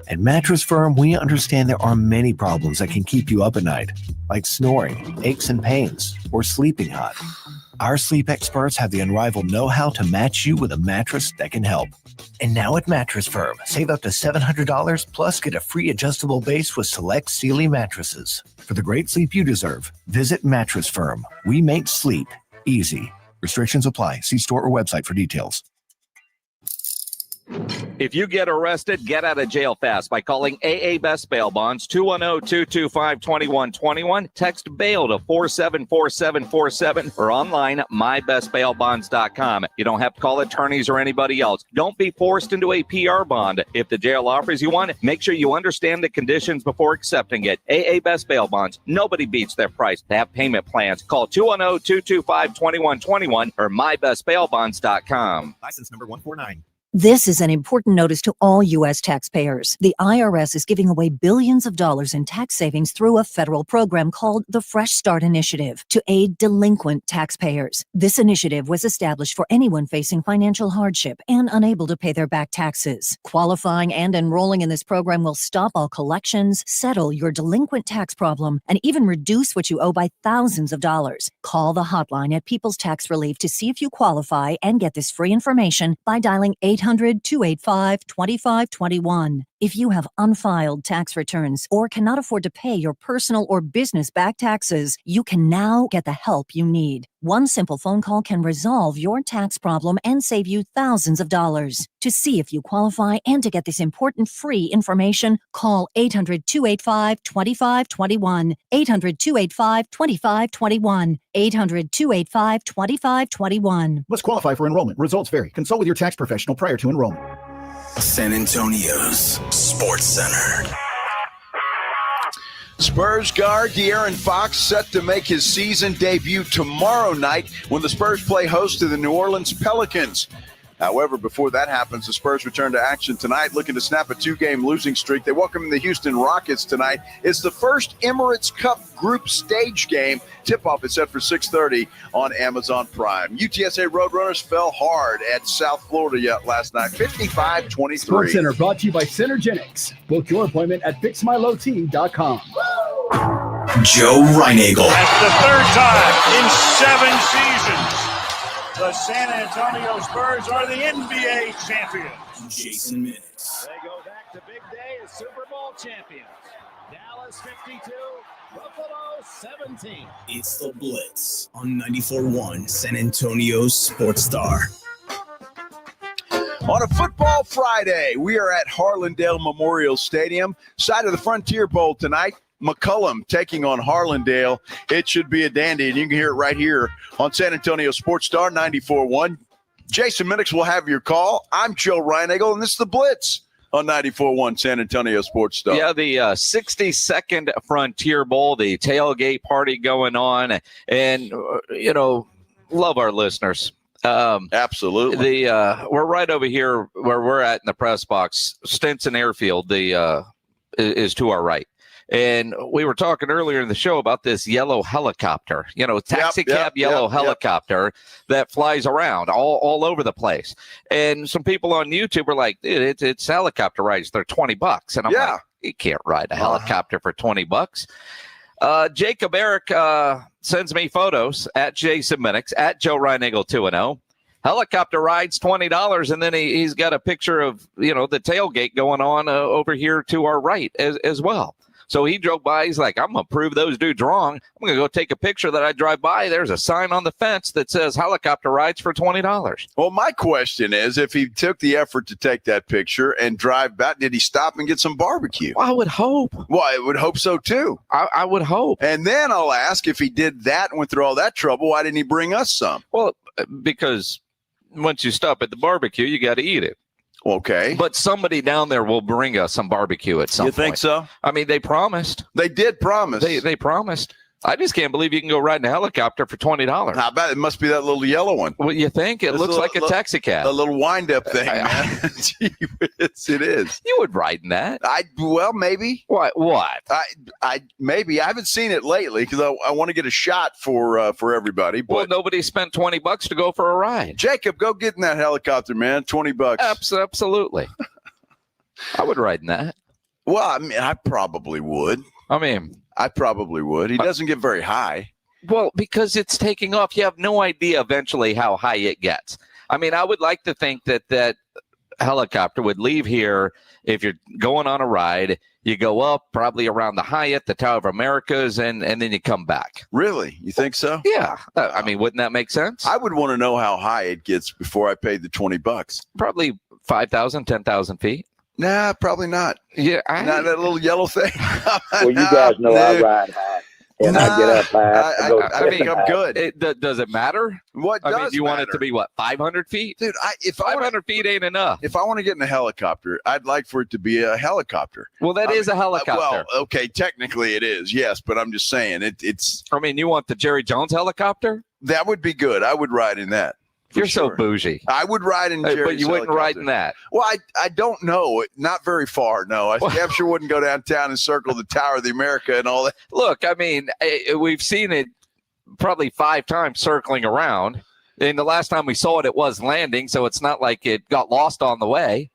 At Mattress Firm, we understand there are many problems that can keep you up at night, like snoring, aches and pains, or sleeping hot. Our sleep experts have the unrivaled know-how to match you with a mattress that can help. And now at Mattress Firm, save up to $700 plus get a free adjustable base with select Sealy mattresses. For the great sleep you deserve, visit Mattress Firm. We make sleep easy. Restrictions apply. See store or website for details. If you get arrested, get out of jail fast by calling AA Best Bail Bonds, 210-225-2121. Text bail to 474747 or online mybestbailbonds.com. You don't have to call attorneys or anybody else. Don't be forced into a PR bond. If the jail offers you one, make sure you understand the conditions before accepting it. AA Best Bail Bonds. Nobody beats their price. They have payment plans. Call 210-225-2121 or mybestbailbonds.com. License number 149. This is an important notice to all U.S. taxpayers. The IRS is giving away billions of dollars in tax savings through a federal program called the Fresh Start Initiative to aid delinquent taxpayers. This initiative was established for anyone facing financial hardship and unable to pay their back taxes. Qualifying and enrolling in this program will stop all collections, settle your delinquent tax problem, and even reduce what you owe by thousands of dollars. Call the hotline at People's Tax Relief to see if you qualify and get this free information by dialing 800-285-2521. If you have unfiled tax returns or cannot afford to pay your personal or business back taxes, you can now get the help you need. One simple phone call can resolve your tax problem and save you thousands of dollars. To see if you qualify and to get this important free information, call 800-285-2521. 800-285-2521. 800-285-2521. Must qualify for enrollment. Results vary. Consult with your tax professional prior to enrollment. San Antonio's Sports Center. Spurs guard De'Aaron Fox set to make his season debut tomorrow night when the Spurs play host to the New Orleans Pelicans. However, before that happens, the Spurs return to action tonight, looking to snap a 2-game losing streak. They welcome the Houston Rockets tonight. It's the first Emirates Cup Group stage game. Tip-off is set for 6:30 on Amazon Prime. UTSA Roadrunners fell hard at South Florida last night, 55-23. Sports Center brought to you by Centergenics. Book your appointment at fixmylowt.com. Joe Reinagle. That's the third time in 7 seasons. The San Antonio Spurs are the NBA champions. Jason Minutes. They go back to big day as Super Bowl champions. Dallas 52, Buffalo 17. It's the Blitz on 94.1 San Antonio's Sports Star. On a football Friday, we are at Harlandale Memorial Stadium, side of the Frontier Bowl tonight. McCullum taking on Harlandale. It should be a dandy, and you can hear it right here on San Antonio Sports Star 94.1. Jason Minix will have your call. I'm Joe Reinagle, and this is the Blitz on 94.1 San Antonio Sports Star. Yeah, the 62nd Frontier Bowl, the tailgate party going on, and, love our listeners. Absolutely. We're right over here where we're at in the press box. Stinson Airfield is to our right. And we were talking earlier in the show about this yellow helicopter, taxi cab yellow helicopter that flies around all over the place. And some people on YouTube were like, dude, it's helicopter rides. They're $20. And I'm like, you can't ride a helicopter for $20. Jacob Eric sends me photos at Jason Minix, at Joe Reinagle 2-0. Helicopter rides $20, and then he's got a picture of the tailgate going on over here to our right as well. So he drove by. He's like, I'm going to prove those dudes wrong. I'm going to go take a picture that I drive by. There's a sign on the fence that says helicopter rides for $20. Well, my question is, if he took the effort to take that picture and drive back, did he stop and get some barbecue? Well, I would hope. Well, I would hope so, too. I would hope. And then I'll ask, if he did that and went through all that trouble, why didn't he bring us some? Well, because once you stop at the barbecue, you got to eat it. Okay. But somebody down there will bring us some barbecue at some point. You think so? I mean, they promised. They did promise. They promised. I just can't believe you can go ride in a helicopter for $20. How about it? Must be that little yellow one. Well, you think? It looks like a taxi cab. A little wind-up thing, man. It is. You would ride in that. Well, maybe. What? Maybe. I haven't seen it lately because I want to get a shot for everybody. But well, nobody spent $20 to go for a ride. Jacob, go get in that helicopter, man. $20. Absolutely. I would ride in that. Well, I mean, I probably would. I probably would. He doesn't get very high. Well, because it's taking off. You have no idea eventually how high it gets. I mean, I would like to think that helicopter would leave here. If you're going on a ride, you go up probably around the Hyatt, the Tower of Americas, and then you come back. Really? You think so? Yeah. I mean, wouldn't that make sense? I would want to know how high it gets before I paid the $20. Probably 5,000, 10,000 feet. Nah, probably not. Yeah, not that little yellow thing. Well, you guys know I ride high. And I get up high. I think I'm good. Does it matter? What does I mean, do you want matter? it to be, 500 feet? Dude, if 500 feet ain't enough. If I want to get in a helicopter, I'd like for it to be a helicopter. Well, that is a helicopter. Well, okay, technically it is, yes, but I'm just saying it's. I mean, you want the Jerry Jones helicopter? That would be good. I would ride in that. You're so bougie. I would ride in Jerry's but you wouldn't ride in that. Well, I don't know. Not very far, no. I damn sure wouldn't go downtown and circle the Tower of the America and all that. Look, I mean, we've seen it probably 5 times circling around. And the last time we saw it, it was landing, so it's not like it got lost on the way.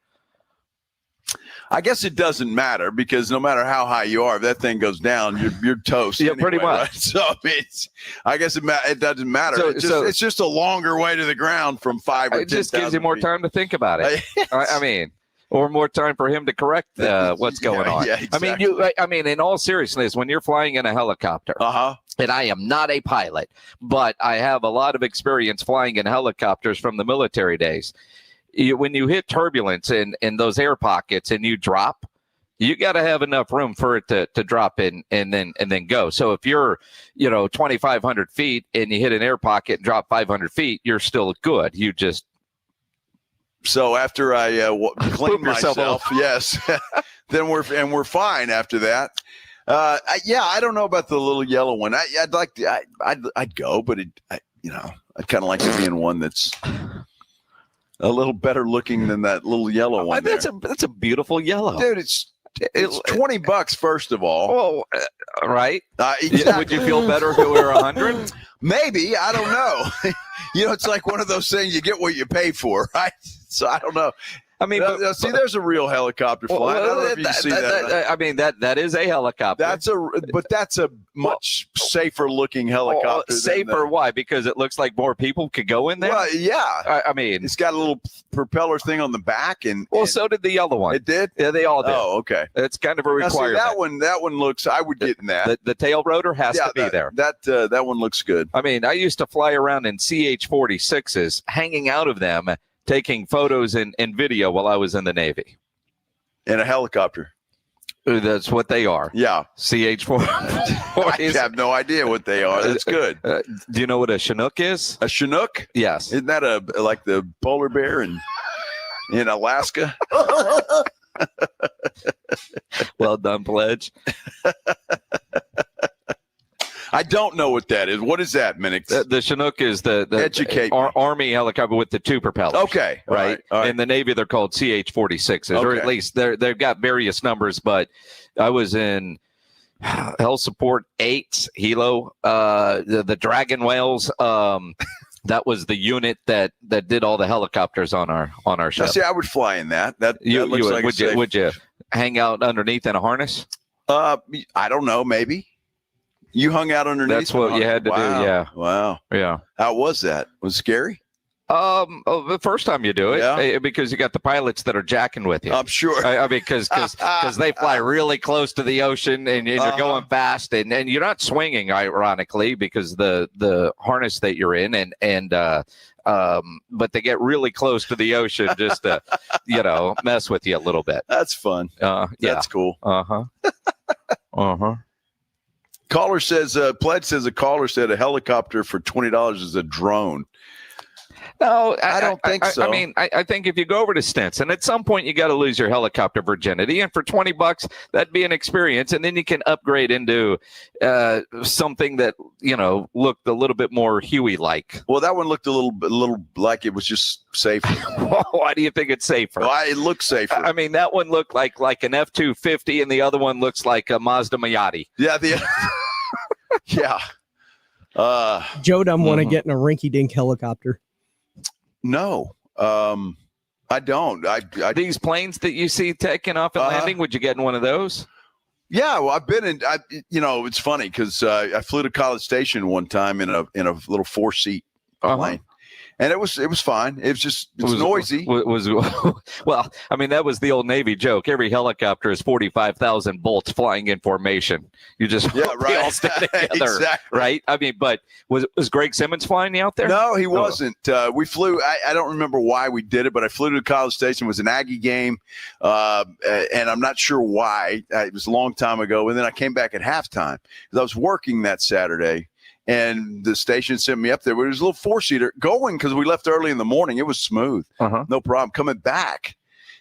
I guess it doesn't matter because no matter how high you are, if that thing goes down, you're toast. Yeah, anyway, pretty much. Right? So I guess it doesn't matter. It's just a longer way to the ground from 5 or 10,000 It just gives you more time to think about it. Yes. I mean, or more time for him to correct what's going on. Yeah, exactly. I mean, in all seriousness, when you're flying in a helicopter, and I am not a pilot, but I have a lot of experience flying in helicopters from the military days. When you hit turbulence in those air pockets and you drop, you got to have enough room for it to drop in and then go. So if you're 2,500 feet and you hit an air pocket and drop 500 feet, you're still good. You just so after I clean myself, yes, then we're fine after that. I don't know about the little yellow one. I'd like to. I'd go, but I'd kind of like to be in one that's a little better looking than that little yellow one. That's a beautiful yellow, dude. It's $20 first of all. Oh, right. Exactly. Would you feel better if it were 100? Maybe. I don't know. It's like one of those things, you get what you pay for, right? So I don't know. I mean, see, there's a real helicopter flying. I don't know if you can see that. I mean, that is a helicopter. That's a much safer looking helicopter. Safer? Why? Because it looks like more people could go in there. Well, yeah. I mean, it's got a little propeller thing on the back, and so did the yellow one. It did. Yeah, they all did. Oh, okay. It's kind of a requirement. That one looks. I would get in that. The tail rotor has to be there. That one looks good. I mean, I used to fly around in CH-46s, hanging out of them, taking photos and video while I was in the Navy. In a helicopter. That's what they are. Yeah. CH-40s. I have no idea what they are. That's good. Do you know what a Chinook is? A Chinook? Yes. Isn't that like the polar bear in Alaska? Well done, Pledge. I don't know what that is. What is that, Minix? The Chinook is the Educate Army helicopter with the 2 propellers. Okay. Right? All right. In the Navy, they're called CH-46s, or Okay. at least they've got various numbers. But I was in Hell Support 8, Hilo, the Dragon Whales. That was the unit that did all the helicopters on our ship. Now, see, I would fly in that. That You looks would, like would you hang out underneath in a harness? I don't know. Maybe you hung out underneath. That's what you had to do. Yeah. Wow. Yeah. How was that? Was it scary? The first time you do it, because you got the pilots that are jacking with you. I'm sure. I mean, because they fly really close to the ocean, and you're going fast, and you're not swinging, ironically, because the harness that you're in, but they get really close to the ocean just to, mess with you a little bit. That's fun. Yeah. That's cool. Caller says, Pledge says a caller said a helicopter for $20 is a drone. No, I don't think so. I mean, I think if you go over to Stinson, at some point you got to lose your helicopter virginity, and for $20, that'd be an experience, and then you can upgrade into something that looked a little bit more Huey-like. Well, that one looked a little like it was just safer. Why do you think it's safer? Well, it looks safer. I mean, that one looked like an F-250, and the other one looks like a Mazda Miata. Yeah, yeah. Joe doesn't want to get in a rinky-dink helicopter. No, I don't. I these planes that you see taking off and landing, would you get in one of those? Yeah, well, I've been in. It's funny because I flew to College Station one time in a little 4-seat plane, and it was fine. It was noisy. Well, I mean, that was the old Navy joke. Every helicopter is 45,000 bolts flying in formation. You just they all stick together, exactly. Right? I mean, but was Greg Simmons flying you out there? No, he wasn't. We flew. I don't remember why we did it, but I flew to College Station. It was an Aggie game, and I'm not sure why. It was a long time ago, and then I came back at halftime because I was working that Saturday. And the station sent me up there. But it was a little 4-seater going because we left early in the morning. It was smooth. No problem. Coming back,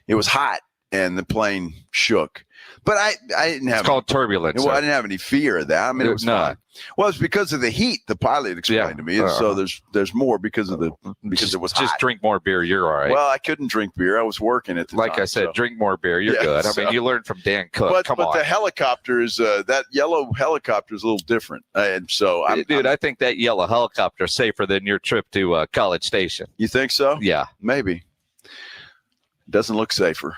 it was hot, and the plane shook. But I didn't have. It's called turbulence. Well, I didn't have any fear of that. I mean, it was fine. Well, it's because of the heat. The pilot explained to me, and so there's more because it was hot. Just drink more beer. You're all right. Well, I couldn't drink beer. I was working at the time. Like I said, drink more beer. You're good. I mean, you learned from Dan Cook. But the helicopter is that yellow helicopter is a little different, and so I think that yellow helicopter is safer than your trip to College Station. You think so? Yeah, maybe. Doesn't look safer.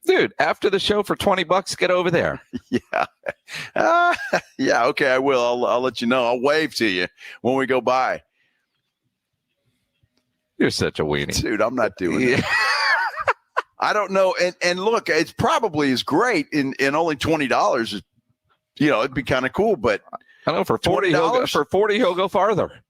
Dude, after the show for $20, get over there. Yeah. Yeah, okay, I will. I'll let you know. I'll wave to you when we go by. You're such a weenie. Dude, I'm not doing it. I don't know. And look, it's probably is great in only $20. It'd be kind of cool, but I don't know, for $40 he'll go farther.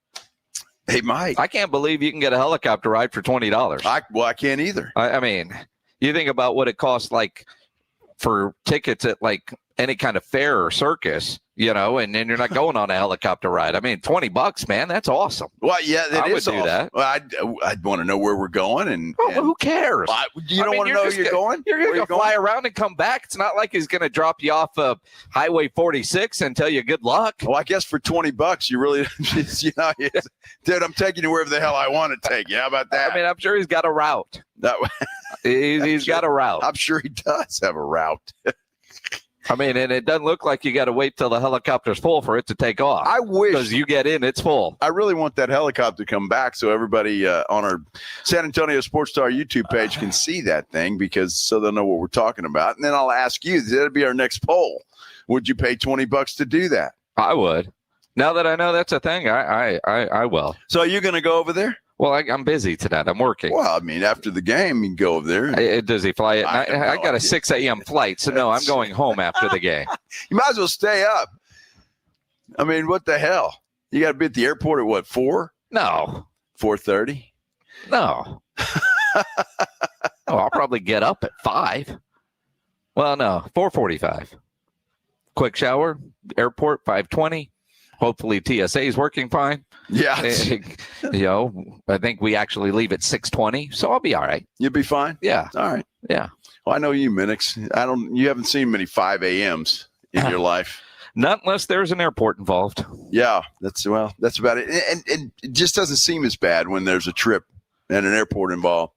He might. I can't believe you can get a helicopter ride for $20. I can't either. I mean, you think about what it costs, like for tickets at like any kind of fair or circus, and then you're not going on a helicopter ride. I mean, $20, man, that's awesome. Well, yeah, I would do that. Well, I'd want to know where we're going, and who cares? You don't want to know where you're going. You're going to fly around and come back. It's not like he's going to drop you off of Highway 46 and tell you good luck. Well, I guess for $20, you really, dude, I'm taking you wherever the hell I want to take you. How about that? I mean, I'm sure he's got a route. He's got a route. I'm sure he does have a route. I mean, and it doesn't look like you got to wait till the helicopter's full for it to take off. I wish. Because you get in, it's full. I really want that helicopter to come back so everybody on our San Antonio Sports Star YouTube page can see that thing, so they'll know what we're talking about. And then I'll ask you, that'll be our next poll. Would you pay $20 to do that? I would. Now that I know that's a thing, I will. So are you going to go over there? Well, I'm busy tonight. I'm working. Well, I mean, after the game, you can go over there. Does he fly at night? I got a 6 a.m. flight, so no, I'm going home after the game. You might as well stay up. I mean, what the hell? You got to be at the airport at what, 4? No. 4:30? No. I'll probably get up at 5. Well, no, 4:45. Quick shower, airport, 5:20. Hopefully TSA is working fine. Yeah. I think we actually leave at 6:20, so I'll be all right. You'll be fine? Yeah. All right. Yeah. Well, I know you, Minix. You haven't seen many 5 a.m.s in your life. Not unless there's an airport involved. Yeah, that's about it. And it just doesn't seem as bad when there's a trip and an airport involved.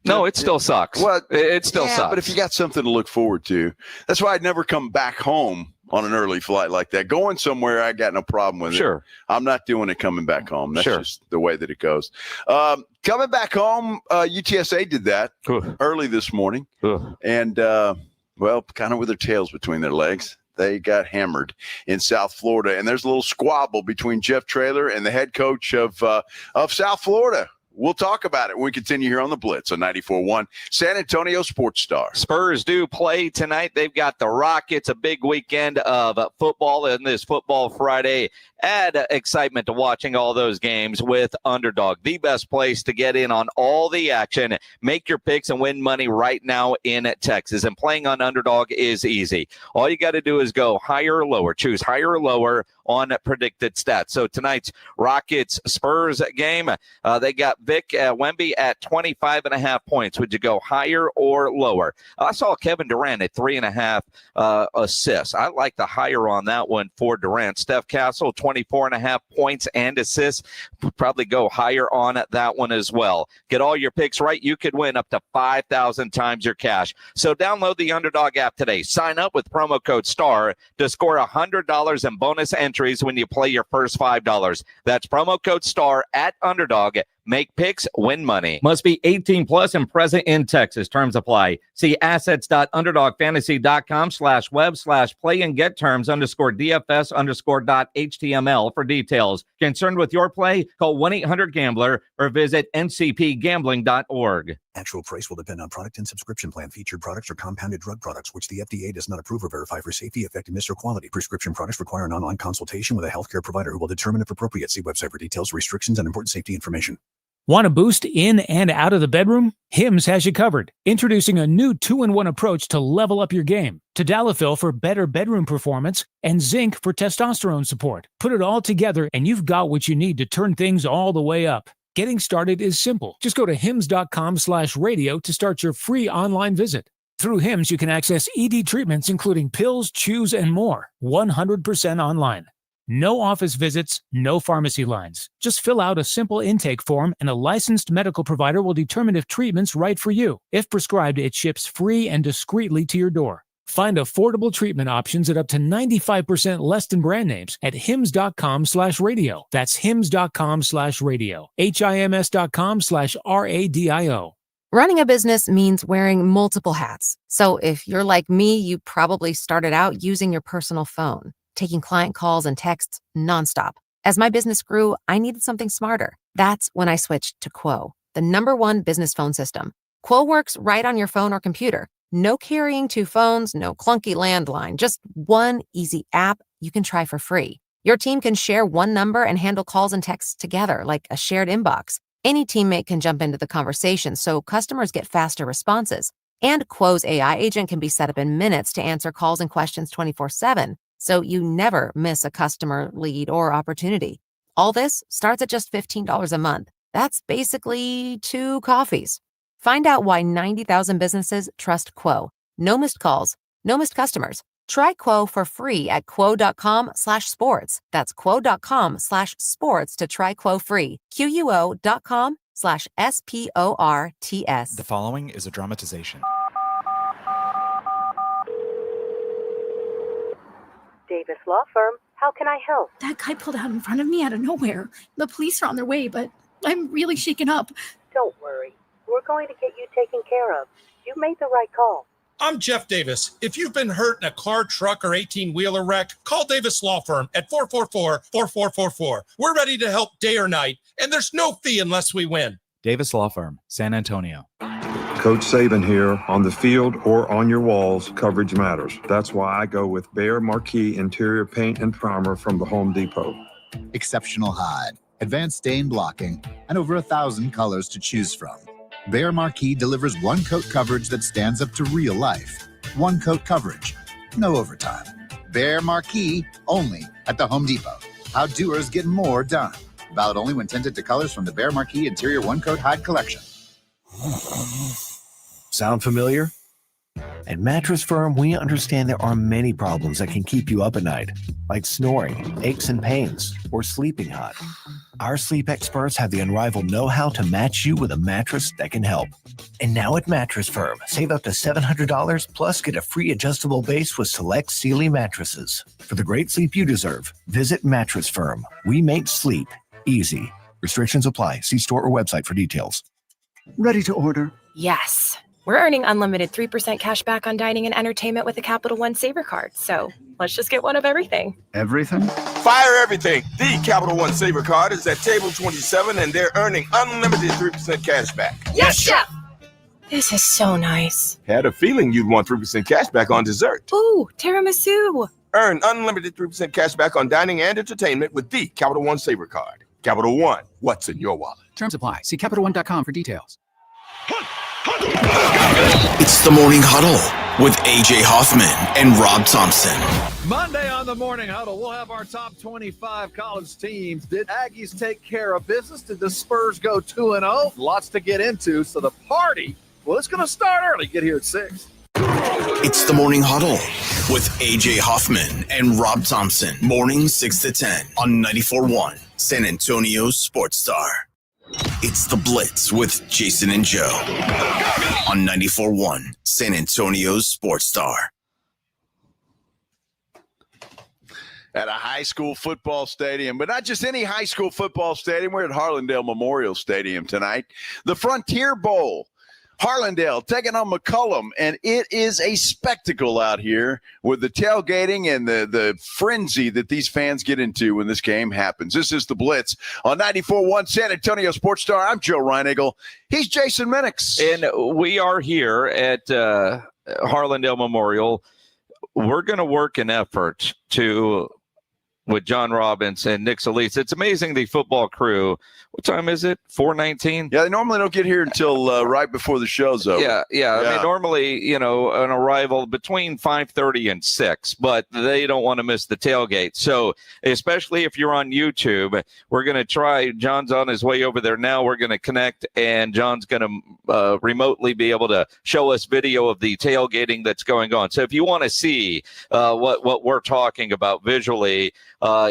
No, it still sucks. Well, it still sucks. But if you got something to look forward to, that's why I'd never come back home on an early flight like that. Going somewhere, I got no problem with it. Sure. I'm not doing it coming back home. That's Sure. just the way that it goes. Coming back home, UTSA did that early this morning. And, kind of with their tails between their legs. They got hammered in South Florida. And there's a little squabble between Jeff Traylor and the head coach of South Florida. We'll talk about it when we continue here on the Blitz on 94.1 San Antonio Sports Star. Spurs do play tonight. They've got the Rockets, a big weekend of football in this Football Friday. Add excitement to watching all those games with Underdog, the best place to get in on all the action. Make your picks and win money right now in Texas. And playing on Underdog is easy. All you got to do is go higher or lower. Choose higher or lower on predicted stats. So tonight's Rockets-Spurs game, they got Vic Wemby at 25.5 points. Would you go higher or lower? I saw Kevin Durant at 3.5 assists. I like the higher on that one for Durant. Steph Castle, 24.5 points and assists. Probably go higher on that one as well. Get all your picks right. You could win up to 5,000 times your cash. So download the Underdog app today. Sign up with promo code STAR to score $100 in bonus entries when you play your first $5. That's promo code STAR at Underdog. Make picks, win money. Must be 18 plus and present in Texas. Terms apply. See assets.underdogfantasy.com/web/play and get terms _DFS_.html for details. Concerned with your play? Call 1-800-GAMBLER or visit ncpgambling.org. Actual price will depend on product and subscription plan. Featured products are compounded drug products, which the FDA does not approve or verify for safety, effectiveness, or quality. Prescription products require an online consultation with a healthcare provider who will determine if appropriate. See website for details, restrictions, and important safety information. Want a boost in and out of the bedroom? Hims has you covered. Introducing a new 2-in-1 approach to level up your game. Tadalafil for better bedroom performance and zinc for testosterone support. Put it all together and you've got what you need to turn things all the way up. Getting started is simple. Just go to hims.com/radio to start your free online visit. Through Hims, you can access ED treatments including pills, chews, and more. 100% online. No office visits, no pharmacy lines. Just fill out a simple intake form and a licensed medical provider will determine if treatment's right for you. If prescribed, it ships free and discreetly to your door. Find affordable treatment options at up to 95% less than brand names at hims.com/radio. That's hims.com/radio. HIMS.com/RADIO. Running a business means wearing multiple hats. So if you're like me, you probably started out using your personal phone, taking client calls and texts nonstop. As my business grew, I needed something smarter. That's when I switched to Quo, the #1 business phone system. Quo works right on your phone or computer. No carrying 2 phones, no clunky landline, just one easy app you can try for free. Your team can share one number and handle calls and texts together like a shared inbox. Any teammate can jump into the conversation so customers get faster responses. And Quo's AI agent can be set up in minutes to answer calls and questions 24/7. So you never miss a customer lead or opportunity. All this starts at just $15 a month. That's basically 2 coffees. Find out why 90,000 businesses trust Quo. No missed calls, no missed customers. Try Quo for free at quo.com/sports. That's quo.com/sports to try Quo free. QUO.com/SPORTS. The following is a dramatization. Davis Law Firm. How can I help? That guy pulled out in front of me out of nowhere. The police are on their way, but I'm really shaken up. Don't worry. We're going to get you taken care of. You made the right call. I'm Jeff Davis. If you've been hurt in a car, truck, or 18-wheeler wreck, call Davis Law Firm at 444-4444. We're ready to help day or night, and there's no fee unless we win. Davis Law Firm, San Antonio. Coach Saban here. On the field or on your walls, coverage matters. That's why I go with Behr Marquee Interior Paint and Primer from the Home Depot. Exceptional hide, advanced stain blocking, and over 1,000 colors to choose from. Behr Marquee delivers one-coat coverage that stands up to real life. One-coat coverage, no overtime. Behr Marquee, only at the Home Depot. How doers get more done. Valid only when tinted to colors from the Behr Marquee Interior One-Coat Hide Collection. Sound familiar? At Mattress Firm, we understand there are many problems that can keep you up at night, like snoring, aches and pains, or sleeping hot. Our sleep experts have the unrivaled know-how to match you with a mattress that can help. And now at Mattress Firm, save up to $700 plus get a free adjustable base with select Sealy mattresses. For the great sleep you deserve, visit Mattress Firm. We make sleep easy. Restrictions apply. See store or website for details. Ready to order? Yes. We're earning unlimited 3% cash back on dining and entertainment with a Capital One Saver card. So let's just get one of everything. Everything? Fire everything. The Capital One Saver card is at table 27 and they're earning unlimited 3% cash back. Yes, Chef! This is so nice. Had a feeling you'd want 3% cash back on dessert. Ooh, tiramisu. Earn unlimited 3% cash back on dining and entertainment with the Capital One Saver card. Capital One, what's in your wallet? Terms apply. See CapitalOne.com for details. It's the Morning Huddle with A.J. Hoffman and Rob Thompson. Monday on the Morning Huddle, we'll have our top 25 college teams. Did Aggies take care of business? Did the Spurs go 2-0? Lots to get into, so the party, well, it's going to start early. Get here at 6. It's the Morning Huddle with A.J. Hoffman and Rob Thompson. Morning 6 to 10 on 94.1 San Antonio's Sports Star. It's the Blitz with Jason and Joe on 94.1 San Antonio's Sports Star. At a high school football stadium, but not just any high school football stadium. We're at Harlandale Memorial Stadium tonight. The Frontier Bowl. Harlandale taking on McCollum, and it is a spectacle out here with the tailgating and the frenzy that these fans get into when this game happens. This is the Blitz on 94.1 San Antonio Sports Star. I'm Joe Reinagle. He's Jason Minix. And we are here at Harlandale Memorial. We're going to work an effort to, with John Robbins and Nick Solis. It's amazing the football crew. What time is it? 4:19? Yeah, they normally don't get here until right before the show's over. Yeah. I mean, normally, an arrival between 5:30 and 6, but they don't want to miss the tailgate. So especially if you're on YouTube, we're going to try. John's on his way over there now. We're going to connect, and John's going to remotely be able to show us video of the tailgating that's going on. So if you want to see what we're talking about visually,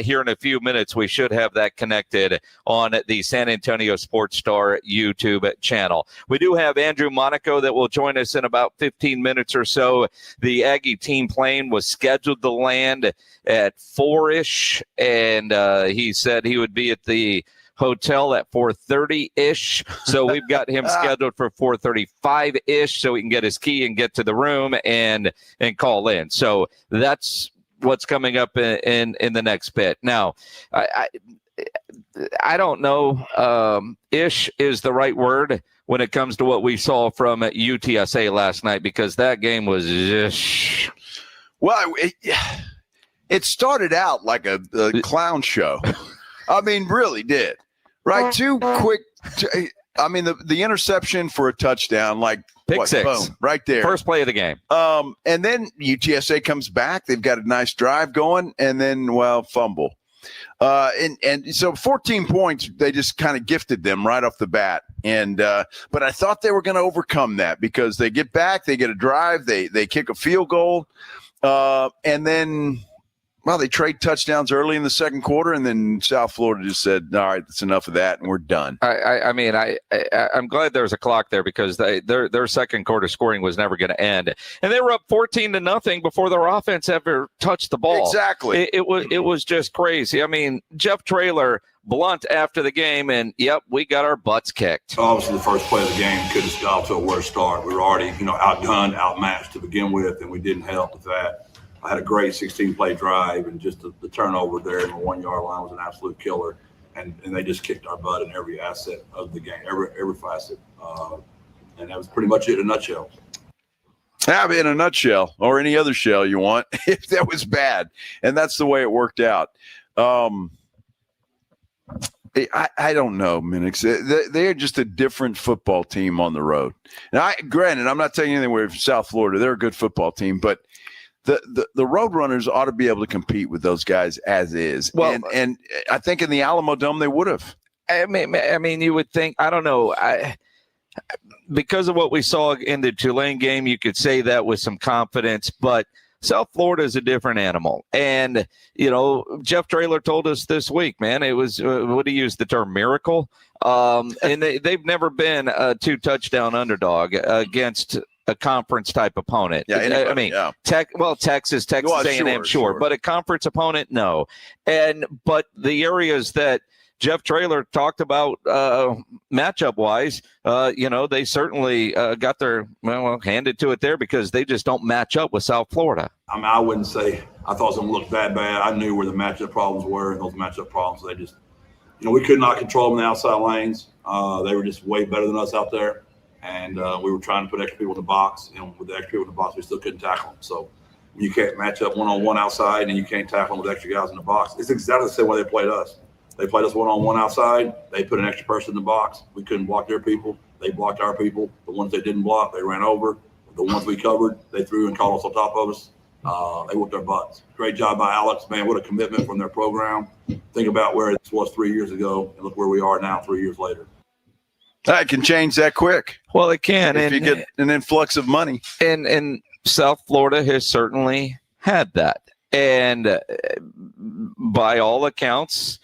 here in a few minutes, we should have that connected on the San Antonio Sports Star YouTube channel. We do have Andrew Monaco that will join us in about 15 minutes or so. The Aggie team plane was scheduled to land at 4-ish, and he said he would be at the hotel at 4:30-ish. So we've got him scheduled for 4:35-ish so he can get his key and get to the room and call in. So that's what's coming up in the next bit. Now, I don't know. Ish is the right word when it comes to what we saw from UTSA last night, because that game was ish. Well, it started out like a clown show. I mean, really did. Right? Too quick. I mean, the interception for a touchdown, like pick six, boom, right there. First play of the game. And then UTSA comes back. They've got a nice drive going, and then, fumble. And so 14 points, they just kind of gifted them right off the bat. And but I thought they were going to overcome that because they get back, they get a drive, they kick a field goal, and then they trade touchdowns early in the second quarter, and then South Florida just said, all right, that's enough of that, and we're done. I'm glad there's a clock there because their second quarter scoring was never going to end. And they were up 14-0 before their offense ever touched the ball. Exactly. It was just crazy. I mean, Jeff Traylor, blunt after the game, and, yep, we got our butts kicked. Obviously, the first play of the game couldn't have got to a worse start. We were already, outgunned, outmatched to begin with, and we didn't help with that. I had a great 16-play drive, and just the turnover there in the 1-yard line was an absolute killer. And they just kicked our butt in every asset of the game, every facet. And that was pretty much it in a nutshell. In a nutshell, or any other shell you want, if that was bad. And that's the way it worked out. I don't know, Minix. They're just a different football team on the road. Now, granted, I'm not taking anything away from South Florida. They're a good football team, but the Roadrunners ought to be able to compete with those guys as is. Well, and I think in the Alamo Dome they would have. I mean, you would think. I don't know. because of what we saw in the Tulane game, you could say that with some confidence, but South Florida is a different animal. And, Jeff Traylor told us this week, man, it was, what he used the term miracle. And they've never been a 2-touchdown underdog against a conference type opponent. Yeah, anybody, Texas A&M, sure, but a conference opponent, no. But the areas that Jeff Traylor talked about matchup wise, they certainly got their handed to it there because they just don't match up with South Florida. I mean, I wouldn't say I thought it was going to look that bad. I knew where the matchup problems were, and those matchup problems, they just, we could not control them in the outside lanes. They were just way better than us out there, and we were trying to put extra people in the box, and with the extra people in the box, we still couldn't tackle them. So you can't match up one-on-one outside, and you can't tackle them with extra guys in the box. It's exactly the same way they played us. They played us one-on-one outside. They put an extra person in the box. We couldn't block their people. They blocked our people. The ones they didn't block, they ran over. The ones we covered, they threw and called us on top of us. They whooped our butts. Great job by Alex, man. What a commitment from their program. Think about where it was 3 years ago, and look where we are now 3 years later. That can change that quick. Well, it can. If you get an influx of money. And South Florida has certainly had that. And by all accounts,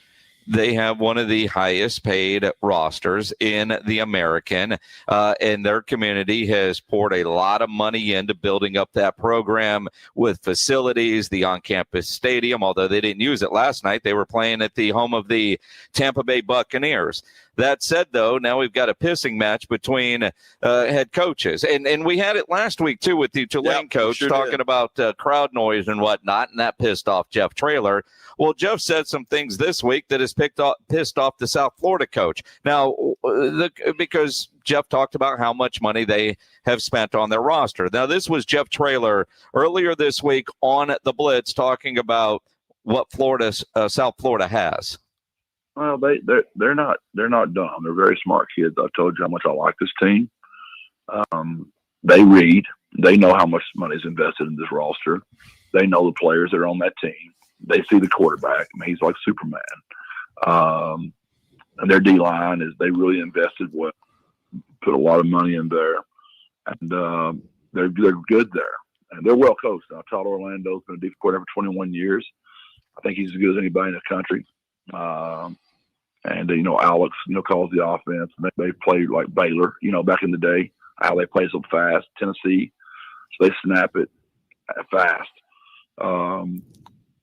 they have one of the highest paid rosters in the American, and their community has poured a lot of money into building up that program with facilities, the on-campus stadium. Although they didn't use it last night, they were playing at the home of the Tampa Bay Buccaneers. That said, though, now we've got a pissing match between head coaches. And we had it last week, too, with the Tulane coach talking about crowd noise and whatnot, and that pissed off Jeff Traylor. Well, Jeff said some things this week that has pissed off the South Florida coach. Now, because Jeff talked about how much money they have spent on their roster. Now, this was Jeff Traylor earlier this week on the Blitz talking about what South Florida has. Well, they're not dumb. They're very smart kids. I told you how much I like this team. They read. They know how much money is invested in this roster. They know the players that are on that team. They see the quarterback. I mean, he's like Superman. And their D-line is they really invested put a lot of money in there, and they're good there, and they're well coached. Now, Todd Orlando's been a defensive coordinator for 21 years. I think he's as good as anybody in the country. And Alex, calls the offense. They played like Baylor, back in the day, how they play so fast. Tennessee, so they snap it fast.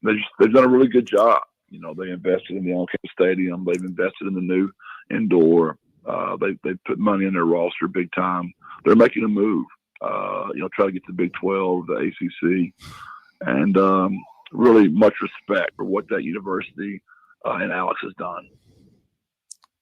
They've done a really good job. They invested in the on-campus stadium. They've invested in the new indoor. They put money in their roster big time. They're making a move. Try to get to the Big 12, the ACC, and really much respect for what that university and Alex has done.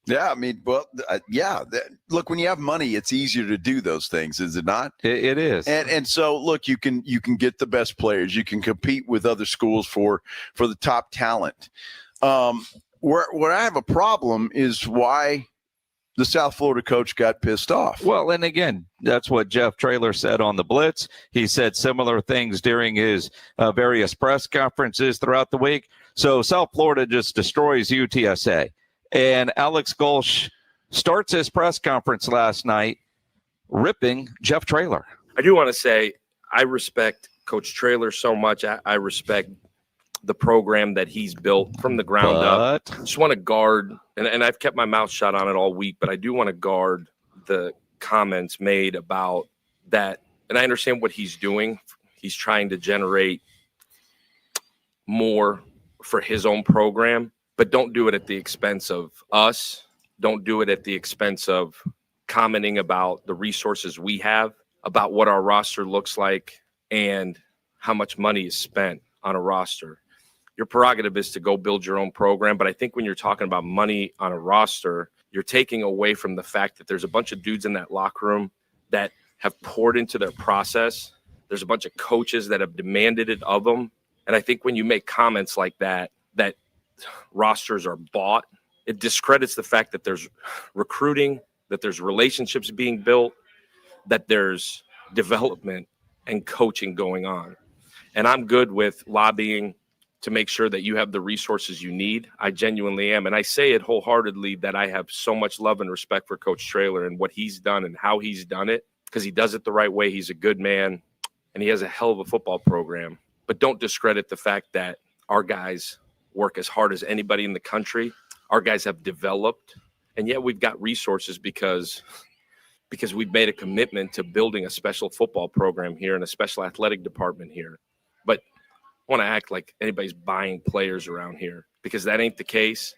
Yeah, I mean, look, when you have money, it's easier to do those things, is it not? It is. And so, look, you can get the best players. You can compete with other schools for the top talent. Where I have a problem is why the South Florida coach got pissed off. Well, and again, that's what Jeff Traylor said on the Blitz. He said similar things during his various press conferences throughout the week. So South Florida just destroys UTSA. And Alex Golsh starts his press conference last night ripping Jeff Traylor. I do want to say I respect Coach Traylor so much. I respect the program that he's built from the ground up. I just want to guard, and I've kept my mouth shut on it all week, but I do want to guard the comments made about that. And I understand what he's doing. He's trying to generate more for his own program. But don't do it at the expense of us. Don't do it at the expense of commenting about the resources we have, about what our roster looks like, and how much money is spent on a roster. Your prerogative is to go build your own program. But I think when you're talking about money on a roster, you're taking away from the fact that there's a bunch of dudes in that locker room that have poured into their process. There's a bunch of coaches that have demanded it of them. And I think when you make comments like that rosters are bought, it discredits the fact that there's recruiting, that there's relationships being built, that there's development and coaching going on. And I'm good with lobbying to make sure that you have the resources you need. I genuinely am. And I say it wholeheartedly that I have so much love and respect for Coach Traylor and what he's done and how he's done it, because he does it the right way. He's a good man, and he has a hell of a football program. But don't discredit the fact that our guys work as hard as anybody in the country. Our guys have developed, and yet we've got resources because we've made a commitment to building a special football program here and a special athletic department here. But I want to act like anybody's buying players around here, because that ain't the case,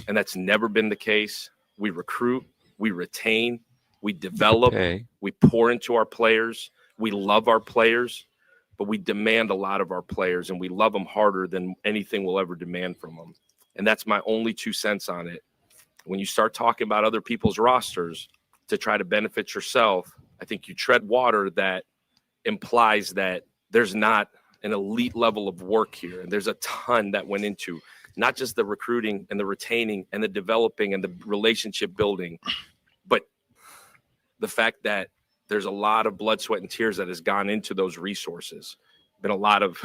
and that's never been the case. We recruit, we retain, we develop, we pour into our players, we love our players, but we demand a lot of our players, and we love them harder than anything we'll ever demand from them. And that's my only 2 cents on it. When you start talking about other people's rosters to try to benefit yourself, I think you tread water that implies that there's not an elite level of work here. And there's a ton that went into not just the recruiting and the retaining and the developing and the relationship building, but the fact that there's a lot of blood, sweat, and tears that has gone into those resources. Been a lot of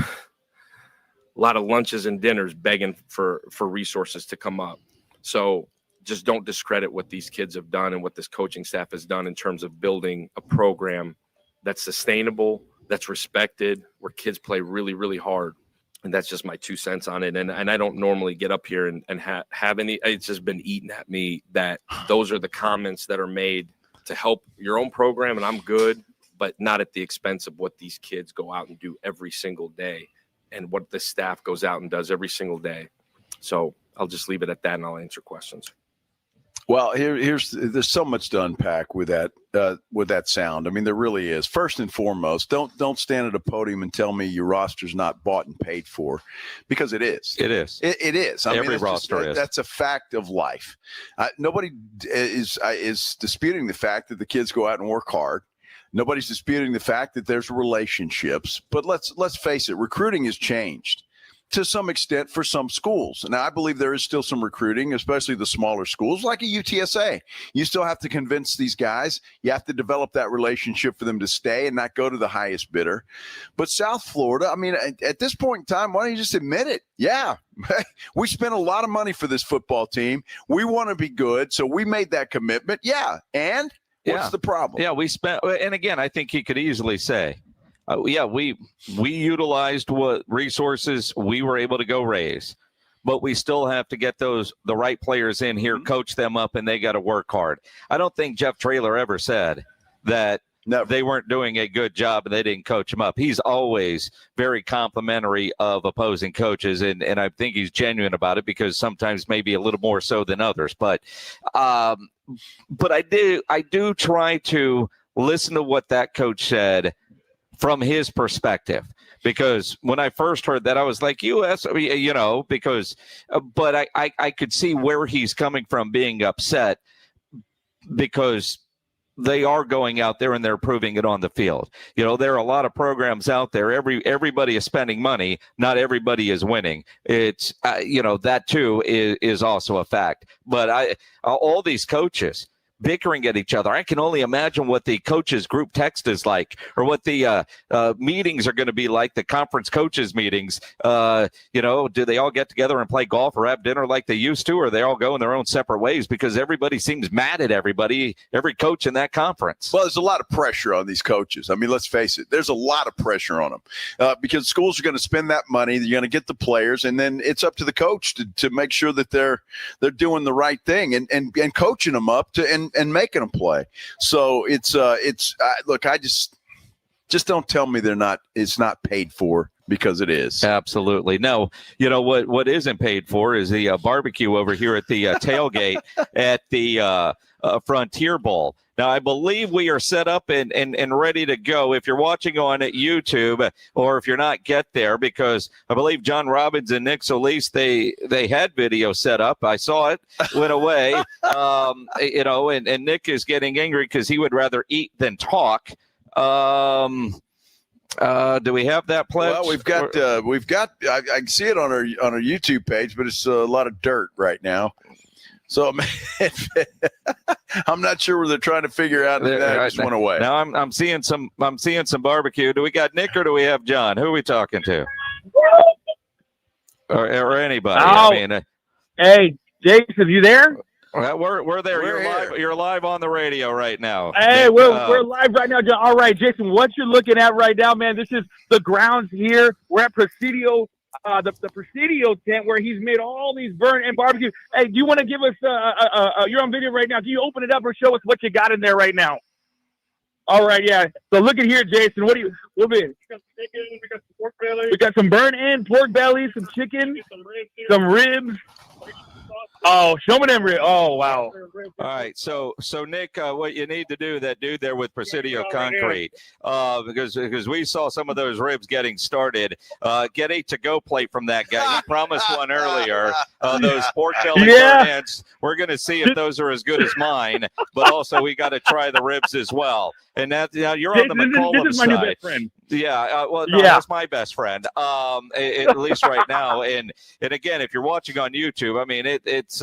lunches and dinners begging for resources to come up. So just don't discredit what these kids have done and what this coaching staff has done in terms of building a program that's sustainable, that's respected, where kids play really, really hard. And that's just my 2 cents on it. And I don't normally get up here and have any, it's just been eaten at me that those are the comments that are made to help your own program. And I'm good, but not at the expense of what these kids go out and do every single day and what the staff goes out and does every single day. So I'll just leave it at that, and I'll answer questions. Well, there's so much to unpack with that sound. I mean, there really is. First and foremost, don't stand at a podium and tell me your roster's not bought and paid for, because it is. It is. It is. Every roster is. That's a fact of life. Nobody is disputing the fact that the kids go out and work hard. Nobody's disputing the fact that there's relationships. But let's face it, recruiting has changed to some extent for some schools. Now, I believe there is still some recruiting, especially the smaller schools like a UTSA. You still have to convince these guys. You have to develop that relationship for them to stay and not go to the highest bidder. But South Florida, I mean, at this point in time, why don't you just admit it? Yeah, we spent a lot of money for this football team. We want to be good, so we made that commitment. Yeah, and what's the problem? Yeah, we spent, and again, I think he could easily say, we utilized what resources we were able to go raise, but we still have to get the right players in here, coach them up, and they got to work hard. I don't think Jeff Traylor ever said that they weren't doing a good job and they didn't coach them up. He's always very complimentary of opposing coaches, and I think he's genuine about it, because sometimes maybe a little more so than others. But I do try to listen to what that coach said from his perspective, because when I first heard that, I was like, but I could see where he's coming from, being upset, because they are going out there and they're proving it on the field. There are a lot of programs out there. Everybody is spending money. Not everybody is winning. It's, that too is also a fact. But all these coaches bickering at each other. I can only imagine what the coaches group text is like, or what the meetings are going to be like, the conference coaches meetings. Do they all get together and play golf or have dinner like they used to, or they all go in their own separate ways, because everybody seems mad at everybody, every coach in that conference? Well, there's a lot of pressure on these coaches. I mean, let's face it. There's a lot of pressure on them because schools are going to spend that money. You're going to get the players, and then it's up to the coach to make sure that they're doing the right thing and coaching them up and making them play. So look, I just don't tell me it's not paid for, because it is. Absolutely. No, what isn't paid for is the barbecue over here at the tailgate at the Frontier Bowl. Now, I believe we are set up and ready to go. If you're watching on YouTube, or if you're not, get there, because I believe John Robbins and Nick Solis, they had video set up. I saw it, went away, and Nick is getting angry because he would rather eat than talk. Do we have that pledge? Well, we've got. I can see it on our YouTube page, but it's a lot of dirt right now. So I'm not sure where they're trying to figure out that just went away. Now I'm seeing some barbecue. Do we got Nick or do we have John? Who are we talking to? or anybody. Oh. I mean, Hey, Jason, you there? we're there. We're You're here. live. You're live on the radio right now. Hey, Nick, we're live right now. All right, Jason, what you're looking at right now, man, this is the grounds here. We're at Presidio, the Presidio tent where he's made all these burn and barbecue. Hey, do you want to give us, you're on video right now. Can you open it up or show us what you got in there right now? All right, yeah. So look at here, Jason. We got some chicken, we got some pork belly. We got some burnt-in pork belly, some chicken, some ribs. Oh, show me them ribs. Oh, wow. All right, so Nick, what you need to do, that dude there with Presidio Concrete, because we saw some of those ribs getting started. Get a to-go plate from that guy. He promised one earlier. Those pork belly burn-ins. We're going to see if those are as good as mine, but also we got to try the ribs as well. And that you're on the McCollum this is my side. new best friend. Yeah, that's my best friend. At least right now. And again, if you're watching on YouTube, I mean it's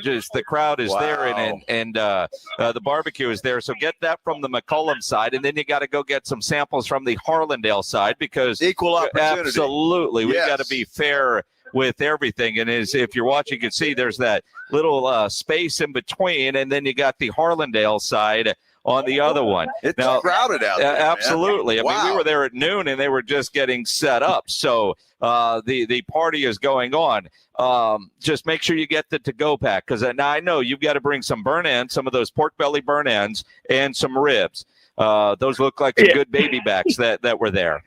just the crowd is there and the barbecue is there. So get that from the McCollum side, and then you got to go get some samples from the Harlandale side because equal opportunity. Absolutely, we got to be fair with everything. And if you're watching, you can see there's that little space in between, and then you got the Harlandale side on the other one. It's crowded out there. Absolutely. Man. I mean, we were there at noon, and they were just getting set up. So the party is going on. Just make sure you get the to-go pack, because now I know you've got to bring some burn-ends, some of those pork belly burn-ends, and some ribs. Those look like some good baby backs that were there.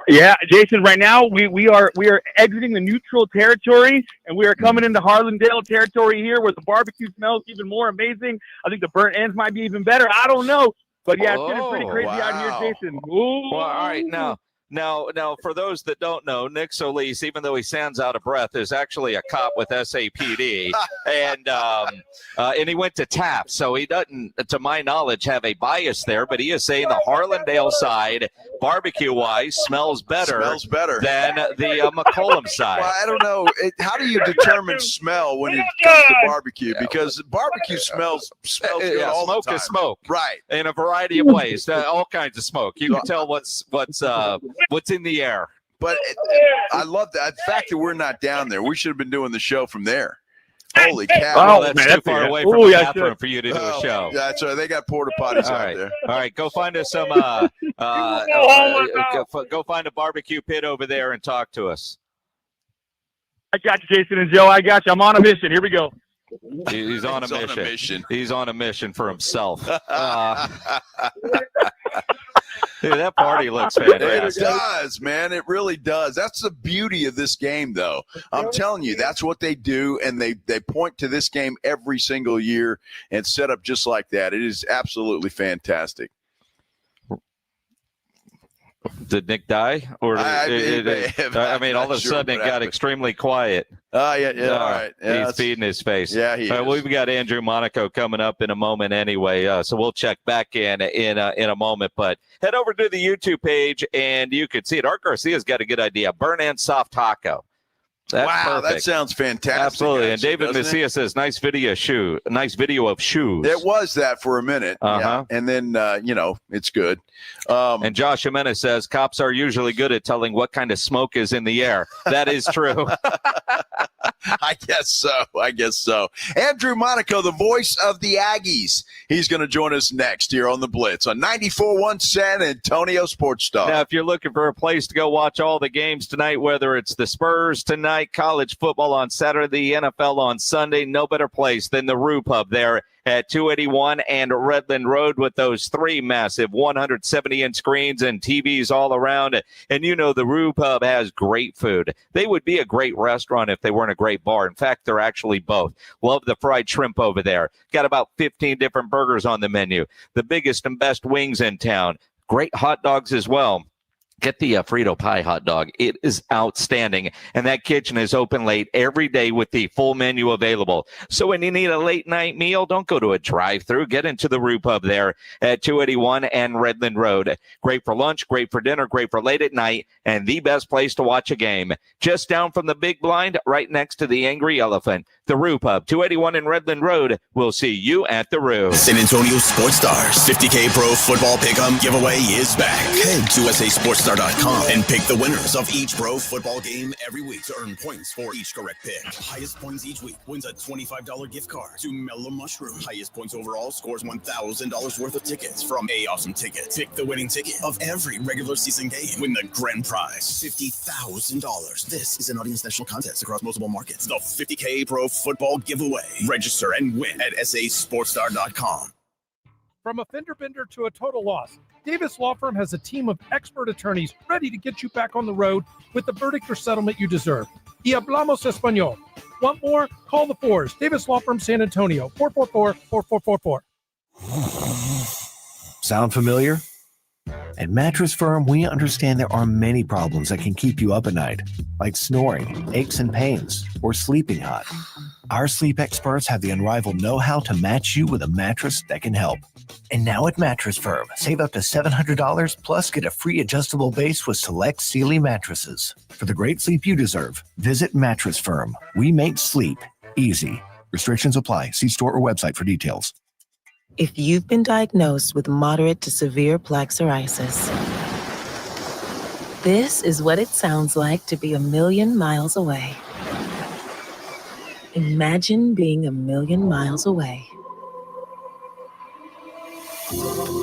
Yeah, Jason, right now we are exiting the neutral territory, and we are coming into Harlandale territory here where the barbecue smells even more amazing. I think the burnt ends might be even better. I don't know. But yeah, it's getting pretty crazy out here, Jason. Ooh. Well, all right, Now, for those that don't know, Nick Solis, even though he sounds out of breath, is actually a cop with SAPD, and he went to TAP, so he doesn't, to my knowledge, have a bias there. But he is saying the Harlandale side, barbecue-wise, smells better than the McCollum side. Well, I don't know. How do you determine smell when it comes to barbecue? Because barbecue smells good all the time. Smoke is smoke, right? In a variety of ways, all kinds of smoke. You can tell what's in the air. But I love that. The fact that we're not down there, we should have been doing the show from there. Holy cow. That's too far away from the bathroom for you to do a show. That's right. They got porta potties out there. All right. Go find us some, go find a barbecue pit over there and talk to us. I got you, Jason and Joe. I got you. I'm on a mission. Here we go. He's on a mission. He's on a mission for himself. Dude, that party looks fantastic. It does, man. It really does. That's the beauty of this game, though. I'm telling you, that's what they do, and they point to this game every single year and set up just like that. It is absolutely fantastic. Did Nick die? Or all of a sudden it got extremely quiet. All right. Yeah, he's feeding his face. Yeah, he is. We've got Andrew Monaco coming up in a moment anyway, so we'll check back in a moment. But head over to the YouTube page, and you can see it. Art Garcia's got a good idea. Burn and soft taco. That's wow, perfect. That sounds fantastic. Absolutely. And David Macias says, nice video of shoes. It was that for a minute. Yeah. And then, it's good. And Josh Jimenez says, cops are usually good at telling what kind of smoke is in the air. That is true. I guess so. Andrew Monaco, the voice of the Aggies. He's going to join us next here on the Blitz on 94.1 San Antonio Sports Star. Now, if you're looking for a place to go watch all the games tonight, whether it's the Spurs tonight, college football on Saturday, the NFL on Sunday, no better place than the Rue Pub there at 281 and Redland Road with those three massive 170-inch screens and TVs all around. And you know the Rue Pub has great food. They would be a great restaurant if they weren't a great bar. In fact, they're actually both. Love the fried shrimp over there. Got about 15 different burgers on the menu. The biggest and best wings in town. Great hot dogs as well. Get the Frito pie hot dog. It is outstanding. And that kitchen is open late every day with the full menu available. So when you need a late night meal, don't go to a drive-thru. Get into the Rue Pub there at 281 and Redland Road. Great for lunch, great for dinner, great for late at night, and the best place to watch a game. Just down from the big blind, right next to the Angry Elephant. The Roo Pub, 281 in Redland Road. We'll see you at the Roo. San Antonio Sports Stars 50K Pro Football Pick'em giveaway is back. Head to SASportsStar.com and pick the winners of each pro football game every week to earn points for each correct pick. Highest points each week wins a $25 gift card to Mellow Mushroom. Highest points overall scores $1,000 worth of tickets from A Awesome Tickets. Pick the winning ticket of every regular season game. Win the grand prize, $50,000. This is an audience national contest across multiple markets. The 50K Pro Football Giveaway. Register and win at SASportsStar.com. From a fender bender to a total loss, Davis Law Firm has a team of expert attorneys ready to get you back on the road with the verdict or settlement you deserve. Y hablamos español. Want more? Call the fours. Davis Law Firm, San Antonio, 444-4444. Sound familiar? At Mattress Firm, we understand there are many problems that can keep you up at night, like snoring, aches and pains, or sleeping hot. Our sleep experts have the unrivaled know-how to match you with a mattress that can help. And now at Mattress Firm, save up to $700 plus get a free adjustable base with select Sealy mattresses. For the great sleep you deserve, visit Mattress Firm. We make sleep easy. Restrictions apply. See store or website for details. If you've been diagnosed with moderate to severe plaque psoriasis, this is what it sounds like to be 1,000,000 miles away. Imagine being 1,000,000 miles away.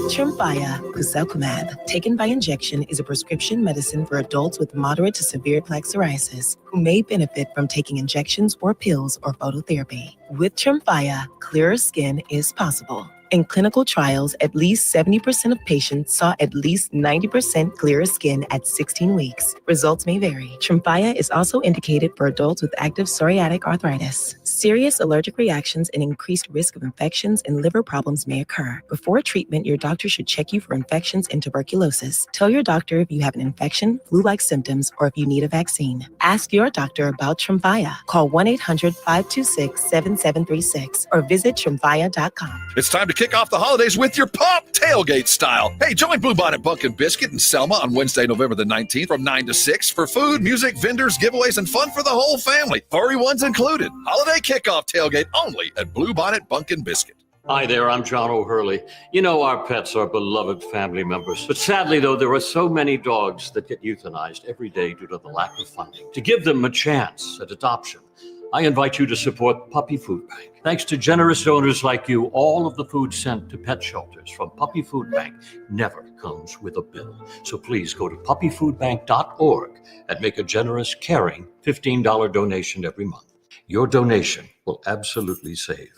Tremfya guselkumab, taken by injection, is a prescription medicine for adults with moderate to severe plaque psoriasis who may benefit from taking injections or pills or phototherapy. With Tremfya, clearer skin is possible. In clinical trials, at least 70% of patients saw at least 90% clearer skin at 16 weeks. Results may vary. Tremfya is also indicated for adults with active psoriatic arthritis. Serious allergic reactions and increased risk of infections and liver problems may occur. Before treatment, your doctor should check you for infections and tuberculosis. Tell your doctor if you have an infection, flu-like symptoms, or if you need a vaccine. Ask your doctor about Tremfya. Call 1-800-526-7736 or visit Tremfya.com. It's time to kick off the holidays with your pop tailgate style. Hey, join Bluebonnet Pumpkin Biscuit and Selma on Wednesday, November the 19th from 9 to 6 for food, music, vendors, giveaways, and fun for the whole family. Furry ones included. Holiday kickoff tailgate only at Bluebonnet Pumpkin Biscuit. Hi there, I'm John O'Hurley. You know our pets are beloved family members. But sadly, though, there are so many dogs that get euthanized every day due to the lack of funding. To give them a chance at adoption, I invite you to support Puppy Food Bank. Thanks to generous donors like you, all of the food sent to pet shelters from Puppy Food Bank never comes with a bill. So please go to puppyfoodbank.org and make a generous, caring $15 donation every month. Your donation will absolutely save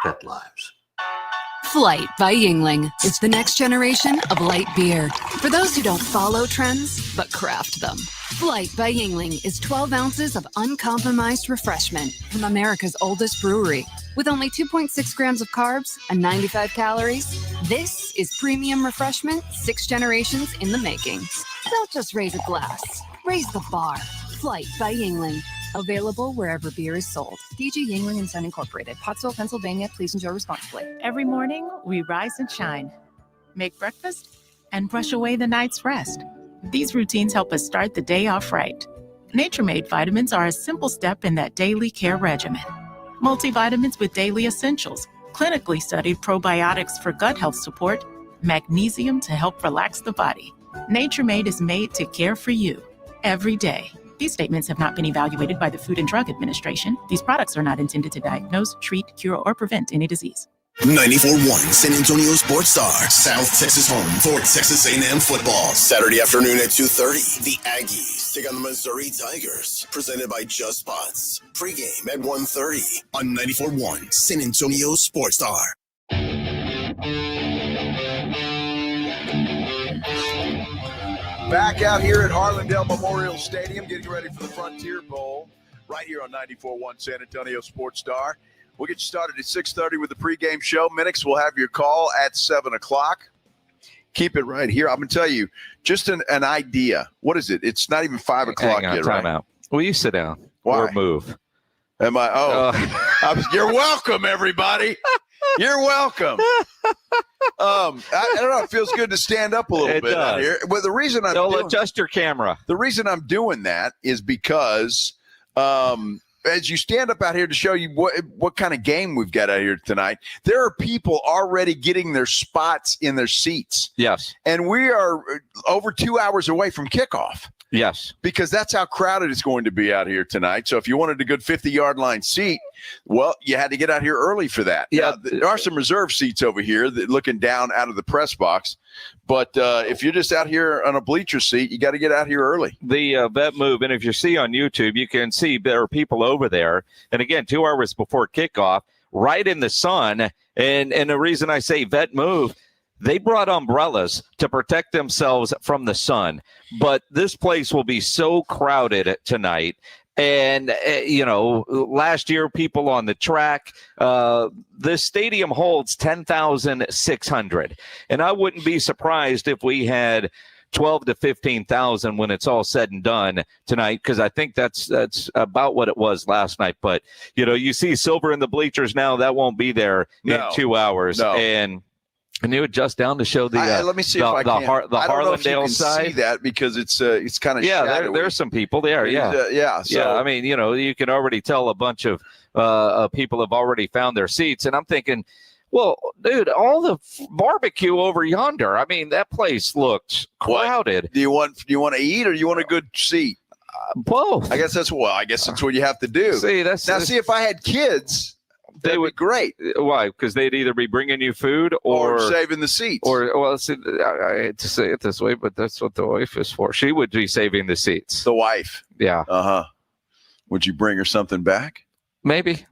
pet lives. Flight by Yuengling is the next generation of light beer. For those who don't follow trends, but craft them. Flight by Yuengling is 12 ounces of uncompromised refreshment from America's oldest brewery. With only 2.6 grams of carbs and 95 calories, this is premium refreshment 6 generations in the making. Don't just raise a glass, raise the bar. Flight by Yuengling. Available wherever beer is sold. DG Yuengling & Son Incorporated, Pottsville, Pennsylvania. Please enjoy responsibly. Every morning, we rise and shine, make breakfast, and brush away the night's rest. These routines help us start the day off right. Nature-Made vitamins are a simple step in that daily care regimen. Multivitamins with daily essentials, clinically studied probiotics for gut health support, magnesium to help relax the body. Nature-Made is made to care for you every day. These statements have not been evaluated by the Food and Drug Administration. These products are not intended to diagnose, treat, cure, or prevent any disease. 94.1 San Antonio Sports Star, South Texas home for Texas A&M football. Saturday afternoon at 2:30, the Aggies take on the Missouri Tigers. Presented by Just Spots. Pre-game at 1:30 on 94.1 San Antonio Sports Star. Back out here at Harlandale Memorial Stadium, getting ready for the Frontier Bowl, right here on 94.1 San Antonio Sports Star. We'll get you started at 6:30 with the pregame show. Minix will have your call at 7 o'clock. Keep it right here. I'm going to tell you, just an idea. What is it? It's not even 5 o'clock yet, right? Time out. Will you sit down? Why? Or move? Am I? You're welcome, everybody. You're welcome. I don't know. It feels good to stand up a little bit out here. But the reason adjust your camera. The reason I'm doing that is because as you stand up out here to show you what kind of game we've got out here tonight, there are people already getting their spots in their seats. Yes. And we are over 2 hours away from kickoff. Yes. Because that's how crowded it's going to be out here tonight. So if you wanted a good 50-yard line seat, well, you had to get out here early for that. Yeah. Now, there are some reserve seats over here looking down out of the press box. But if you're just out here on a bleacher seat, you got to get out here early. The vet move, and if you see on YouTube, you can see there are people over there. And again, 2 hours before kickoff, right in the sun. And the reason I say vet move, they brought umbrellas to protect themselves from the sun. But this place will be so crowded tonight. And, last year, people on the track, this stadium holds 10,600. And I wouldn't be surprised if we had 12 to 15,000 when it's all said and done tonight, because I think that's about what it was last night. But, you see silver in the bleachers now. That won't be there in 2 hours. No. And you adjust down to show the let me see if I can. the I don't know if you Harlandale can side. see that because it's kind of there's some people there. So, I mean, you can already tell a bunch of people have already found their seats, and I'm thinking, well, dude, all the barbecue over yonder. I mean, that place looked crowded. Do you want to eat or do you want a good seat? Both. I guess that's what you have to do. See, if I had kids, they would be great. Why? Because they'd either be bringing you food or saving the seats. I hate to say it this way, but that's what the wife is for. She would be saving the seats. The wife. Yeah. Would you bring her something back? Maybe.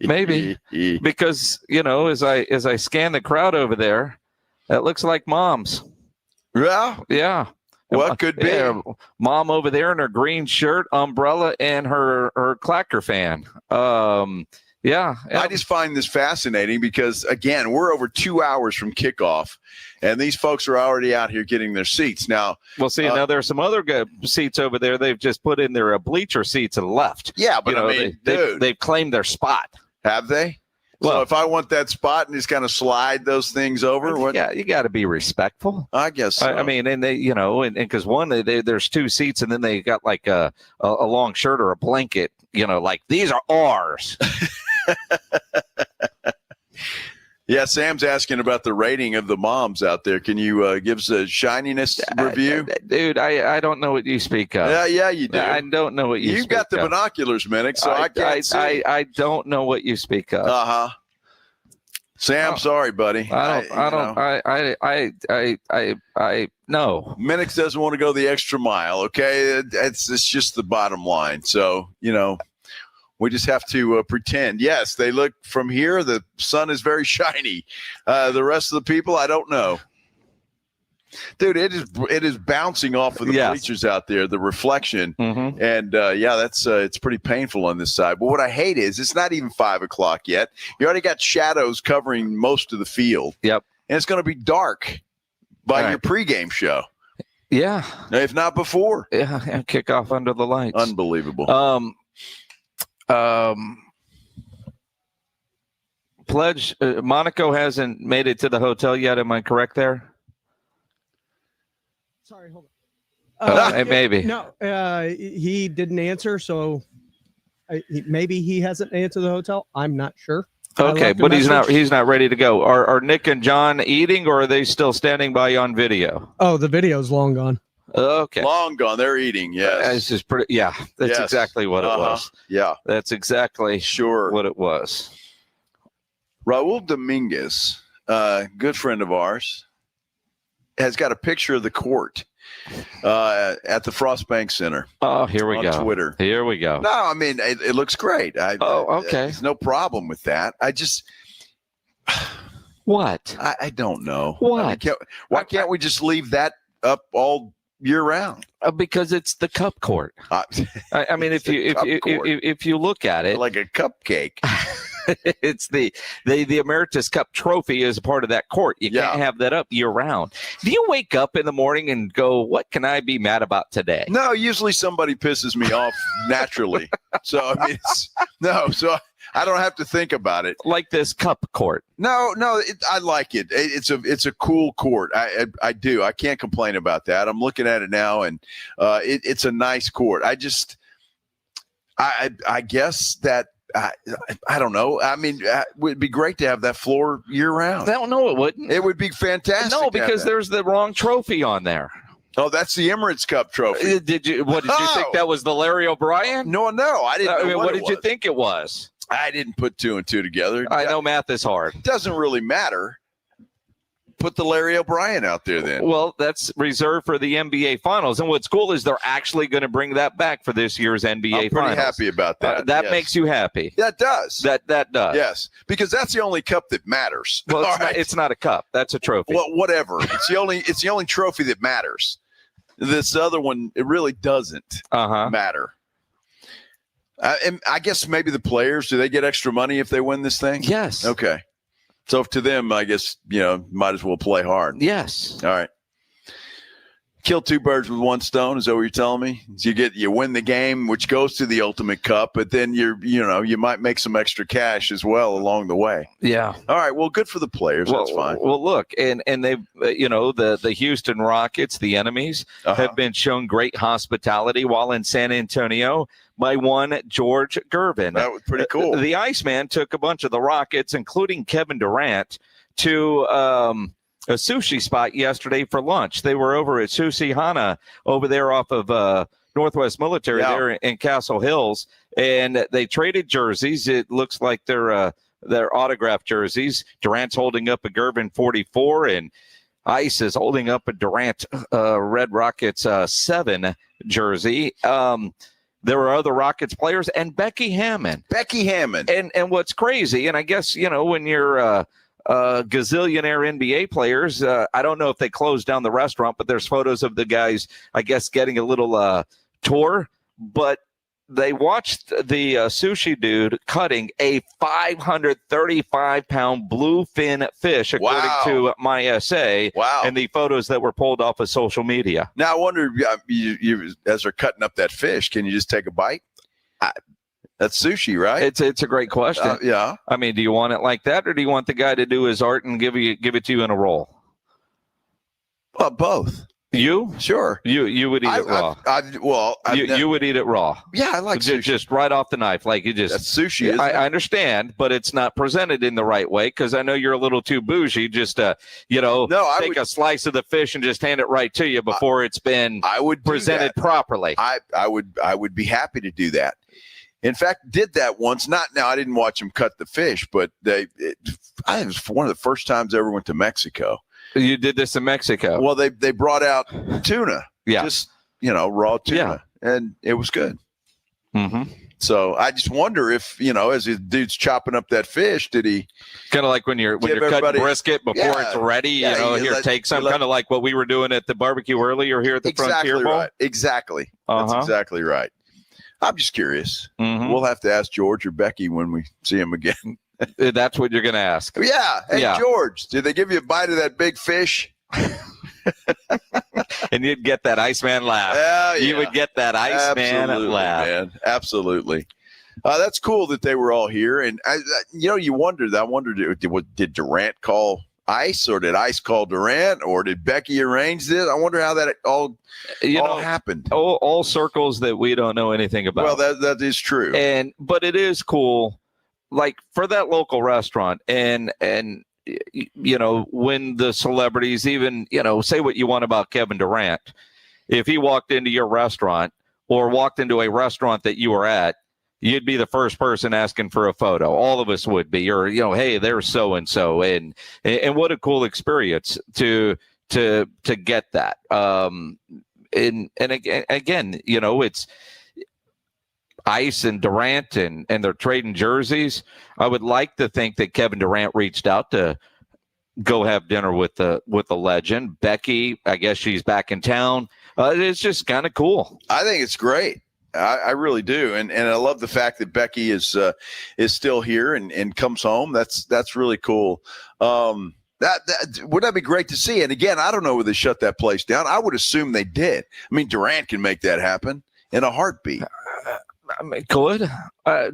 Because as I scan the crowd over there, that looks like mom's. Yeah. Well, it could be. Yeah, mom over there in her green shirt, umbrella, and her clacker fan. I just find this fascinating because, again, we're over 2 hours from kickoff, and these folks are already out here getting their seats. Now, now there are some other good seats over there. They've just put in their bleacher seats and left. Yeah, but they've claimed their spot. Have they? So if I want that spot and just kind of slide those things over, you got to be respectful. I guess so. I mean, and they, and because there's two seats, and then they got like a long shirt or a blanket, like these are ours. Yeah, Sam's asking about the rating of the moms out there. Can you give us a shininess review? Dude, I don't know what you speak of. Yeah, you do. I don't know what you speak of. You've got the binoculars, Minnick, so I can't see. I don't know what you speak of. Sam, sorry, buddy. No. Minnick doesn't want to go the extra mile, okay? It's just the bottom line. So, we just have to pretend. Yes, they look from here. The sun is very shiny. The rest of the people, I don't know. Dude, it is bouncing off of the bleachers out there, the reflection. Mm-hmm. And, it's pretty painful on this side. But what I hate is it's not even 5 o'clock yet. You already got shadows covering most of the field. Yep. And it's going to be dark by your pregame show. Yeah. If not before. Yeah, and kick off under the lights. Unbelievable. Pledge, Monaco hasn't made it to the hotel yet. Am I correct there? Sorry, hold on. Maybe. No, he didn't answer, so maybe he hasn't answered the hotel. I'm not sure. Okay, but he's not ready to go. Are Nick and John eating, or are they still standing by on video? Oh, the video's long gone. Okay. Long gone. They're eating, yes. This is pretty. Yeah, that's exactly what it was. Yeah. That's exactly what it was. Raul Dominguez, good friend of ours, has got a picture of the court at the Frostbank Center. Oh, here we go. On Twitter. Here we go. No, I mean, it looks great. Okay. There's no problem with that. I just... What? I don't know. What? I mean, why can't we just leave that up all year round? Because it's the cup court. I mean, if you look at it, like a cupcake. It's the Emerites Cup trophy is a part of that court. You can't have that up year round. Do you wake up in the morning and go, what can I be mad about today? No, usually somebody pisses me off naturally. So I mean, so I don't have to think about it. Like this cup court. No, I like it. It's a cool court. I do. I can't complain about that. I'm looking at it now, and it's a nice court. I guess that I don't know. I mean, it would be great to have that floor year round. No, it wouldn't. It would be fantastic. No, because there's the wrong trophy on there. Oh, that's the Emirates Cup trophy. Did you think that was the Larry O'Brien? No, I didn't know what did you think it was? I didn't put 2 and 2 together. I know math is hard. Doesn't really matter. Put the Larry O'Brien out there then. Well, that's reserved for the NBA Finals. And what's cool is they're actually going to bring that back for this year's NBA Finals. I'm pretty happy about that. That makes you happy. That does. That does. Yes, because that's the only cup that matters. Well, it's not a cup. That's a trophy. Well, whatever. It's the only trophy that matters. This other one, it really doesn't matter. And I guess maybe the players, do they get extra money if they win this thing? Yes. Okay. So to them, I guess, might as well play hard. Yes. All right. Kill 2 birds with 1 stone. Is that what you're telling me? So you win the game, which goes to the ultimate cup, but then you might make some extra cash as well along the way. Yeah. All right. Well, good for the players. That's fine. Well, look, and they've, the Houston Rockets, the enemies, have been shown great hospitality while in San Antonio by one George Gervin. That was pretty cool. The Iceman took a bunch of the Rockets, including Kevin Durant, to a sushi spot yesterday for lunch. They were over at Sushi Hana over there off of Northwest Military there in Castle Hills, and they traded jerseys. It looks like they're autographed jerseys. Durant's holding up a Gervin 44, and Ice is holding up a Durant Red Rockets 7 jersey. There were other Rockets players and Becky Hammond. And what's crazy, and I guess, when you're gazillionaire NBA players, I don't know if they closed down the restaurant, but there's photos of the guys, I guess, getting a little tour. But they watched the sushi dude cutting a 535-pound bluefin fish, according to my SA. Wow. And the photos that were pulled off of social media. Now, I wonder, you as they're cutting up that fish, can you just take a bite? That's sushi, right? It's a great question. Yeah. I mean, do you want it like that, or do you want the guy to do his art and give it to you in a roll? Well, both. You? Sure. You would eat it raw. You would eat it raw. Yeah, I like sushi. Just right off the knife. Like you just. That's sushi, isn't it? I understand, but it's not presented in the right way because I know you're a little too bougie. Just, take a slice of the fish and just hand it right to you before it's been presented properly. I would be happy to do that. In fact, did that once. I didn't watch them cut the fish, but I think it was one of the first times I ever went to Mexico. You did this in Mexico? Well, they brought out tuna. Yeah. Just, raw tuna. Yeah. And it was good. Mm-hmm. So I just wonder if, as the dude's chopping up that fish, did he kind of like when you're cutting brisket before it's ready, take some, kind of like what we were doing at the barbecue earlier here at the Frontier Bowl? Right. Exactly. That's exactly right. I'm just curious. Mm-hmm. We'll have to ask George or Becky when we see him again. That's what you're going to ask. Yeah. Hey, George, did they give you a bite of that big fish? And you'd get that Iceman laugh. Yeah. You would get that Iceman laugh. Man. Absolutely. That's cool that they were all here. And, you wondered, did Durant call Ice, or did Ice call Durant, or did Becky arrange this? I wonder how that all happened. All circles that we don't know anything about. Well, that is true. But it is cool, like for that local restaurant, and when the celebrities, even say what you want about Kevin Durant, if he walked into your restaurant or walked into a restaurant that you were at, you'd be the first person asking for a photo. All of us would be, or hey, there's so and so, and what a cool experience to get that. And again, it's Ice and Durant, and they're trading jerseys. I would like to think that Kevin Durant reached out to go have dinner with the legend. Becky, I guess she's back in town. It's just kind of cool. I think it's great. I really do, and I love the fact that Becky is still here and comes home. That's really cool. Would that be great to see? And again, I don't know whether they shut that place down. I would assume they did. I mean, Durant can make that happen in a heartbeat. Could I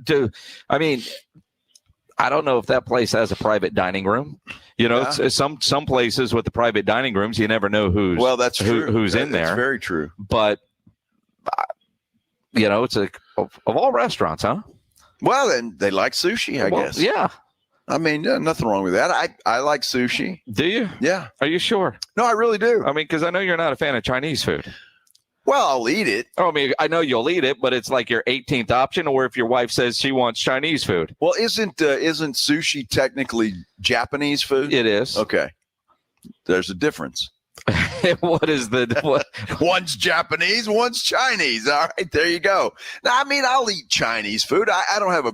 don't know if that place has a private dining room. It's some places with the private dining rooms, you never know who's that's true. Who's in there. That's very true. But It's of all restaurants, huh? Well, then they like sushi, I guess. Yeah. I mean, nothing wrong with that. I like sushi. Do you? Yeah. Are you sure? No, I really do. I mean, because I know you're not a fan of Chinese food. Well, I'll eat it. Oh, I mean, I know you'll eat it, but it's like your 18th option, or if your wife says she wants Chinese food. Well, isn't sushi technically Japanese food? It is. Okay. There's a difference. What is what? One's Japanese, one's Chinese. All right, there you go. Now, I mean, I'll eat Chinese food. I don't have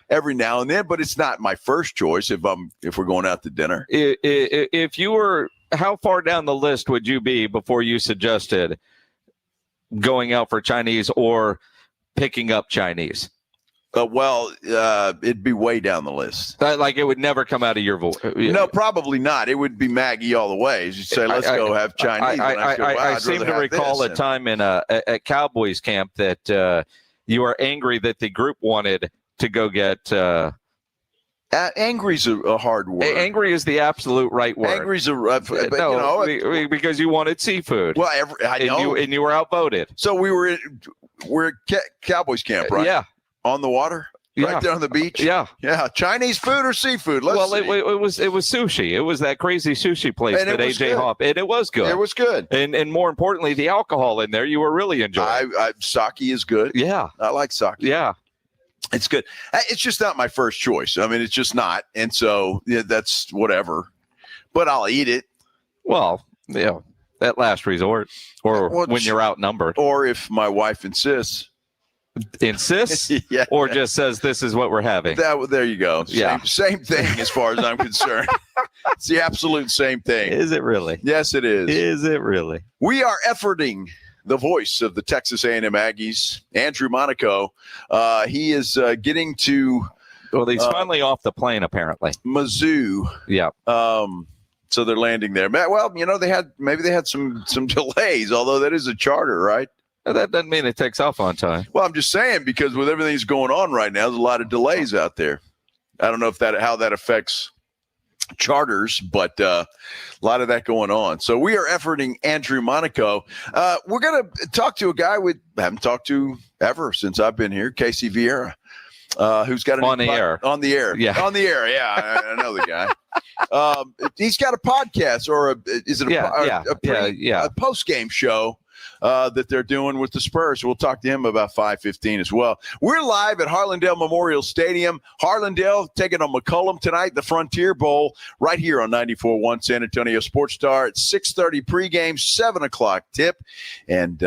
every now and then, but it's not my first choice if we're going out to dinner. If you were, how far down the list would you be before you suggested going out for Chinese or picking up Chinese? It'd be way down the list. Like it would never come out of your voice. No, probably not. It would be Maggie all the way. You say, let's go have Chinese. I seem to recall a time in at Cowboys camp that you were angry that the group wanted to go get. Angry's a hard word. Angry is the absolute right word. Angry's a rough, but because you wanted seafood. Well, I know, and you were outvoted. So we're at Cowboys camp, right? Yeah. On the water, right there on the beach. Yeah. Chinese food or seafood? It was sushi. It was that crazy sushi place that AJ Hoff, and it was good. It was good, and more importantly, the alcohol in there you were really enjoying. Sake is good. Yeah, I like sake. Yeah, it's good. It's just not my first choice. I mean, it's just not, and so that's whatever. But I'll eat it. Well, at last resort, or when you're outnumbered, or if my wife insists. Yeah. Or just says this is what we're having. There you go. Yeah. Same thing as far as I'm concerned. It's the absolute same thing. Is it really? Yes, it is. Is it really? We are efforting the voice of the Texas A&M Aggies, Andrew Monaco. He is getting to. Well, he's finally off the plane, apparently. Mizzou. Yeah. So they're landing there. Well, they had some delays, although that is a charter, right? That doesn't mean it takes off on time. Well, I'm just saying, because with everything that's going on right now, there's a lot of delays out there. I don't know how that affects charters, but a lot of that going on. So we are efforting Andrew Monaco. We're going to talk to a guy we haven't talked to ever since I've been here, Casey Viera, who's got on the air. Yeah. On the air. Yeah. I know the guy. He's got a podcast or a post-game show that they're doing with the Spurs. We'll talk to him about 5:15 as well. We're live at Harlandale Memorial Stadium. Harlandale taking on McCollum tonight, the Frontier Bowl, right here on 94.1 San Antonio Sports Star at 6:30 pregame, 7 o'clock tip. And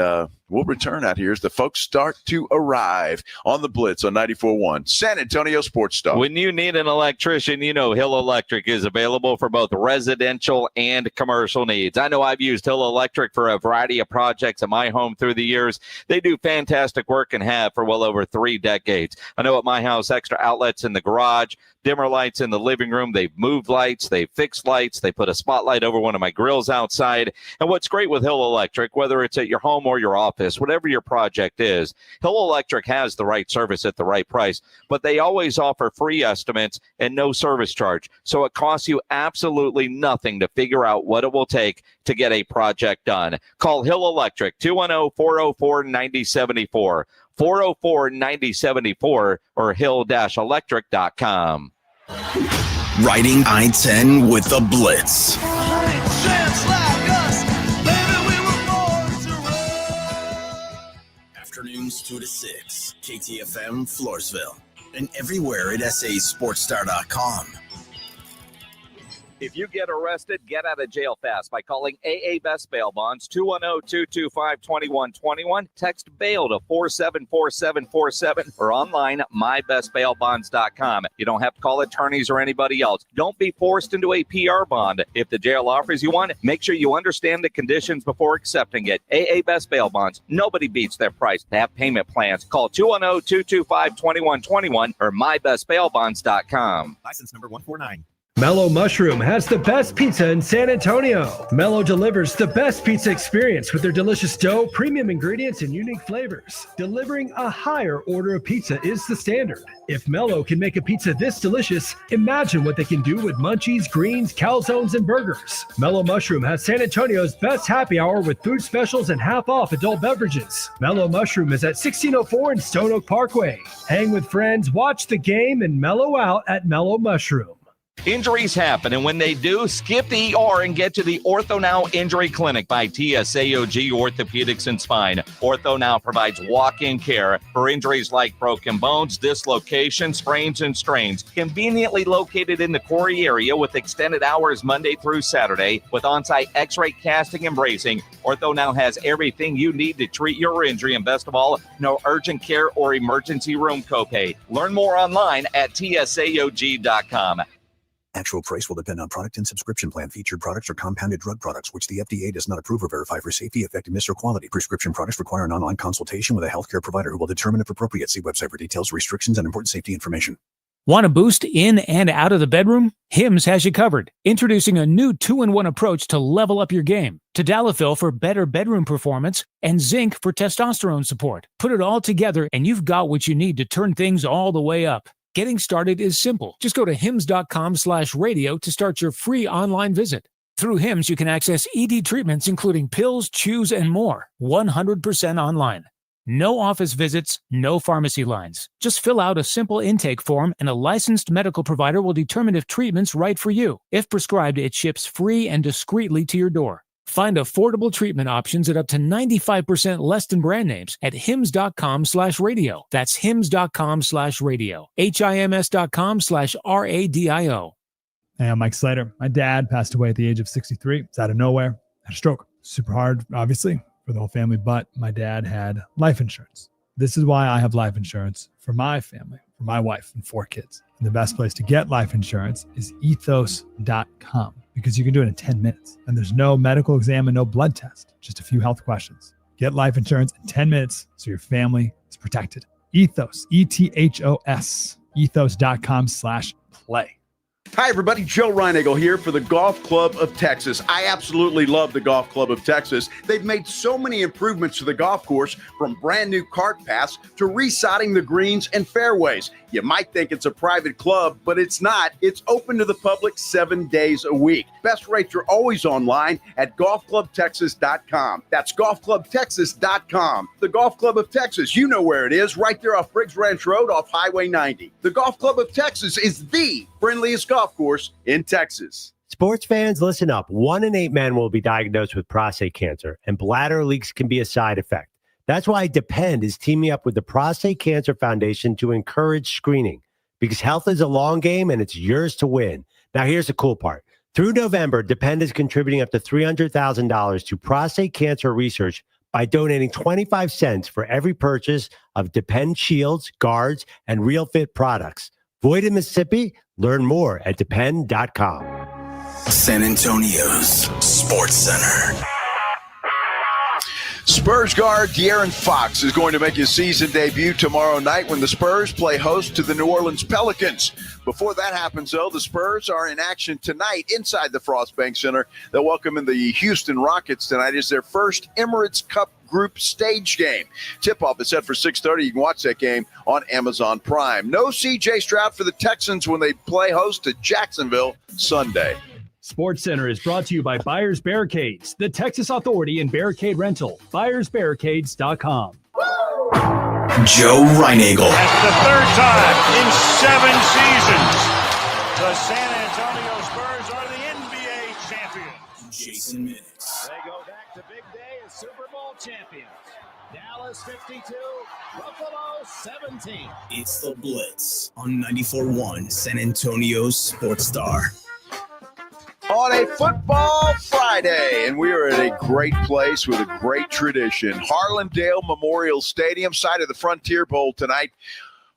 we'll return out here as the folks start to arrive on the Blitz on 94.1 San Antonio Sports Star. When you need an electrician, Hill Electric is available for both residential and commercial needs. I know I've used Hill Electric for a variety of projects in my home through the years. They do fantastic work and have for well over 3 decades. I know at my house, extra outlets in the garage, dimmer lights in the living room. They've moved lights. They've fixed lights. They put a spotlight over one of my grills outside. And what's great with Hill Electric, whether it's at your home or your office, whatever your project is, Hill Electric has the right service at the right price, but they always offer free estimates and no service charge. So it costs you absolutely nothing to figure out what it will take to get a project done. Call Hill Electric, 210-404-9074. 404-9074 or hill-electric.com. Riding I-10 with the Blitz. Afternoons 2 to 6, KTFM Floresville, and everywhere at sasportstar.com. If you get arrested, get out of jail fast by calling AA Best Bail Bonds, 210-225-2121. Text bail to 474747 or online, mybestbailbonds.com. You don't have to call attorneys or anybody else. Don't be forced into a PR bond. If the jail offers you one, make sure you understand the conditions before accepting it. AA Best Bail Bonds. Nobody beats their price. They have payment plans. Call 210-225-2121 or mybestbailbonds.com. License number 149. Mellow Mushroom has the best pizza in San Antonio. Mellow delivers the best pizza experience with their delicious dough, premium ingredients, and unique flavors. Delivering a higher order of pizza is the standard. If Mellow can make a pizza this delicious, imagine what they can do with munchies, greens, calzones, and burgers. Mellow Mushroom has San Antonio's best happy hour with food specials and half-off adult beverages. Mellow Mushroom is at 1604 in Stone Oak Parkway. Hang with friends, watch the game, and mellow out at Mellow Mushroom. Injuries happen, and when they do, skip the ER and get to the Ortho Now Injury Clinic by TSAOG Orthopedics and Spine. Ortho Now provides walk-in care for injuries like broken bones, dislocations, sprains, and strains. Conveniently located in the Quarry area with extended hours Monday through Saturday with on-site x-ray casting and bracing, Ortho Now has everything you need to treat your injury, and best of all, no urgent care or emergency room copay. Learn more online at tsaog.com. Actual price will depend on product and subscription plan. Featured products are compounded drug products, which the FDA does not approve or verify for safety, effectiveness, or quality. Prescription products require an online consultation with a healthcare provider who will determine if appropriate. See website for details, restrictions, and important safety information. Want to boost in and out of the bedroom? Hims has you covered. Introducing a new 2-in-1 approach to level up your game. Tadalafil for better bedroom performance and zinc for testosterone support. Put it all together and you've got what you need to turn things all the way up. Getting started is simple. Just go to hims.com/radio to start your free online visit. Through Hims, you can access ED treatments, including pills, chews, and more, 100% online. No office visits, no pharmacy lines. Just fill out a simple intake form, and a licensed medical provider will determine if treatment's right for you. If prescribed, it ships free and discreetly to your door. Find affordable treatment options at up to 95% less than brand names at hims.com/radio. That's hims.com/radio. HIMS.com/RADIO. Hey, I'm Mike Slater. My dad passed away at the age of 63. It's out of nowhere. Had a stroke. Super hard, obviously, for the whole family, but my dad had life insurance. This is why I have life insurance for my family, for my wife and 4 kids. And the best place to get life insurance is ethos.com. because you can do it in 10 minutes. And there's no medical exam and no blood test, just a few health questions. Get life insurance in 10 minutes so your family is protected. Ethos, ETHOS, ethos.com/play. Hi, everybody. Joe Reinagle here for the Golf Club of Texas. I absolutely love the Golf Club of Texas. They've made so many improvements to the golf course, from brand new cart paths to resodding the greens and fairways. You might think it's a private club, but it's not. It's open to the public 7 days a week. Best rates are always online at golfclubtexas.com. That's golfclubtexas.com. The Golf Club of Texas, you know where it is, right there off Briggs Ranch Road off Highway 90. The Golf Club of Texas is the friendliest golf course in Texas. Sports fans, listen up. 1 in 8 men will be diagnosed with prostate cancer, and bladder leaks can be a side effect. That's why Depend is teaming up with the Prostate Cancer Foundation to encourage screening, because health is a long game and it's yours to win. Now, here's the cool part. Through November, Depend is contributing up to $300,000 to prostate cancer research by donating 25 cents for every purchase of Depend shields, guards, and Real Fit products. Void in Mississippi? Learn more at depend.com. San Antonio's Sports Center. Spurs guard De'Aaron Fox is going to make his season debut tomorrow night when the Spurs play host to the New Orleans Pelicans. Before that happens, though, the Spurs are in action tonight inside the Frost Bank Center. They'll welcome in the Houston Rockets tonight as their first Emirates Cup Group stage game. Tip-off is set for 6:30. You can watch that game on Amazon Prime. No C.J. Stroud for the Texans when they play host to Jacksonville Sunday. Sports Center is brought to you by Buyers Barricades, the Texas Authority in Barricade Rental. BuyersBarricades.com. Joe Reinagle. That's the third time in 7 seasons. The San Antonio Spurs are the NBA champions. Jason Minix. They go back to big day as Super Bowl champions. Dallas 52, Buffalo 17. It's the Blitz on 94.1 San Antonio's Sports Star. On a football Friday, and we are at a great place with a great tradition. Harlandale Memorial Stadium, site of the Frontier Bowl tonight.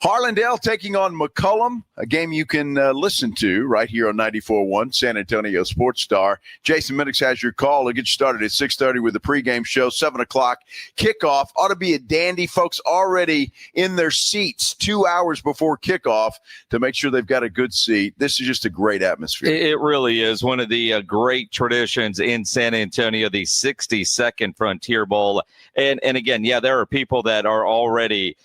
Harlandale taking on McCollum, a game you can listen to right here on 94.1 San Antonio Sports Star. Jason Minix has your call. It'll get you started at 6:30 with the pregame show, 7 o'clock kickoff. Ought to be a dandy. Folks already in their seats 2 hours before kickoff to make sure they've got a good seat. This is just a great atmosphere. It really is one of the great traditions in San Antonio, the 62nd Frontier Bowl. And again, yeah, there are people that are already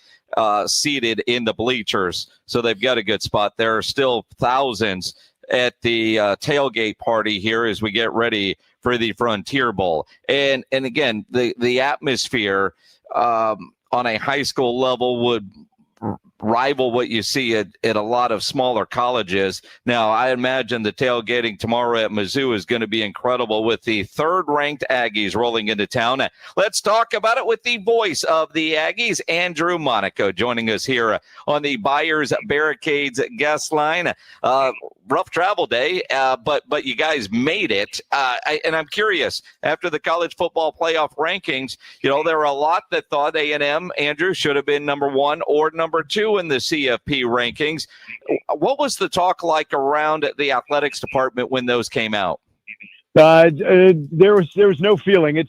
seated in the bleachers, so they've got a good spot. There are still thousands at the tailgate party here as we get ready for the Frontier Bowl. And again, the atmosphere on a high school level would rival what you see at a lot of smaller colleges. Now, I imagine the tailgating tomorrow at Mizzou is going to be incredible with the third-ranked Aggies rolling into town. Let's talk about it with the voice of the Aggies, Andrew Monaco, joining us here on the Buyers Barricades guest line. Rough travel day, but you guys made it. And I'm curious, after the college football playoff rankings, there were a lot that thought A&M, Andrew, should have been number 1 or number 2 in the CFP rankings. What was the talk like around the athletics department when those came out? There was no feeling.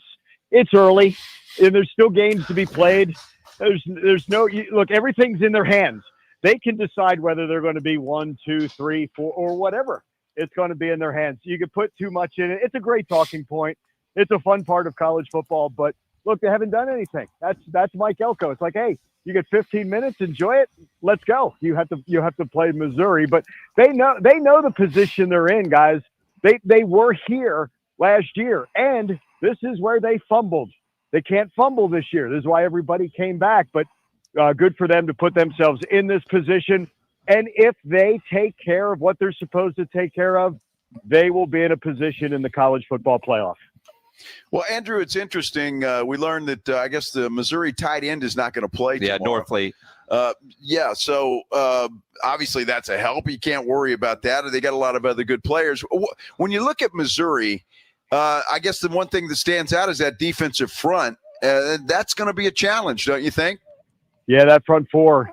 It's early, and there's still games to be played. There's no look. Everything's in their hands. They can decide whether they're going to be 1, 2, 3, 4, or whatever. It's going to be in their hands. You can put too much in it. It's a great talking point. It's a fun part of college football. But look, they haven't done anything. That's Mike Elko. It's like, hey, you get 15 minutes, enjoy it. Let's go. You have to play Missouri, but they know the position they're in, guys. They were here last year, and this is where they fumbled. They can't fumble this year. This is why everybody came back. But good for them to put themselves in this position. And if they take care of what they're supposed to take care of, they will be in a position in the college football playoff. Well, Andrew, it's interesting. We learned that I guess the Missouri tight end is not going to play tomorrow. Norfleet. So obviously that's a help. You can't worry about that. They got a lot of other good players. When you look at Missouri, I guess the one thing that stands out is that defensive front. That's going to be a challenge, don't you think? Yeah, that front four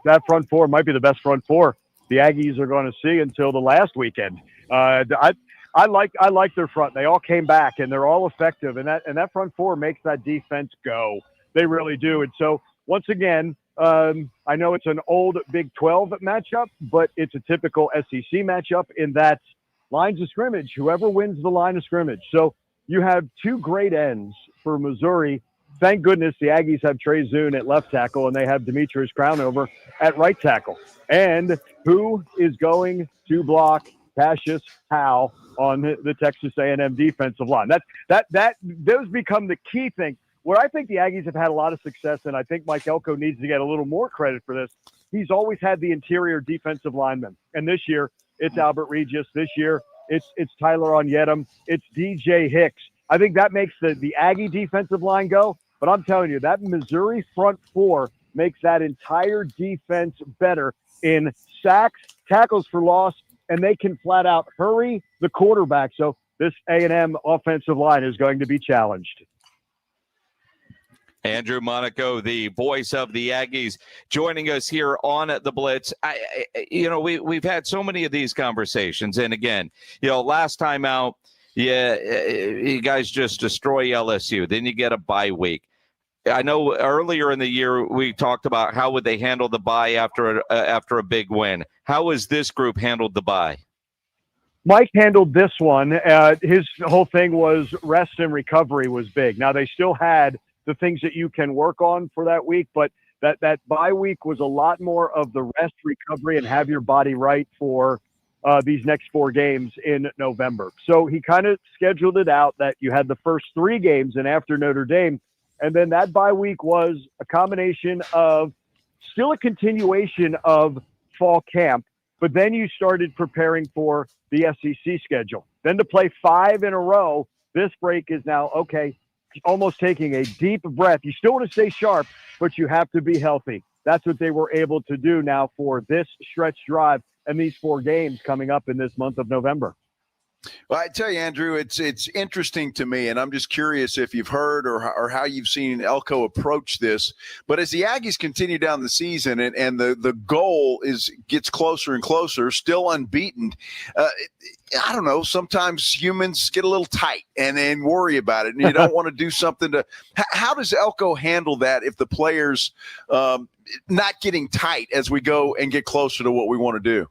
might be the best front four the Aggies are going to see until the last weekend. I like their front. They all came back and they're all effective, and that front four makes that defense go. They really do. And so once again, I know it's an old Big 12 matchup, but it's a typical SEC matchup in that lines of scrimmage. Whoever wins the line of scrimmage. So you have two great ends for Missouri. Thank goodness the Aggies have Trey Zune at left tackle and they have Demetrius Crownover at right tackle. And who is going to block Cassius Howe on the Texas A&M defensive line? Those become the key thing. Where I think the Aggies have had a lot of success, and I think Mike Elko needs to get a little more credit for this, he's always had the interior defensive linemen. And this year, it's Albert Regis. This year, it's Tyler Onyedem. It's DJ Hicks. I think that makes the Aggie defensive line go. But I'm telling you, that Missouri front four makes that entire defense better in sacks, tackles for loss, and they can flat out hurry the quarterback. So this A&M offensive line is going to be challenged. Andrew Monaco, the voice of the Aggies, joining us here on the Blitz. We've had so many of these conversations, and again, last time out, you guys just destroy LSU. Then you get a bye week. I know earlier in the year we talked about how would they handle the bye after a big win. How has this group handled the bye? Mike handled this one. His whole thing was rest and recovery was big. Now they still had the things that you can work on for that week, but that bye week was a lot more of the rest, recovery, and have your body right for these next 4 games in November. So he kind of scheduled it out that you had the first 3 games and after Notre Dame, and then that bye week was a combination of still a continuation of fall camp, but then you started preparing for the SEC schedule. Then to play 5 in a row, this break is now, okay, almost taking a deep breath. You still want to stay sharp, but you have to be healthy. That's what they were able to do now for this stretch drive and these 4 games coming up in this month of November. Well, I tell you, Andrew, it's interesting to me, and I'm just curious if you've heard or how you've seen Elko approach this. But as the Aggies continue down the season and the goal gets closer and closer, still unbeaten, I don't know, sometimes humans get a little tight and worry about it, and you don't want to do something to – how does Elko handle that if the players not getting tight as we go and get closer to what we want to do?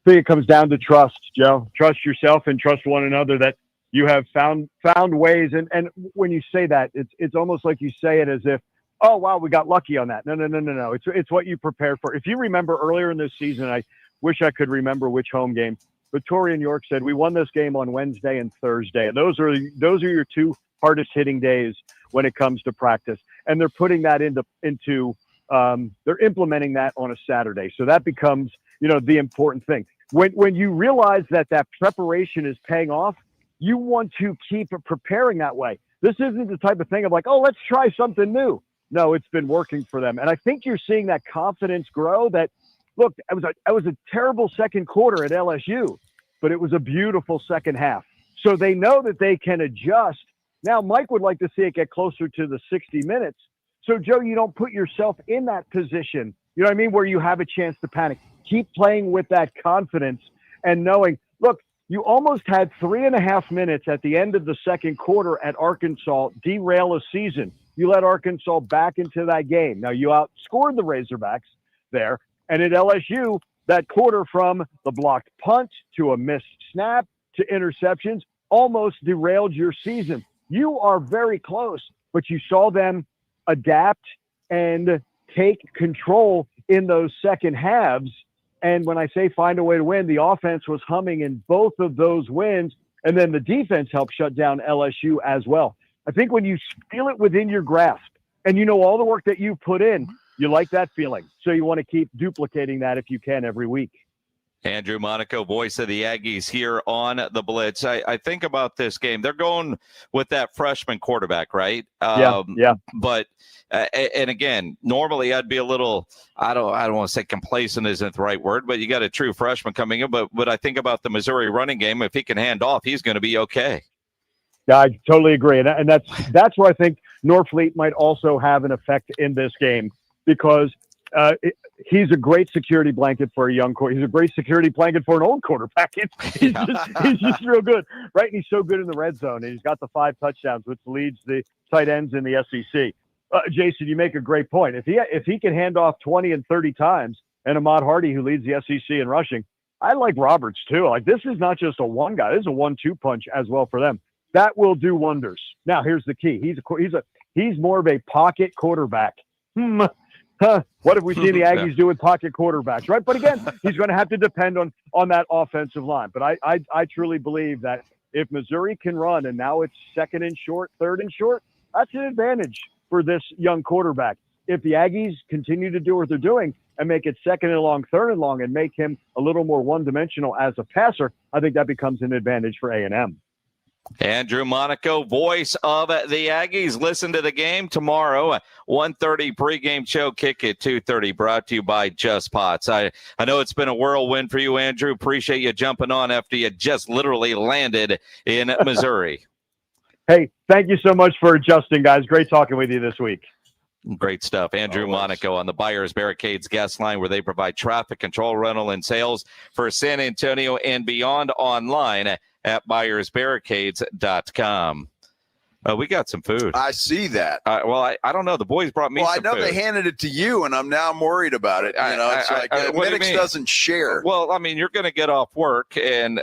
I think it comes down to trust, Joe. Trust yourself and trust one another that you have found ways. And when you say that, it's almost like you say it as if, oh, wow, we got lucky on that. No. It's what you prepared for. If you remember earlier in this season, I wish I could remember which home game, but Tori and York said, we won this game on Wednesday and Thursday. And those are your two hardest hitting days when it comes to practice. And they're putting that into they're implementing that on a Saturday. So that becomes, the important thing. When you realize that preparation is paying off, you want to keep preparing that way. This isn't the type of thing of like, oh, let's try something new. No, it's been working for them. And I think you're seeing that confidence grow that, look, it was a terrible second quarter at LSU, but it was a beautiful second half. So they know that they can adjust. Now, Mike would like to see it get closer to the 60 minutes. So, Joe, you don't put yourself in that position, you know what I mean, where you have a chance to panic. Keep playing with that confidence and knowing, look, you almost had 3.5 minutes at the end of the second quarter at Arkansas derail a season. You let Arkansas back into that game. Now, you outscored the Razorbacks there. And at LSU, that quarter from the blocked punt to a missed snap to interceptions almost derailed your season. You are very close, but you saw them adapt and take control in those second halves. And when I say find a way to win, the offense was humming in both of those wins. And then the defense helped shut down LSU as well. I think when you feel it within your grasp and you know all the work that you put in, you like that feeling. So you want to keep duplicating that if you can every week. Andrew Monaco, voice of the Aggies here on the Blitz. I think about this game. They're going with that freshman quarterback, right? Yeah. But and again, normally I'd be a little, I don't want to say complacent isn't the right word, but you got a true freshman coming in. But I think about the Missouri running game. If he can hand off, he's going to be okay. Yeah, I totally agree, and that's where I think Norfleet might also have an effect in this game because. He's a great security blanket for a young quarterback. He's a great security blanket for an old quarterback. He's just real good, right? And he's so good in the red zone. And he's got the 5 touchdowns, which leads the tight ends in the SEC. Jason, you make a great point. If he can hand off 20 and 30 times, and Ahmad Hardy, who leads the SEC in rushing, I like Roberts too. Like this is not just a one guy. This is a 1-2 punch as well for them. That will do wonders. Now, here's the key. He's more of a pocket quarterback. What have we seen the Aggies do with pocket quarterbacks, right? But again, he's going to have to depend on that offensive line. But I truly believe that if Missouri can run and now it's 2nd and short, 3rd and short, that's an advantage for this young quarterback. If the Aggies continue to do what they're doing and make it 2nd and long, 3rd and long, and make him a little more one-dimensional as a passer, I think that becomes an advantage for A&M. Andrew Monaco, voice of the Aggies. Listen to the game tomorrow, 1:30 pregame show, kick at 2:30, brought to you by Just Pots. I know it's been a whirlwind for you, Andrew. Appreciate you jumping on after you just literally landed in Missouri. Hey, thank you so much for adjusting, guys. Great talking with you this week. Great stuff. Andrew Monaco on the Buyers Barricades guest line, where they provide traffic control, rental, and sales for San Antonio and beyond, online at buyersbarricades.com. We got some food. I see that. I don't know. The boys brought me some food. Well, I know they handed it to you, and I'm worried about it. It's like Minix doesn't share. Well, I mean, you're going to get off work and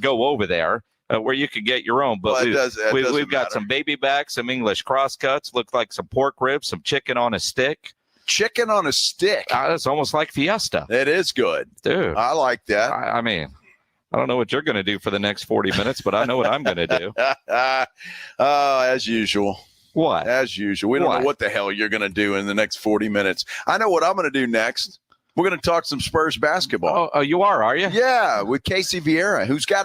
go over there where you could get your own. But we've got some baby back, some English crosscuts, look like some pork ribs, some chicken on a stick. Chicken on a stick? It's almost like Fiesta. It is good. Dude. I like that. I mean, I don't know what you're going to do for the next 40 minutes, but I know what I'm going to do. As usual. What? As usual. We don't know what the hell you're going to do in the next 40 minutes. I know what I'm going to do next. We're going to talk some Spurs basketball. Oh, you are you? Yeah, with Casey Viera, who's got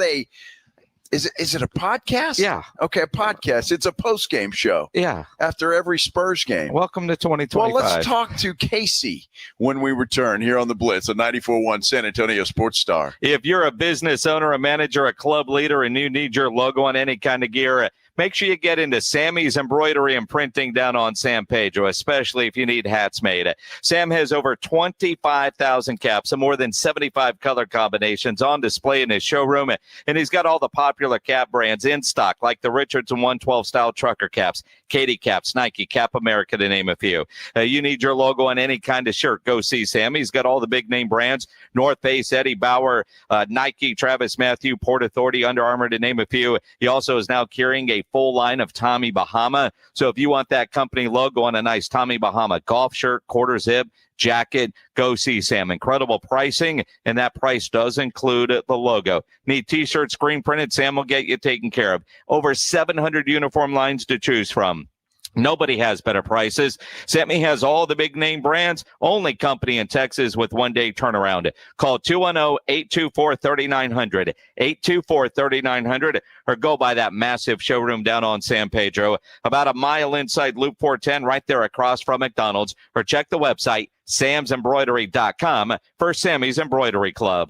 Is it a podcast? Yeah. Okay, a podcast. It's a post-game show. Yeah. After every Spurs game. Welcome to 2025. Well, let's talk to Casey when we return here on the Blitz, a 94.1 San Antonio Sports Star. If you're a business owner, a manager, a club leader, and you need your logo on any kind of gear, make sure you get into Sammy's Embroidery and Printing down on San Pedro, especially if you need hats made. Sam has over 25,000 caps and more than 75 color combinations on display in his showroom, and he's got all the popular cap brands in stock, like the Richardson 112 style trucker caps, Katie caps, Nike, Cap America, to name a few. You need your logo on any kind of shirt, go see Sam. He's got all the big name brands, North Face, Eddie Bauer, Nike, Travis Matthew, Port Authority, Under Armour, to name a few. He also is now carrying a full line of Tommy Bahama. So if you want that company logo on a nice Tommy Bahama golf shirt, quarter zip, jacket, go see Sam. Incredible pricing, and that price does include the logo. Need t-shirts, screen printed, Sam will get you taken care of. Over 700 uniform lines to choose from. Nobody has better prices. Sammy has all the big name brands. Only company in Texas with one-day turnaround. Call 210-824-3900, 824-3900, or go by that massive showroom down on San Pedro, about a mile inside Loop 410, right there across from McDonald's, or check the website, samsembroidery.com, for Sammy's Embroidery Club.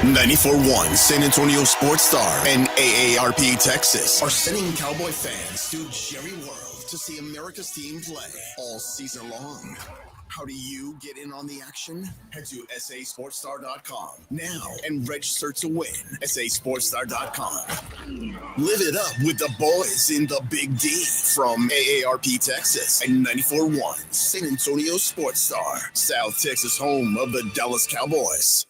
94.1 San Antonio Sports Star and AARP Texas are sending Cowboy fans to Jerry World to see America's team play all season long. How do you get in on the action? Head to sasportstar.com now and register to win. sasportstar.com. Live it up with the boys in the Big D from AARP Texas and 94.1 San Antonio Sports Star, South Texas home of the Dallas Cowboys.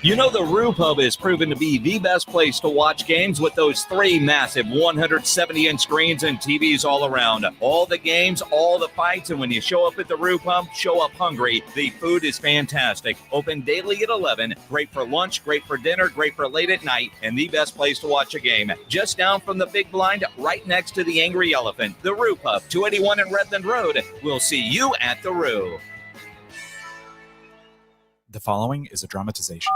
You know, the Roo Pub is proven to be the best place to watch games with those 3 massive 170-inch screens and TVs all around. All the games, all the fights, and when you show up at the Roo Pub, show up hungry. The food is fantastic. Open daily at 11. Great for lunch, great for dinner, great for late at night, and the best place to watch a game. Just down from the Big Blind, right next to the Angry Elephant. The Roo Pub, 281 in Redland Road. We'll see you at the Roo. The following is a dramatization.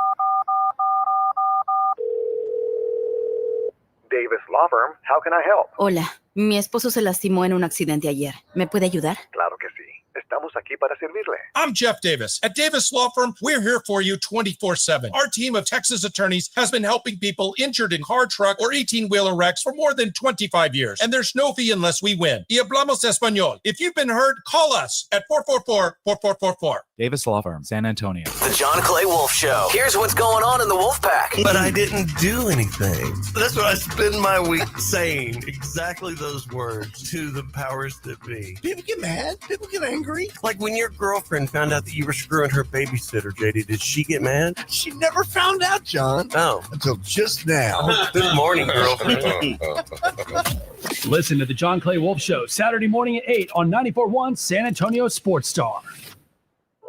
Davis Law Firm, how can I help? Hola, mi esposo se lastimó en un accidente ayer. ¿Me puede ayudar? Claro que sí. Estamos aquí para servirle. I'm Jeff Davis. At Davis Law Firm, we're here for you 24/7. Our team of Texas attorneys has been helping people injured in car, truck, or 18-wheeler wrecks for more than 25 years. And there's no fee unless we win. Y hablamos español. If you've been hurt, call us at 444-4444. Davis Law Firm, San Antonio. The John Clay Wolf Show. Here's what's going on in the Wolf Pack. But I didn't do anything. That's what I spend my week saying. Exactly those words to the powers that be. People get mad. People get angry. Like when your girlfriend found out that you were screwing her babysitter, JD, did she get mad? She never found out, John. Oh. Until just now. Good morning, girlfriend. Listen to the John Clay Wolf Show Saturday morning at 8 on 94.1 San Antonio Sports Star.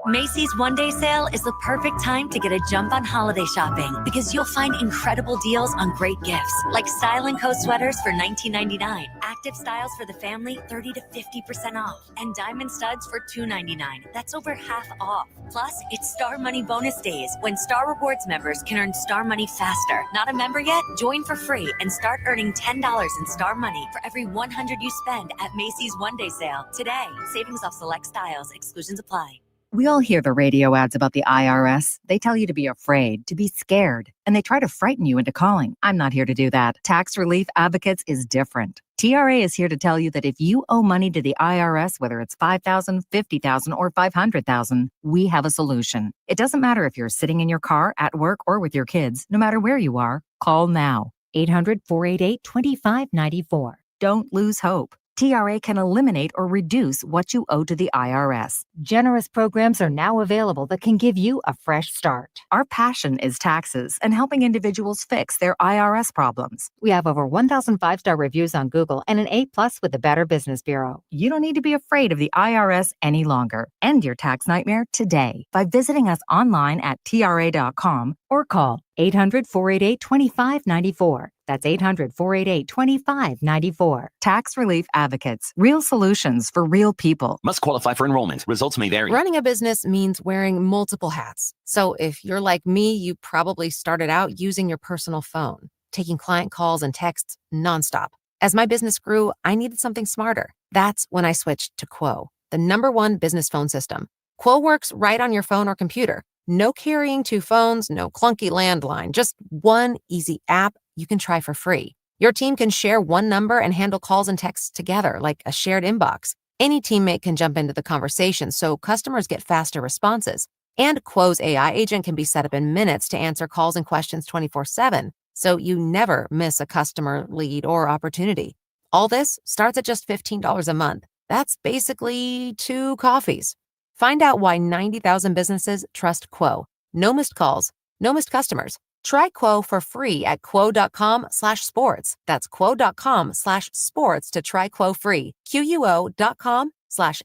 Macy's one-day sale is the perfect time to get a jump on holiday shopping because you'll find incredible deals on great gifts like Style & Co. sweaters for $19.99, active styles for the family 30 to 50% off, and diamond studs for $2.99. That's over half off. Plus, it's Star Money bonus days when Star Rewards members can earn Star Money faster. Not a member yet? Join for free and start earning $10 in Star Money for every $100 you spend at Macy's one-day sale today. Savings off select styles. Exclusions apply. We all hear the radio ads about the IRS. They tell you to be afraid, to be scared, and they try to frighten you into calling. I'm not here to do that. Tax Relief Advocates is different. TRA is here to tell you that if you owe money to the IRS, whether it's $5,000, $50,000, or $500,000, we have a solution. It doesn't matter if you're sitting in your car, at work, or with your kids. No matter where you are, call now. 800-488-2594. Don't lose hope. TRA can eliminate or reduce what you owe to the IRS. Generous programs are now available that can give you a fresh start. Our passion is taxes and helping individuals fix their IRS problems. We have over 1,000 5-star reviews on Google and an A+ with the Better Business Bureau. You don't need to be afraid of the IRS any longer. End your tax nightmare today by visiting us online at TRA.com or call 800-488-2594. That's 800-488-2594. Tax Relief Advocates. Real solutions for real people. Must qualify for enrollment. Results may vary. Running a business means wearing multiple hats. So if you're like me, you probably started out using your personal phone, taking client calls and texts nonstop. As my business grew, I needed something smarter. That's when I switched to Quo, the #1 business phone system. Quo works right on your phone or computer. No carrying 2 phones, no clunky landline, just one easy app you can try for free. Your team can share one number and handle calls and texts together like a shared inbox. Any teammate can jump into the conversation so customers get faster responses. And Quo's AI agent can be set up in minutes to answer calls and questions 24/7, so you never miss a customer lead or opportunity. All this starts at just $15 a month. That's basically 2 coffees. Find out why 90,000 businesses trust Quo. No missed calls, no missed customers. Try Quo for free at quo.com/sports. That's quo.com/sports to try Quo free. QUO.com/SPORTS.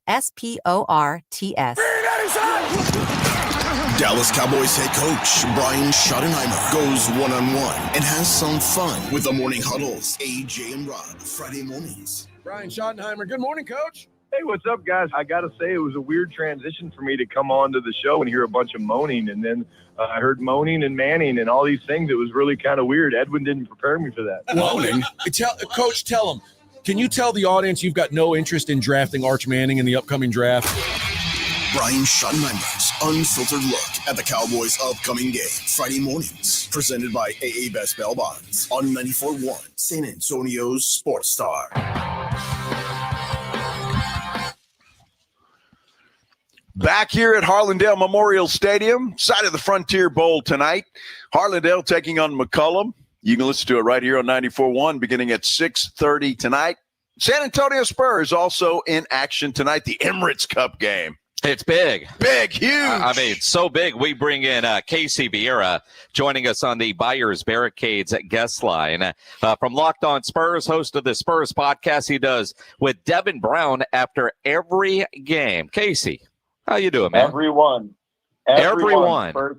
Dallas Cowboys head coach Brian Schottenheimer goes one-on-one and has some fun with the Morning Huddles. AJ and Rob, Friday mornings. Brian Schottenheimer, good morning, Coach. Hey, what's up, guys? I got to say, it was a weird transition for me to come on to the show and hear a bunch of moaning. And then I heard moaning and manning and all these things. It was really kind of weird. Edwin didn't prepare me for that. Moaning? Coach, tell him. Can you tell the audience you've got no interest in drafting Arch Manning in the upcoming draft? Brian Schottenheimer's unfiltered look at the Cowboys' upcoming game. Friday mornings. Presented by AA Best Bail Bonds on 94.1 San Antonio's Sports Star. Back here at Harlandale Memorial Stadium, side of the Frontier Bowl tonight. Harlandale taking on McCollum. You can listen to it right here on 94.1 beginning at 6:30 tonight. San Antonio Spurs also in action tonight, the Emirates Cup game. It's big. Big, huge. I mean, so big. We bring in Casey Viera joining us on the Buyers Barricades guest line. From Locked On Spurs, host of the Spurs podcast he does with Devin Brown after every game. Casey, how you doing, man? Everyone. Spurs,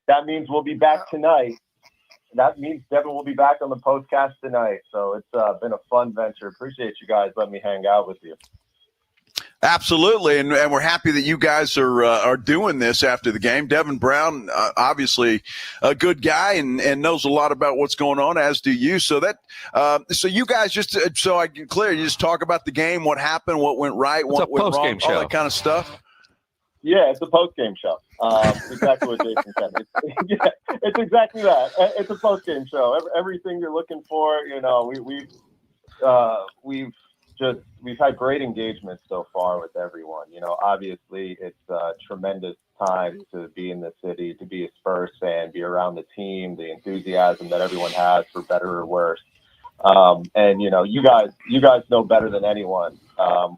that means we'll be back tonight. That means Devin will be back on the podcast tonight. So it's been a fun venture. Appreciate you guys letting me hang out with you. Absolutely, and we're happy that you guys are doing this after the game. Devin Brown, obviously a good guy and knows a lot about what's going on, as do you. So that so you guys just so I can clear, you just talk about the game, what happened, what went right, what went wrong, all that kind of stuff. Yeah, it's a post-game show. Exactly what Jason said. It's exactly that. It's a post-game show. Everything you're looking for, we've had great engagement so far with everyone. Obviously it's a tremendous time to be in the city, to be a Spurs fan, be around the team, the enthusiasm that everyone has, for better or worse. And you guys know better than anyone.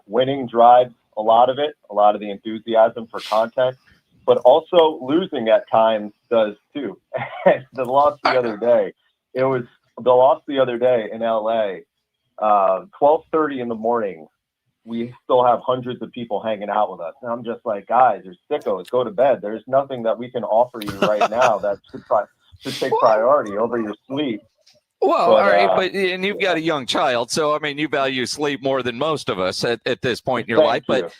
Winning drives a lot of it, a lot of the enthusiasm for content, but also losing at times does too. The loss the other day in LA, 12:30 in the morning, we still have hundreds of people hanging out with us. And I'm just like, guys, you're sickos, go to bed. There's nothing that we can offer you right now that should take priority over your sleep. Well, all right, and you've got a young child, so I mean, you value sleep more than most of us at this point in your life. But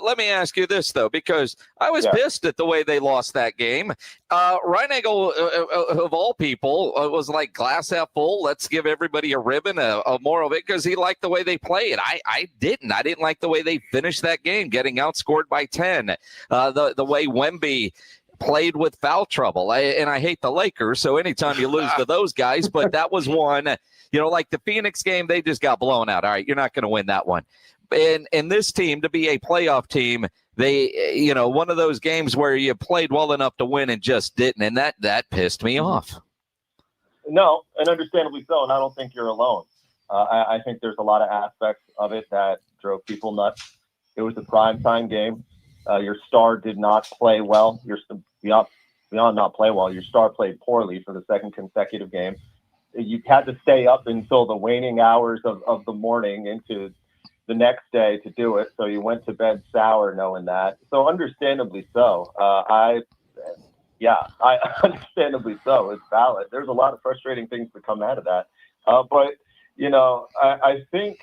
let me ask you this though, because I was pissed at the way they lost that game. Reinagel, of all people, was like glass half full. Let's give everybody a ribbon, a moral of it, because he liked the way they played. I didn't. I didn't like the way they finished that game, getting outscored by 10. The way Wemby played with foul trouble. And I hate the Lakers, so anytime you lose to those guys, but that was one, like the Phoenix game, they just got blown out. All right, you're not going to win that one. And this team, to be a playoff team, they, one of those games where you played well enough to win and just didn't, and that pissed me off. No, and understandably so, and I don't think you're alone. I think there's a lot of aspects of it that drove people nuts. It was a primetime game. Your star did not play well. Beyond not play well, your star played poorly for the second consecutive game. You had to stay up until the waning hours of the morning into the next day to do it. So you went to bed sour knowing that. So understandably so. Yeah, I understandably so. It's valid. There's a lot of frustrating things that come out of that. But, I think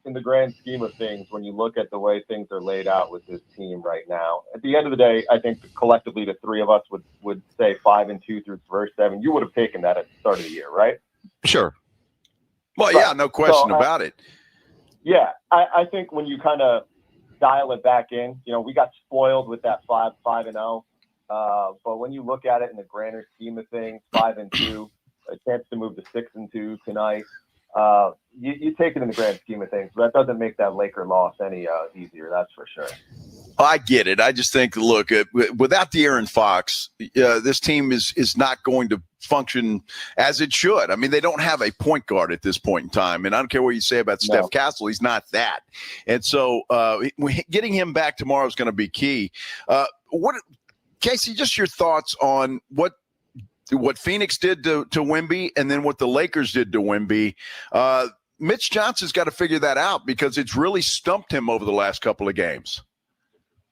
in the grand scheme of things, when you look at the way things are laid out with this team right now, at the end of the day, I think collectively the three of us would say 5-2 through the first 7. You would have taken that at the start of the year, right? Sure. Well, yeah, no question about it. Yeah, I think when you kind of dial it back in, we got spoiled with that 5-0. But when you look at it in the grander scheme of things, 5-2, a chance to move to 6-2 tonight, you take it in the grand scheme of things. But that doesn't make that Laker loss any easier, that's for sure. I get it. I just think, look, without De'Aaron Fox, this team is not going to function as it should. I mean, they don't have a point guard at this point in time. And I don't care what you say about Steph Castle. He's not that. And so getting him back tomorrow is going to be key. Casey, just your thoughts on what Phoenix did to Wemby and then what the Lakers did to Wemby. Mitch Johnson's got to figure that out because it's really stumped him over the last couple of games.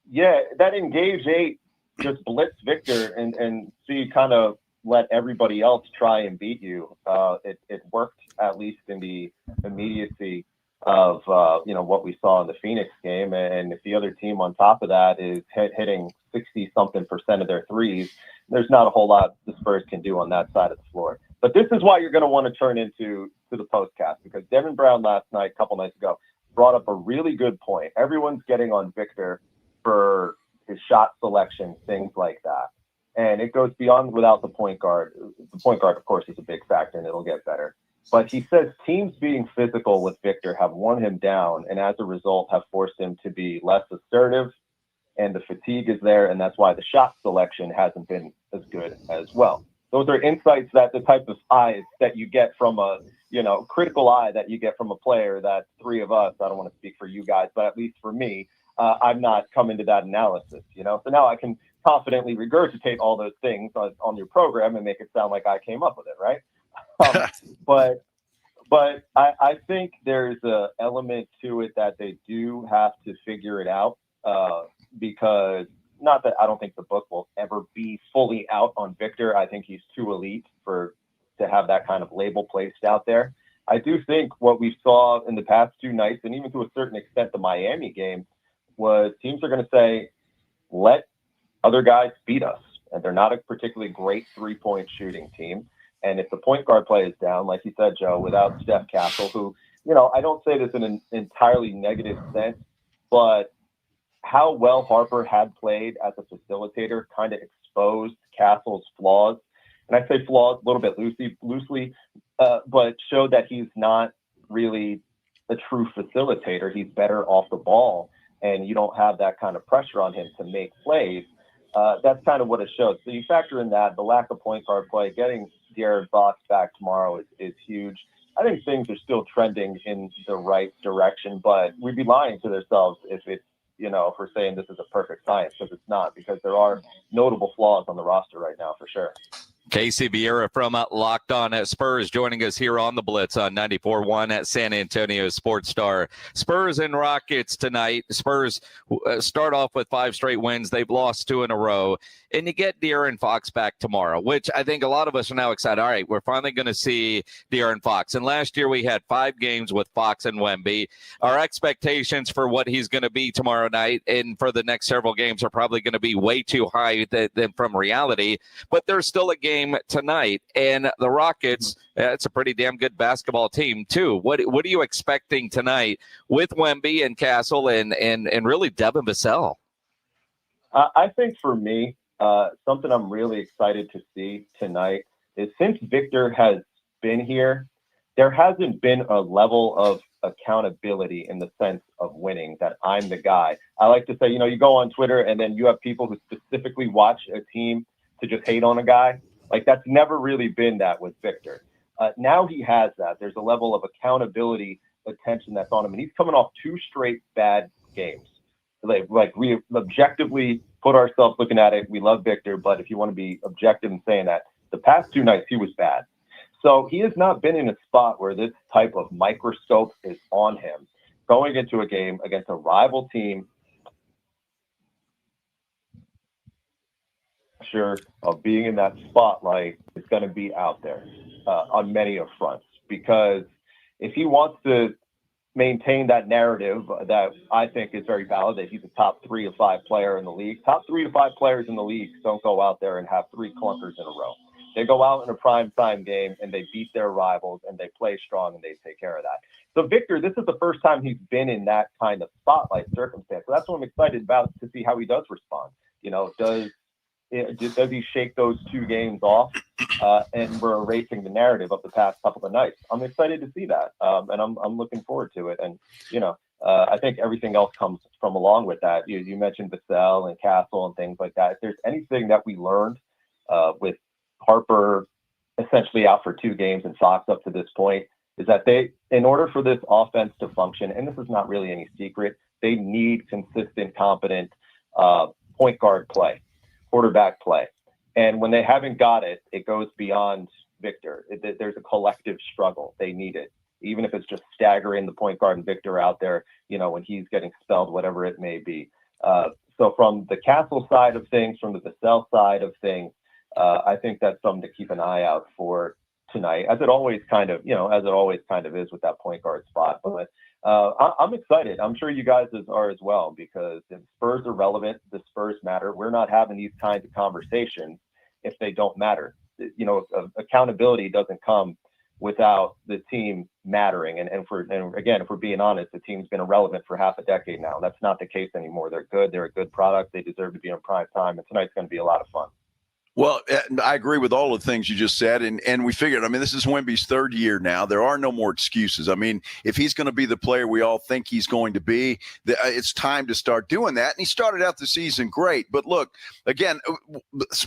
Yeah, that engage 8 just blitz Victor and see kind of let everybody else try and beat you. It worked, at least in the immediacy of what we saw in the Phoenix game. And if the other team on top of that is hitting 60-something% of their threes, there's not a whole lot the Spurs can do on that side of the floor. But this is why you're going to want to turn into the postcast, because Devin Brown last night, a couple nights ago, brought up a really good point. Everyone's getting on Victor for his shot selection, things like that. And it goes beyond without the point guard. The point guard, of course, is a big factor, and it'll get better. But he says teams being physical with Victor have worn him down, and as a result have forced him to be less assertive, and the fatigue is there, and that's why the shot selection hasn't been as good as well. Those are insights that the type of eyes that you get from a, critical eye that you get from a player that three of us, I don't want to speak for you guys, but at least for me, I'm not coming to that analysis, So now I can confidently regurgitate all those things on your program and make it sound like I came up with it, right? But I think there's an element to it that they do have to figure it out because not that I don't think the book will ever be fully out on Victor. I think he's too elite to have that kind of label placed out there. I do think what we saw in the past 2 nights, and even to a certain extent the Miami game, was teams are going to say, let other guys beat us. And they're not a particularly great 3-point shooting team. And if the point guard play is down, like you said, Joe, without Steph Castle, who, I don't say this in an entirely negative sense, but how well Harper had played as a facilitator kind of exposed Castle's flaws. And I say flaws a little bit loosely, but showed that he's not really a true facilitator. He's better off the ball, and you don't have that kind of pressure on him to make plays. That's kind of what it shows. So you factor in that, the lack of point guard play, getting De'Aaron Fox back tomorrow is huge. I think things are still trending in the right direction, but we'd be lying to ourselves if it's, if we're saying this is a perfect science, because it's not, because there are notable flaws on the roster right now for sure. Casey Viera from Locked On at Spurs joining us here on the Blitz on 94.1 at San Antonio Sports Star. Spurs and Rockets tonight. Spurs start off with 5 straight wins. They've lost 2 in a row. And you get De'Aaron Fox back tomorrow, which I think a lot of us are now excited. All right, we're finally going to see De'Aaron Fox. And last year we had 5 games with Fox and Wemby. Our expectations for what he's going to be tomorrow night and for the next several games are probably going to be way too high than from reality. But there's still a game tonight, and the Rockets, it's a pretty damn good basketball team too. What are you expecting tonight with Wemby and Castle and really Devin Vassell? I think for me, something I'm really excited to see tonight is since Victor has been here, there hasn't been a level of accountability in the sense of winning, that I'm the guy. I like to say, you go on Twitter and then you have people who specifically watch a team to just hate on a guy. Like, that's never really been that with Victor. Now he has that. There's a level of accountability, attention that's on him. And he's coming off 2 straight bad games. Like we objectively put ourselves looking at it. We love Victor, but if you want to be objective in saying that, the past 2 nights he was bad. So he has not been in a spot where this type of microscope is on him. Going into a game against a rival team, pressure of being in that spotlight is going to be out there on many of fronts, because if he wants to maintain that narrative that I think is very valid, that he's a top 3 to 5 player in the league. Top 3 to 5 players in the league don't go out there and have 3 clunkers in a row. They go out in a prime time game and they beat their rivals and they play strong and they take care of that. So Victor, this is the first time he's been in that kind of spotlight circumstance. So that's what I'm excited about, to see how he does respond. You know, does he shake those 2 games off and we're erasing the narrative of the past couple of nights? I'm excited to see that, and I'm looking forward to it. And I think everything else comes from along with that. You mentioned Vassell and Castle and things like that. If there's anything that we learned with Harper essentially out for 2 games and Fox up to this point, is that in order for this offense to function, and this is not really any secret, they need consistent, competent point guard play, quarterback play. And when they haven't got it, it goes beyond Victor. There's a collective struggle. They need it, even if it's just staggering the point guard and Victor out there, when he's getting spelled, whatever it may be. So from the Castle side of things, from the Vassell side of things, I think that's something to keep an eye out for tonight, as it always kind of is with that point guard spot. But I'm excited. I'm sure you guys are as well, because the Spurs are relevant. The Spurs matter. We're not having these kinds of conversations if they don't matter. Accountability doesn't come without the team mattering. And again, if we're being honest, the team's been irrelevant for half a decade now. That's not the case anymore. They're good. They're a good product. They deserve to be in prime time. And tonight's going to be a lot of fun. Well, I agree with all the things you just said. And we figured, this is Wemby's 3rd year now. There are no more excuses. If he's going to be the player we all think he's going to be, it's time to start doing that. And he started out the season great. But look, again,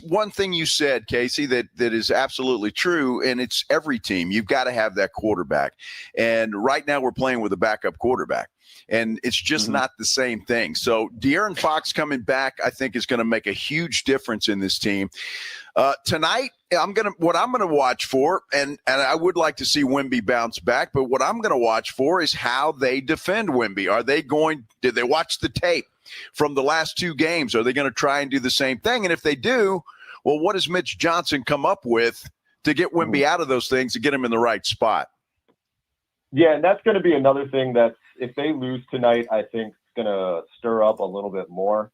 one thing you said, Casey, that is absolutely true, and it's every team. You've got to have that quarterback. And right now we're playing with a backup quarterback. And it's just not the same thing. So De'Aaron Fox coming back, I think, is going to make a huge difference in this team. Tonight, what I'm going to watch for, and I would like to see Wemby bounce back, but what I'm going to watch for is how they defend Wemby. Did they watch the tape from the last 2 games? Are they going to try and do the same thing? And if they do, well, what does Mitch Johnson come up with to get Wemby out of those things, to get him in the right spot? Yeah, and that's going to be another thing that, if they lose tonight, I think it's going to stir up a little bit more,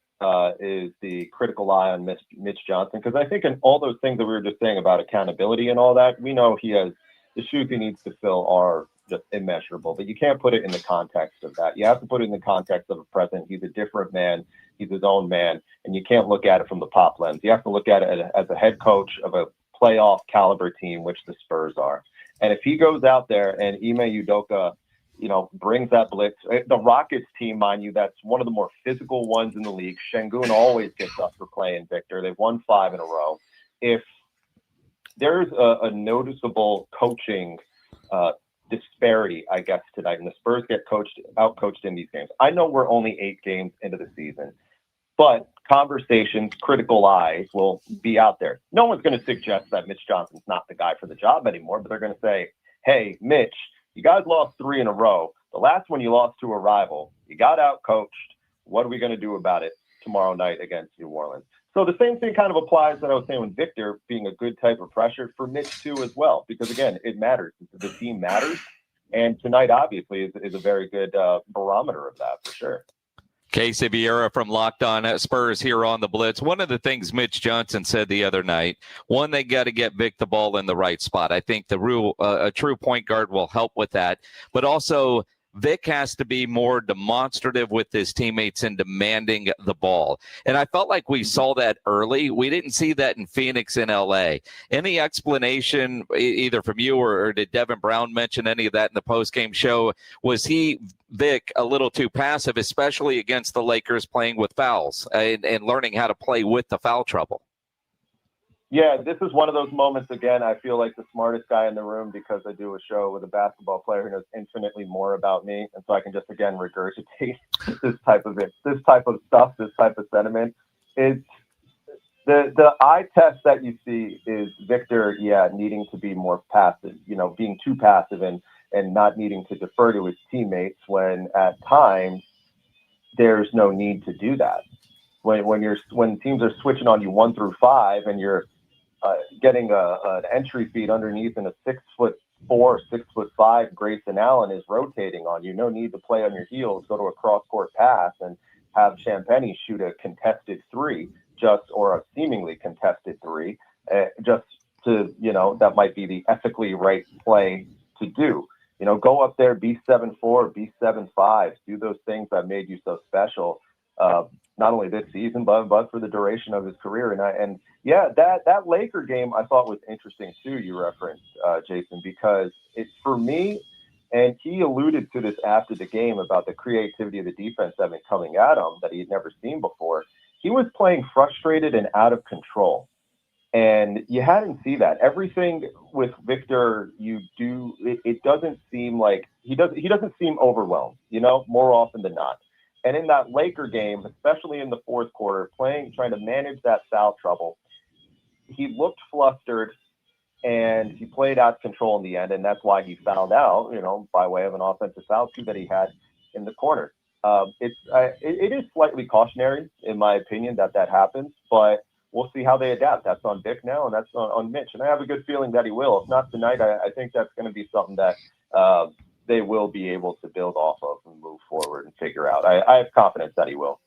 is the critical eye on Mitch Johnson. Because I think in all those things that we were just saying about accountability and all that, we know he has the shoes he needs to fill are just immeasurable. But you can't put it in the context of that. You have to put it in the context of a present. He's a different man. He's his own man. And you can't look at it from the pop lens. You have to look at it as a head coach of a playoff caliber team, which the Spurs are. And if he goes out there and Ime Udoka, brings that blitz, the Rockets team, mind you, that's one of the more physical ones in the league. Şengün always gets up for playing Victor. They've won 5 in a row. If there's a noticeable coaching disparity, I guess, tonight, and the Spurs get outcoached in these games. I know we're only 8 games into the season, but conversations, critical eyes will be out there. No one's going to suggest that Mitch Johnson's not the guy for the job anymore, but they're going to say, hey, Mitch, you guys lost 3 in a row. The last one you lost to a rival. You got out-coached. What are we going to do about it tomorrow night against New Orleans? So the same thing kind of applies that I was saying with Victor being a good type of pressure for Mitch too as well, because, again, it matters. The team matters. And tonight, obviously, is a very good barometer of that for sure. Casey Viera from Locked On Spurs here on the Blitz. One of the things Mitch Johnson said the other night, they got to get Vic the ball in the right spot. I think a true point guard will help with that. But also, Vic has to be more demonstrative with his teammates in demanding the ball. And I felt like we saw that early. We didn't see that in Phoenix and LA. Any explanation either from you or did Devin Brown mention any of that in the postgame show? Was Vic a little too passive, especially against the Lakers playing with fouls and learning how to play with the foul trouble? Yeah, this is one of those moments, again, I feel like the smartest guy in the room because I do a show with a basketball player who knows infinitely more about me. And so I can just, again, regurgitate this type of stuff, this type of sentiment. It's the eye test that you see is Victor, needing to be more passive, being too passive and not needing to defer to his teammates when at times there's no need to do that. when teams are switching on you 1 through 5 and you're getting an entry feed underneath and a 6'4", 6'5" Grayson Allen is rotating on you. No need to play on your heels, go to a cross-court pass and have Champagny shoot a contested 3 or a seemingly contested 3 just to, that might be the ethically right play to do. Go up there, be 7'4", be 7'5", do those things that made you so special. Not only this season, but for the duration of his career. And that Laker game I thought was interesting too. You referenced Jason, because it's for me, and he alluded to this after the game about the creativity of the defense that had been coming at him that he had never seen before. He was playing frustrated and out of control, and you hadn't seen that. Everything with Victor, you do. It doesn't seem like he doesn't seem overwhelmed. More often than not. And in that Laker game, especially in the fourth quarter, trying to manage that foul trouble, he looked flustered and he played out of control in the end. And that's why he fouled out, by way of an offensive foul too that he had in the corner. It is slightly cautionary, in my opinion, that happens, but we'll see how they adapt. That's on Vic now, and that's on Mitch. And I have a good feeling that he will. If not tonight, I think that's going to be something that they will be able to build off of and move forward and figure out. I have confidence that he will.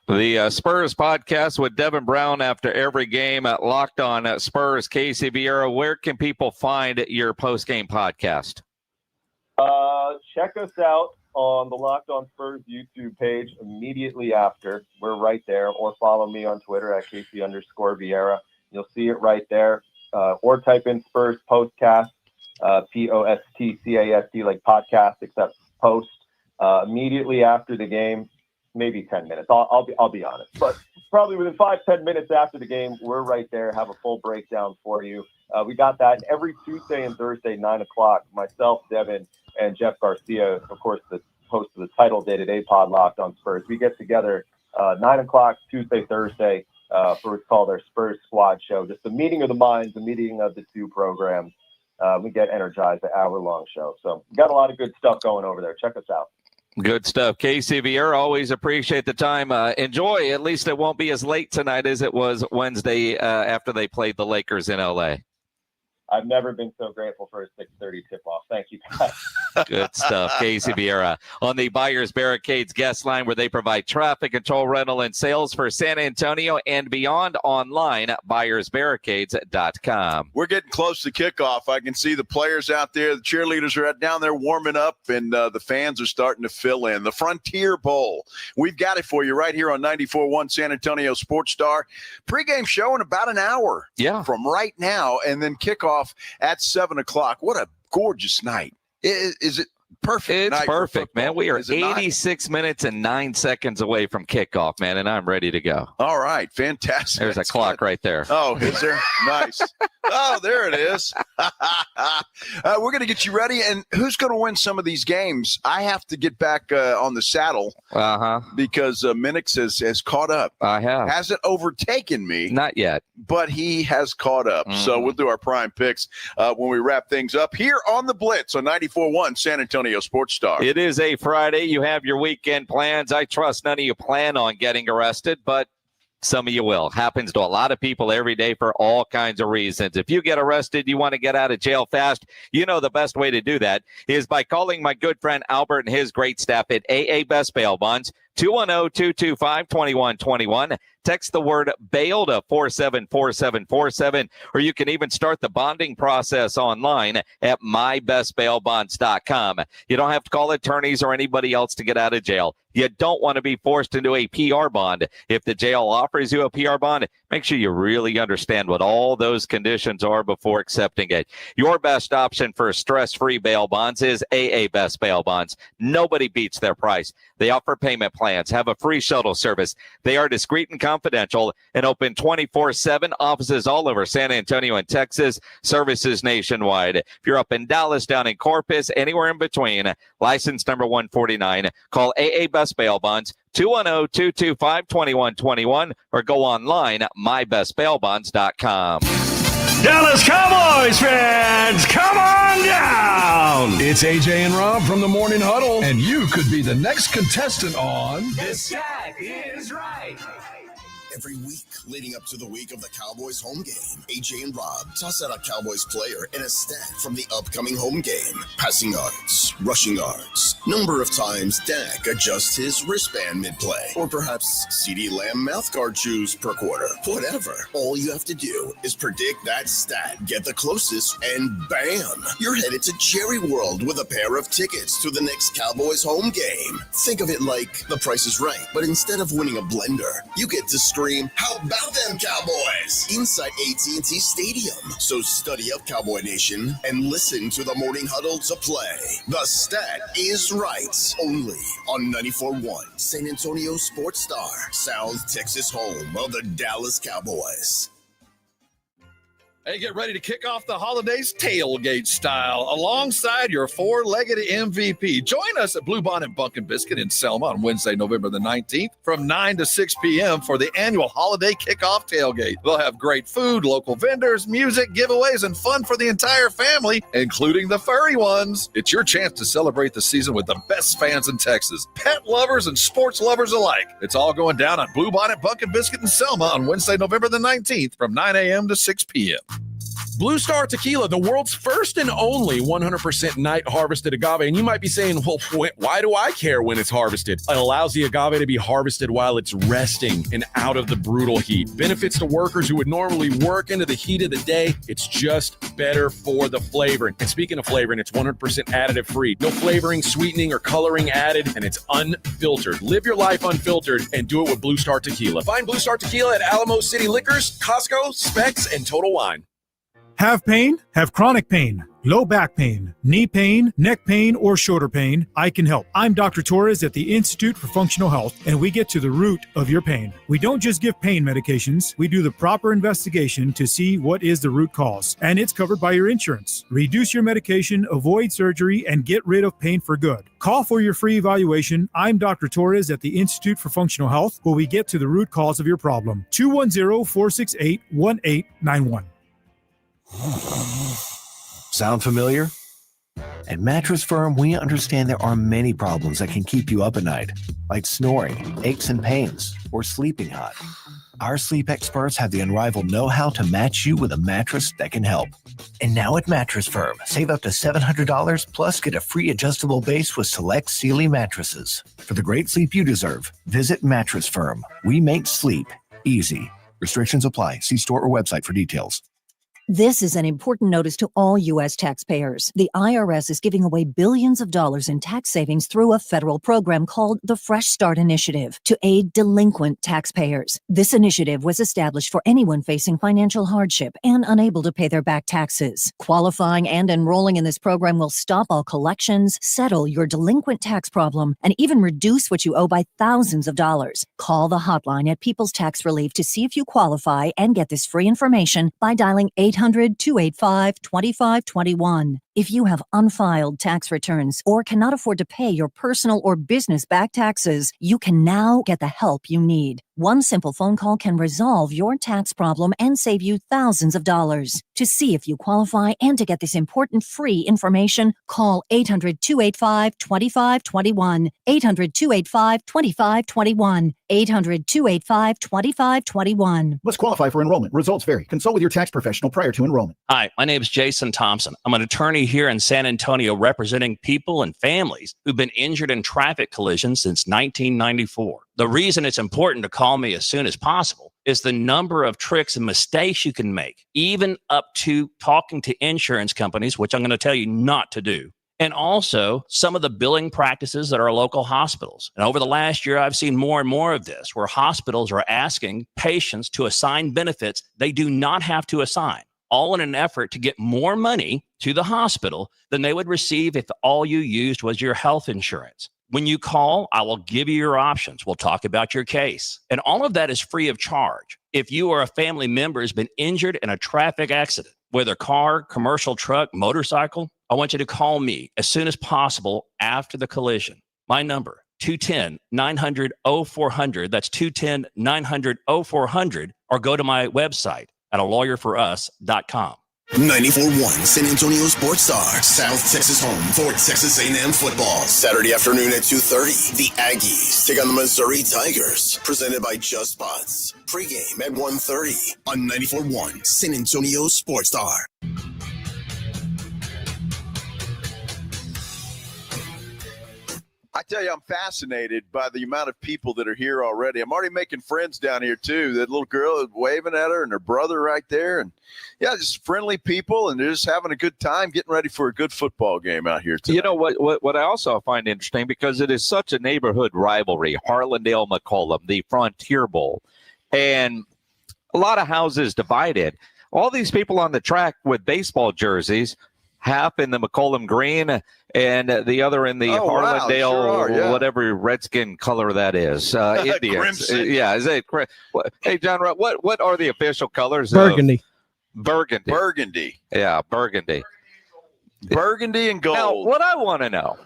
The Spurs podcast with Devin Brown after every game at Locked On Spurs. Casey Viera, where can people find your post-game podcast? Check us out on the Locked On Spurs YouTube page immediately after. We're right there. Or follow me on Twitter at Casey_Viera. You'll see it right there. Or type in Spurs Postcast. POSTCAST, like podcast, except post immediately after the game, maybe 10 minutes. I'll be honest, but probably within 5-10 minutes after the game, we're right there. Have a full breakdown for you. We got that every Tuesday and Thursday, 9:00. Myself, Devin, and Jeff Garcia, of course, the host of the Title Day-to-Day pod Locked On Spurs. We get together 9:00 Tuesday, Thursday for what's called our Spurs Squad Show. Just a meeting of the minds, a meeting of the two programs. We get energized, an hour-long show. So we got a lot of good stuff going over there. Check us out. Good stuff. Casey Viera, always appreciate the time. Enjoy. At least it won't be as late tonight as it was Wednesday after they played the Lakers in L.A. I've never been so grateful for a 6:30 tip-off. Thank you, guys. Good stuff. Casey Viera on the Buyers Barricades guest line, where they provide traffic control, rental, and sales for San Antonio and beyond, online at buyersbarricades.com. We're getting close to kickoff. I can see the players out there. The cheerleaders are down there warming up, and the fans are starting to fill in. The Frontier Bowl. We've got it for you right here on 94.1 San Antonio Sports Star. Pre-game show in about an hour from right now, and then kickoff at 7:00. What a gorgeous night. Is it perfect? It's perfect, man. We are 86 minutes and 9 seconds away from kickoff, man, and I'm ready to go. All right. Fantastic. There's a clock right there. Oh, is there? Nice. Oh, there it is. We're going to get you ready. And who's going to win some of these games? I have to get back on the saddle because Minix has caught up. I have. Hasn't overtaken me. Not yet. But he has caught up. So we'll do our prime picks when we wrap things up here on the Blitz on 94.1 San Antonio Sports Star. It is a Friday. You have your weekend plans. I trust none of you plan on getting arrested, but some of you will. Happens to a lot of people every day for all kinds of reasons. If you get arrested, you want to get out of jail fast, you know the best way to do that is by calling my good friend Albert and his great staff at AA Best Bail Bonds, 210-225-2121. Text the word bail to 474747, or you can even start the bonding process online at mybestbailbonds.com. You don't have to call attorneys or anybody else to get out of jail. You don't want to be forced into a PR bond. If the jail offers you a PR bond, make sure you really understand what all those conditions are before accepting it. Your best option for stress-free bail bonds is AA Best Bail Bonds. Nobody beats their price. They offer payment plans, have a free shuttle service. They are discreet and confidential and open 24/7. Offices all over San Antonio and Texas, services nationwide. If you're up in Dallas, down in Corpus, anywhere in between, license number 149, call AA Best Bail Bonds, 210-225-2121, or go online at mybestbailbonds.com. Dallas Cowboys fans, come on down! It's AJ and Rob from the Morning Huddle, and you could be the next contestant on The Stack is Right. Every week leading up to the week of the Cowboys home game, AJ and Rob toss out a Cowboys player and a stat from the upcoming home game. Passing yards, rushing yards, number of times Dak adjusts his wristband mid-play, or perhaps CeeDee Lamb mouthguard chews per quarter. Whatever. All you have to do is predict that stat, get the closest, and bam! You're headed to Jerry World with a pair of tickets to the next Cowboys home game. Think of it like The Price is Right, but instead of winning a blender, you get to scream, "How about them Cowboys?" inside AT&T Stadium. So study up, Cowboy Nation, and listen to the Morning Huddle to play. The Stat is Right, only on 94.1 San Antonio Sports Star, South Texas home of the Dallas Cowboys. Hey, get ready to kick off the holidays tailgate style alongside your four-legged MVP. Join us at Blue Bonnet Bunkin' Biscuit in Selma on Wednesday, November the 19th from 9 to 6 p.m. for the annual holiday kickoff tailgate. They'll have great food, local vendors, music, giveaways, and fun for the entire family, including the furry ones. It's your chance to celebrate the season with the best fans in Texas, pet lovers and sports lovers alike. It's all going down on Blue Bonnet Bunkin' Biscuit in Selma on Wednesday, November the 19th from 9 a.m. to 6 p.m. Blue Star Tequila, the world's first and only 100% night harvested agave. And you might be saying, well, why do I care when it's harvested? It allows the agave to be harvested while it's resting and out of the brutal heat. Benefits to workers who would normally work into the heat of the day. It's just better for the flavoring. And speaking of flavoring, it's 100% additive free. No flavoring, sweetening, or coloring added, and it's unfiltered. Live your life unfiltered and do it with Blue Star Tequila. Find Blue Star Tequila at Alamo City Liquors, Costco, Specs, and Total Wine. Have pain? Have chronic pain, low back pain, knee pain, neck pain, or shoulder pain? I can help. I'm Dr. Torres at the Institute for Functional Health, and we get to the root of your pain. We don't just give pain medications. We do the proper investigation to see what is the root cause, and it's covered by your insurance. Reduce your medication, avoid surgery, and get rid of pain for good. Call for your free evaluation. I'm Dr. Torres at the Institute for Functional Health, where we get to the root cause of your problem. 210-468-1891. Sound familiar? At Mattress Firm, we understand there are many problems that can keep you up at night, like snoring, aches and pains, or sleeping hot. Our sleep experts have the unrivaled know-how to match you with a mattress that can help. And now at Mattress Firm, save up to $700 plus get a free adjustable base with select Sealy mattresses. For the great sleep you deserve, visit Mattress Firm. We make sleep easy. Restrictions apply. See store or website for details. This is an important notice to all U.S. taxpayers. The IRS is giving away billions of dollars in tax savings through a federal program called the Fresh Start Initiative to aid delinquent taxpayers. This initiative was established for anyone facing financial hardship and unable to pay their back taxes. Qualifying and enrolling in this program will stop all collections, settle your delinquent tax problem, and even reduce what you owe by thousands of dollars. Call the hotline at People's Tax Relief to see if you qualify and get this free information by dialing 800-285-2521. If you have unfiled tax returns or cannot afford to pay your personal or business back taxes, you can now get the help you need. One simple phone call can resolve your tax problem and save you thousands of dollars. To see if you qualify and to get this important free information, call 800-285-2521. 800-285-2521. 800-285-2521. Must qualify for enrollment. Results vary. Consult with your tax professional prior to enrollment. Hi, my name is Jason Thompson. I'm an attorney here in San Antonio representing people and families who've been injured in traffic collisions since 1994. The reason it's important to call me as soon as possible is the number of tricks and mistakes you can make, even up to talking to insurance companies, which I'm going to tell you not to do. And also some of the billing practices at our local hospitals. And over the last year, I've seen more and more of this, where hospitals are asking patients to assign benefits they do not have to assign, all in an effort to get more money to the hospital than they would receive if all you used was your health insurance. When you call, I will give you your options. We'll talk about your case. And all of that is free of charge. If you or a family member has been injured in a traffic accident, whether car, commercial truck, motorcycle, I want you to call me as soon as possible after the collision. My number, 210-900-0400. That's 210-900-0400. Or go to my website at alawyerforus.com. 94.1 San Antonio Sports Star, South Texas home for Texas A&M football. Saturday afternoon at 2:30, the Aggies take on the Missouri Tigers, presented by Just Spots. Pregame at 1:30 on 94.1 San Antonio Sports Star. I tell you, I'm fascinated by the amount of people that are here already. I'm already making friends down here, too. That little girl is waving at her and her brother right there. And, yeah, just friendly people, and they're just having a good time getting ready for a good football game out here tonight. You know what I also find interesting, because it is such a neighborhood rivalry, Harlandale-McCollum, the Frontier Bowl, and a lot of houses divided. All these people on the track with baseball jerseys, half in the McCollum green and the other in the Harlandale, whatever Redskin color that is. Indians. Yeah. Is it? Hey, John, what are the official colors? Burgundy. Burgundy. Yeah, burgundy. Burgundy and gold. Now, what I want to know,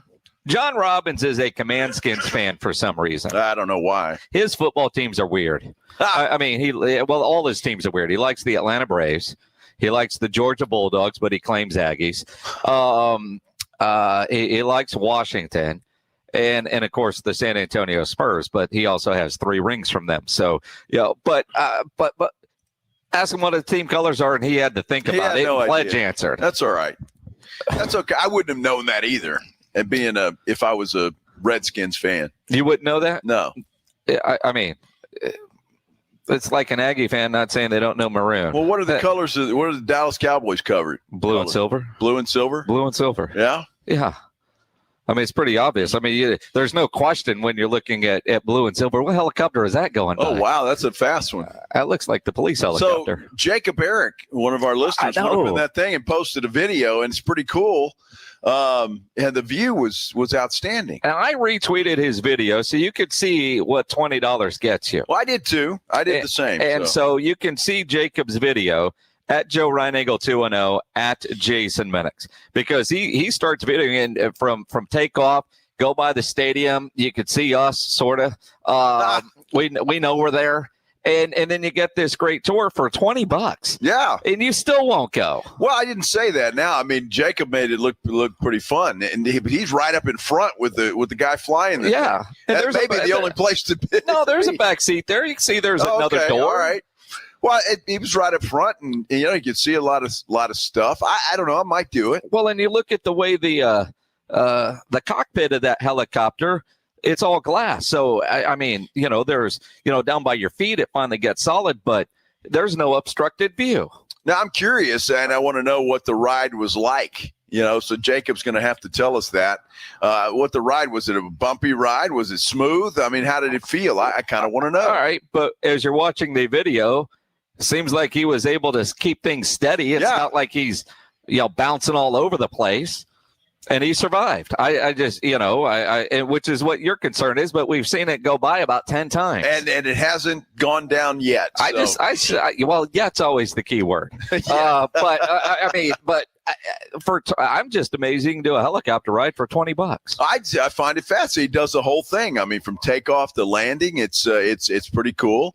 John Robbins is a Command Skins fan for some reason. I don't know why. His football teams are weird. I mean, all his teams are weird. He likes the Atlanta Braves. He likes the Georgia Bulldogs, but he claims Aggies. He likes Washington, and of course the San Antonio Spurs. But he also has 3 rings from them. So but ask him what his team colors are, and he had to think about it. No Pledge idea. answered. That's all right. That's okay. I wouldn't have known that either. And being if I was a Redskins fan, you wouldn't know that. No, I mean. It's like an Aggie fan not saying they don't know maroon. Well, what are the colors? What are the Dallas Cowboys covered? Blue and silver. Blue and silver? Blue and silver. Yeah? Yeah. I mean, it's pretty obvious. I mean, there's no question when you're looking at blue and silver. What helicopter is that going by? Oh, wow. That's a fast one. That looks like the police helicopter. So, Jacob Eric, one of our listeners, went up in that thing and posted a video, and it's pretty cool. And the view was outstanding. And I retweeted his video so you could see what $20 gets you. Well, I did too. I did the same. And so you can see Jacob's video at Joe Reinagle 210 at Jason Minix, because he starts videoing in from takeoff, go by the stadium. You could see us sort of. We know we're there. And then you get this great tour for $20. Yeah. And you still won't go. Well, I didn't say that now. I mean, Jacob made it look pretty fun. And he's right up in front with the guy flying. Yeah. And that's maybe the only place to be. No, there's a back seat there. You can see there's another door. All right. Well, he was right up front, and you could see a lot of stuff. I don't know. I might do it. Well, and you look at the way the cockpit of that helicopter, it's all glass. So, I mean, there's, down by your feet, it finally gets solid, but there's no obstructed view. Now, I'm curious, and I want to know what the ride was like. So Jacob's going to have to tell us that. What the ride was. It a bumpy ride? Was it smooth? I mean, how did it feel? I kind of want to know. All right, but as you're watching the video, it seems like he was able to keep things steady. It's not like he's, bouncing all over the place. And he survived. I just, which is what your concern is, but we've seen it go by about 10 times. And it hasn't gone down yet. So. Yet's always the key word. I'm just amazed you can do a helicopter ride for $20. I find it fascinating. He does the whole thing. I mean, from takeoff to landing, it's pretty cool.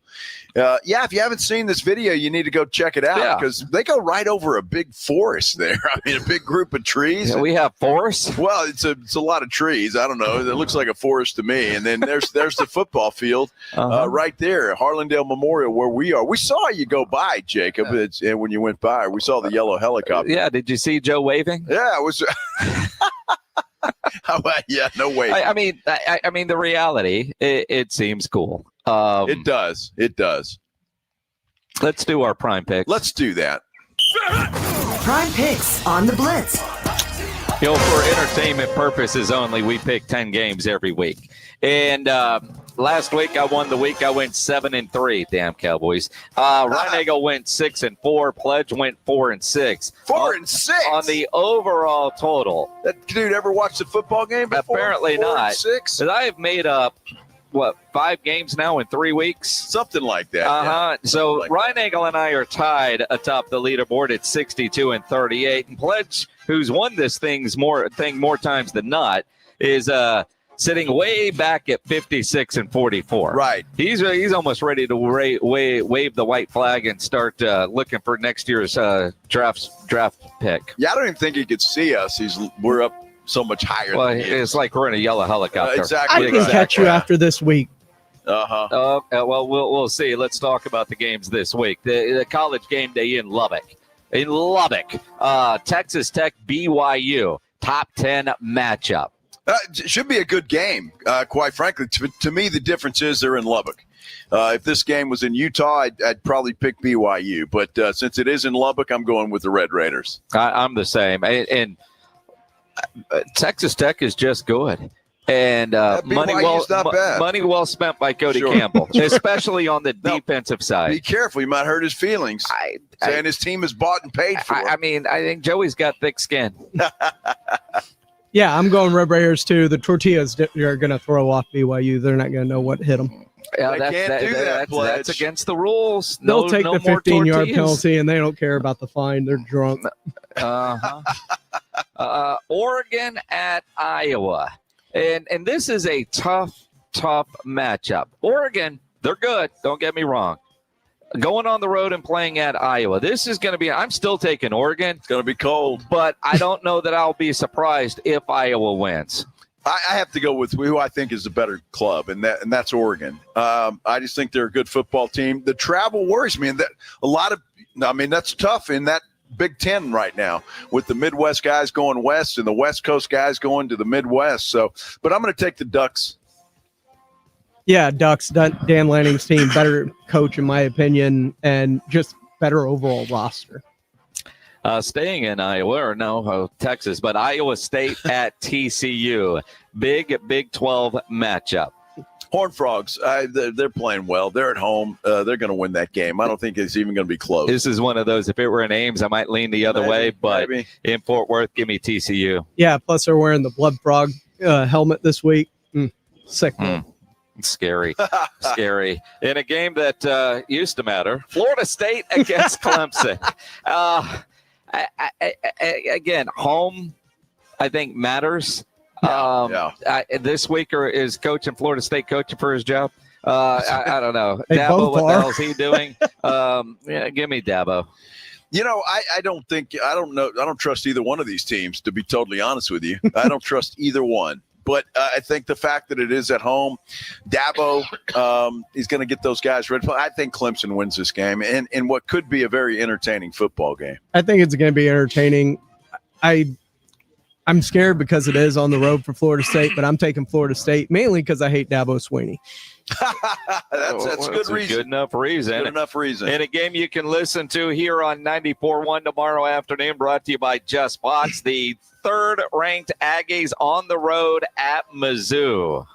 If you haven't seen this video, you need to go check it out because they go right over a big forest there. I mean, a big group of trees. We have forests. Well, it's a lot of trees. I don't know. It looks like a forest to me. And then there's the football field right there, Harlandale Memorial, where we are. We saw you go by, Jacob, and when you went by, we saw the yellow helicopter. Yeah, did you see Joe waving? Yeah, it was. No way. I mean, the reality. It seems cool. It does. Let's do our prime picks. Let's do that. Prime picks on the Blitz. For entertainment purposes only, we pick 10 games every week. And last week I won the week. I went 7-3. Damn Cowboys. Reinagle went 6-4. Pledge went 4-6. 4-6 on the overall total. That dude ever watched a football game before? Apparently not. 4-6. But I have made up 5 games now in 3 weeks? Something like that. Yeah. So Reinagle and I are tied atop the leaderboard at 62-38. And Pledge, who's won this thing more times than not, is sitting way back at 56-44. Right. He's almost ready to wave the white flag and start looking for next year's draft pick. Yeah, I don't even think he could see us. We're up so much higher. Well, than he is. it's like we're in a yellow helicopter. Exactly. I can catch you after this week. Uh-huh. Well, we'll see. Let's talk about the games this week. The college game day in Lubbock. Texas Tech, BYU, top 10 matchup. Should be a good game, quite frankly. To me, the difference is they're in Lubbock. If this game was in Utah, I'd probably pick BYU. But since it is in Lubbock, I'm going with the Red Raiders. I'm the same. And Texas Tech is just good. And money well spent by Cody Campbell, especially on the defensive side. Be careful. You might hurt his feelings. Saying his team is bought and paid for. I think Joey's got thick skin. Yeah, I'm going Red Raiders too. The tortillas are going to throw off BYU. They're not going to know what hit them. Yeah, That's against the rules. They'll take the 15-yard penalty, and they don't care about the fine. They're drunk. Oregon at Iowa. And this is a tough matchup. Oregon, they're good. Don't get me wrong. Going on the road and playing at Iowa. This is going to be – I'm still taking Oregon. It's going to be cold. But I don't know that I'll be surprised if Iowa wins. I have to go with who I think is the better club, and that's Oregon. I just think they're a good football team. The travel worries me. And that's tough in that Big Ten right now with the Midwest guys going west and the West Coast guys going to the Midwest. But I'm going to take the Ducks. Yeah, Ducks, Dan Lanning's team, better coach in my opinion, and just better overall roster. Staying in Iowa, Texas, but Iowa State at TCU. Big 12 matchup. Horned Frogs, they're playing well. They're at home. They're going to win that game. I don't think it's even going to be close. This is one of those, if it were in Ames, I might lean the other way, but in Fort Worth, give me TCU. Yeah, plus they're wearing the Blood Frog helmet this week. Sick. Scary. In a game that used to matter, Florida State against Clemson. Again, home, I think, matters. This week is coaching Florida State coaching for his job. I don't know. Dabo, what the hell is he doing? Give me Dabo. I don't trust either one of these teams, to be totally honest with you. I don't trust either one. But I think the fact that it is at home, Dabo, he's going to get those guys ready. I think Clemson wins this game in what could be a very entertaining football game. I think it's going to be entertaining. I'm scared because it is on the road for Florida State, but I'm taking Florida State mainly because I hate Dabo Swinney. That's good reason. Good enough reason. In a game you can listen to here on 94.1 tomorrow afternoon, brought to you by Just Box, the third-ranked Aggies on the road at Mizzou.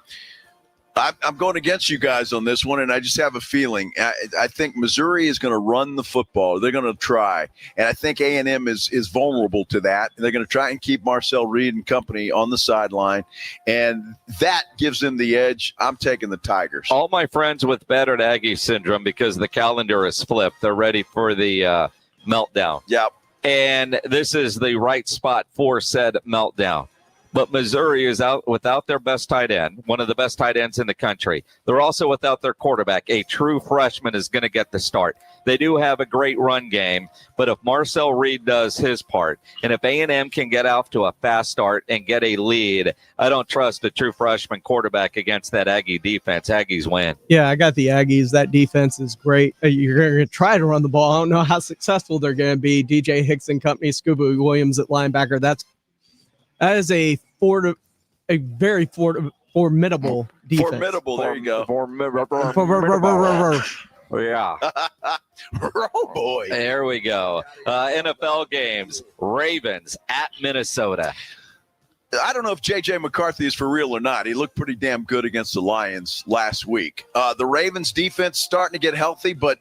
I'm going against you guys on this one, and I just have a feeling. I think Missouri is going to run the football. They're going to try, and I think A&M is vulnerable to that. They're going to try and keep Marcel Reed and company on the sideline, and that gives them the edge. I'm taking the Tigers. All my friends with battered Aggie syndrome, because the calendar is flipped, they're ready for the meltdown. Yep. And this is the right spot for said meltdown. But Missouri is out without their best tight end, one of the best tight ends in the country. They're also without their quarterback. A true freshman is going to get the start. They do have a great run game, but if Marcel Reed does his part, and if A&M can get off to a fast start and get a lead, I don't trust a true freshman quarterback against that Aggie defense. Aggies win. Yeah, I got the Aggies. That defense is great. You're going to try to run the ball. I don't know how successful they're going to be. DJ Hicks and company, Scuba Williams at linebacker. That is a very formidable defense. Formidable, there you go. Yeah. Oh, boy. There we go. NFL games. Ravens at Minnesota. I don't know if J.J. McCarthy is for real or not. He looked pretty damn good against the Lions last week. The Ravens defense starting to get healthy, but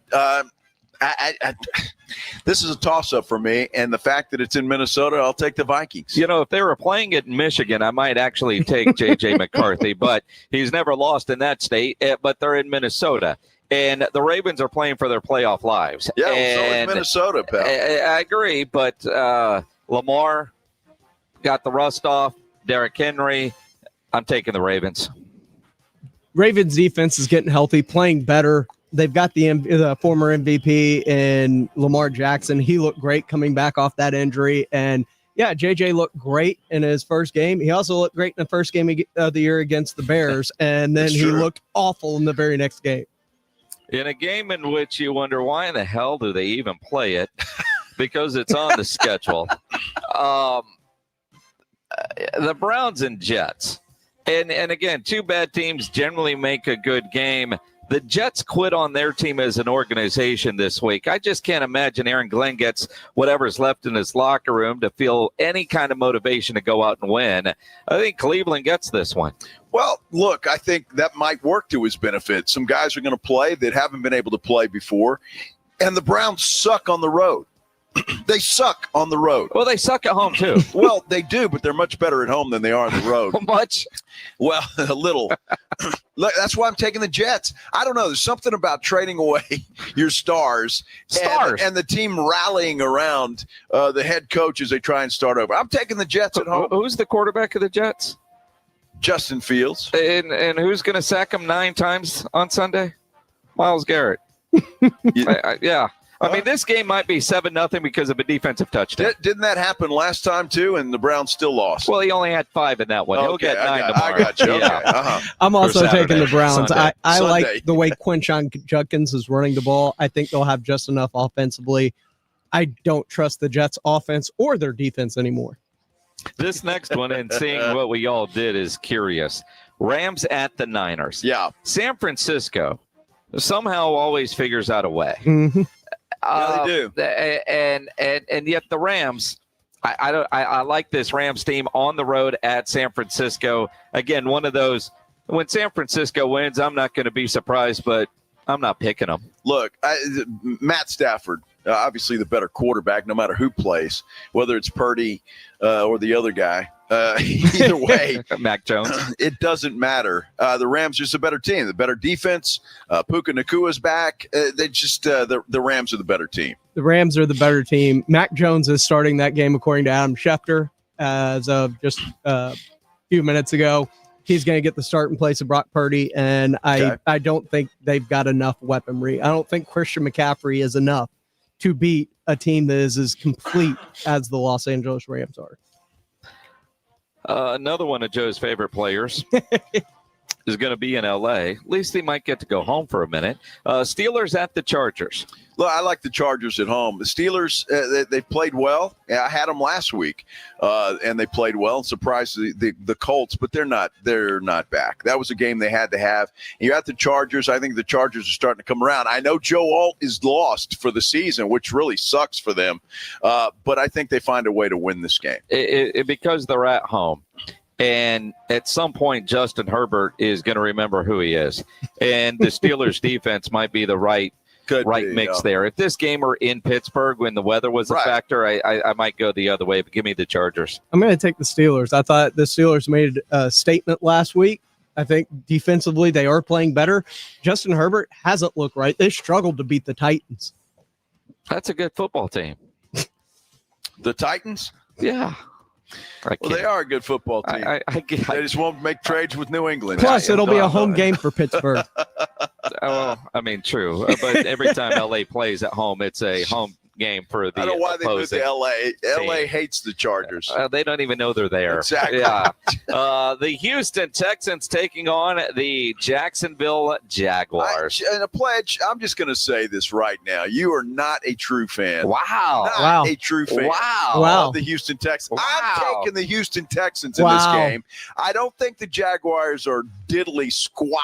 this is a toss-up for me, and the fact that it's in Minnesota, I'll take the Vikings. If they were playing it in Michigan, I might actually take J.J. McCarthy, but he's never lost in that state, but they're in Minnesota. And the Ravens are playing for their playoff lives. Yeah, so is Minnesota, pal. I agree, but Lamar got the rust off. Derrick Henry, I'm taking the Ravens. Ravens defense is getting healthy, playing better. They've got the former MVP in Lamar Jackson. He looked great coming back off that injury. And, yeah, JJ looked great in his first game. He also looked great in the first game of the year against the Bears. And then he looked awful in the very next game. In a game in which you wonder why in the hell do they even play it? Because it's on the schedule. The Browns and Jets. And again, two bad teams generally make a good game. The Jets quit on their team as an organization this week. I just can't imagine Aaron Glenn gets whatever's left in his locker room to feel any kind of motivation to go out and win. I think Cleveland gets this one. Well, look, I think that might work to his benefit. Some guys are going to play that haven't been able to play before, and the Browns suck on the road. They suck on the road. Well, they suck at home, too. Well, they do, but they're much better at home than they are on the road. Much? Well, a little. Look, that's why I'm taking the Jets. I don't know. There's something about trading away your stars. And the team rallying around the head coach as they try and start over. I'm taking the Jets at home. Who's the quarterback of the Jets? Justin Fields. And who's going to sack him 9 times on Sunday? Myles Garrett. Yeah. I mean, this game might be 7-0 because of a defensive touchdown. Didn't that happen last time, too, and the Browns still lost? Well, he only had 5 in that one. He'll get 9 tomorrow. I got you. Okay. Yeah. I'm also taking the Browns. Sunday. I like the way Quinshon Judkins is running the ball. I think they'll have just enough offensively. I don't trust the Jets' offense or their defense anymore. This next one, and seeing what we all did, is curious. Rams at the Niners. Yeah. San Francisco somehow always figures out a way. Mm-hmm. Yeah, they do. And yet the Rams, I like this Rams team on the road at San Francisco. Again, one of those, when San Francisco wins, I'm not going to be surprised, but I'm not picking them. Look, Matt Stafford, obviously the better quarterback, no matter who plays, whether it's Purdy or the other guy. Either way, Mac Jones. It doesn't matter. The Rams are just a better team, the better defense. Puka Nakua's back. They just the Rams are the better team. The Rams are the better team. Mac Jones is starting that game, according to Adam Schefter, as of just a few minutes ago. He's going to get the start in place of Brock Purdy, and I don't think they've got enough weaponry. I don't think Christian McCaffrey is enough to beat a team that is as complete as the Los Angeles Rams are. Another one of Joe's favorite players is going to be in L.A. At least he might get to go home for a minute. Steelers at the Chargers. Look, I like the Chargers at home. The Steelers, they played well. I had them last week, and they played well and surprised the Colts, but they're not back. That was a game they had to have. And you're at the Chargers. I think the Chargers are starting to come around. I know Joe Alt is lost for the season, which really sucks for them, but I think they find a way to win this game. Because they're at home. And at some point, Justin Herbert is going to remember who he is. And the Steelers' defense might be the right mix there. If this game were in Pittsburgh when the weather was a factor, I might go the other way, but give me the Chargers. I'm going to take the Steelers. I thought the Steelers made a statement last week. I think defensively they are playing better. Justin Herbert hasn't looked right. They struggled to beat the Titans. That's a good football team. The Titans? Yeah. Well, they are a good football team. They just won't make trades with New England. Plus, it'll be a home game for Pittsburgh. Well, I mean, true. But every time LA plays at home, it's a home game for the I don't know why they moved to LA. team. LA hates the Chargers. They don't even know they're there. Exactly. Yeah. The Houston Texans taking on the Jacksonville Jaguars. And a pledge, I'm just going to say this right now. You are not a true fan. Wow. Not a true fan Wow. of the Houston Texans. Wow. I'm taking the Houston Texans in this game. I don't think the Jaguars are diddly squat.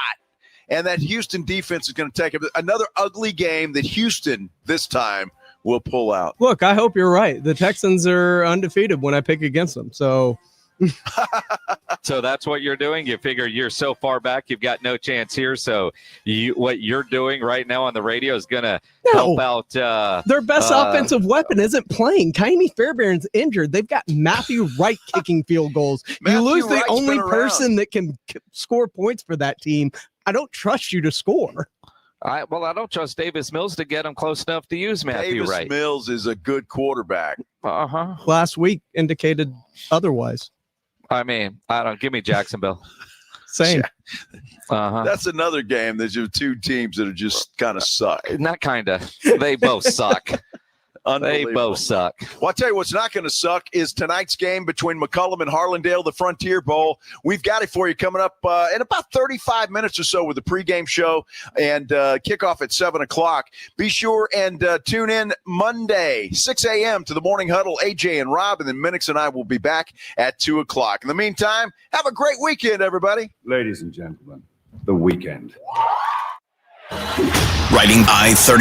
And that Houston defense is going to take another ugly game that Houston this time will pull out. Look, I hope you're right. The Texans are undefeated when I pick against them. So that's what you're doing. You figure you're so far back, you've got no chance here. So what you're doing right now on the radio is going to help out. Their best offensive weapon isn't playing. Kaimi Fairbairn's injured. They've got Matthew Wright kicking field goals. You lose the only person that can score points for that team. I don't trust you to score. I don't trust Davis Mills to get him close enough to use Matthew Wright. Davis Mills is a good quarterback. Uh-huh. Last week indicated otherwise. I mean, I don't. Give me Jacksonville. Same. That's another game. There's two teams that are just kind of suck. Not kind of. They both suck. They both suck. Well, I'll tell you what's not going to suck is tonight's game between McCollum and Harlandale, the Frontier Bowl. We've got it for you coming up in about 35 minutes or so with the pregame show and kickoff at 7 o'clock. Be sure and tune in Monday, 6 a.m. to the Morning Huddle. AJ and Rob, and then Minix and I will be back at 2 o'clock. In the meantime, have a great weekend, everybody. Ladies and gentlemen, the weekend. Riding I-30.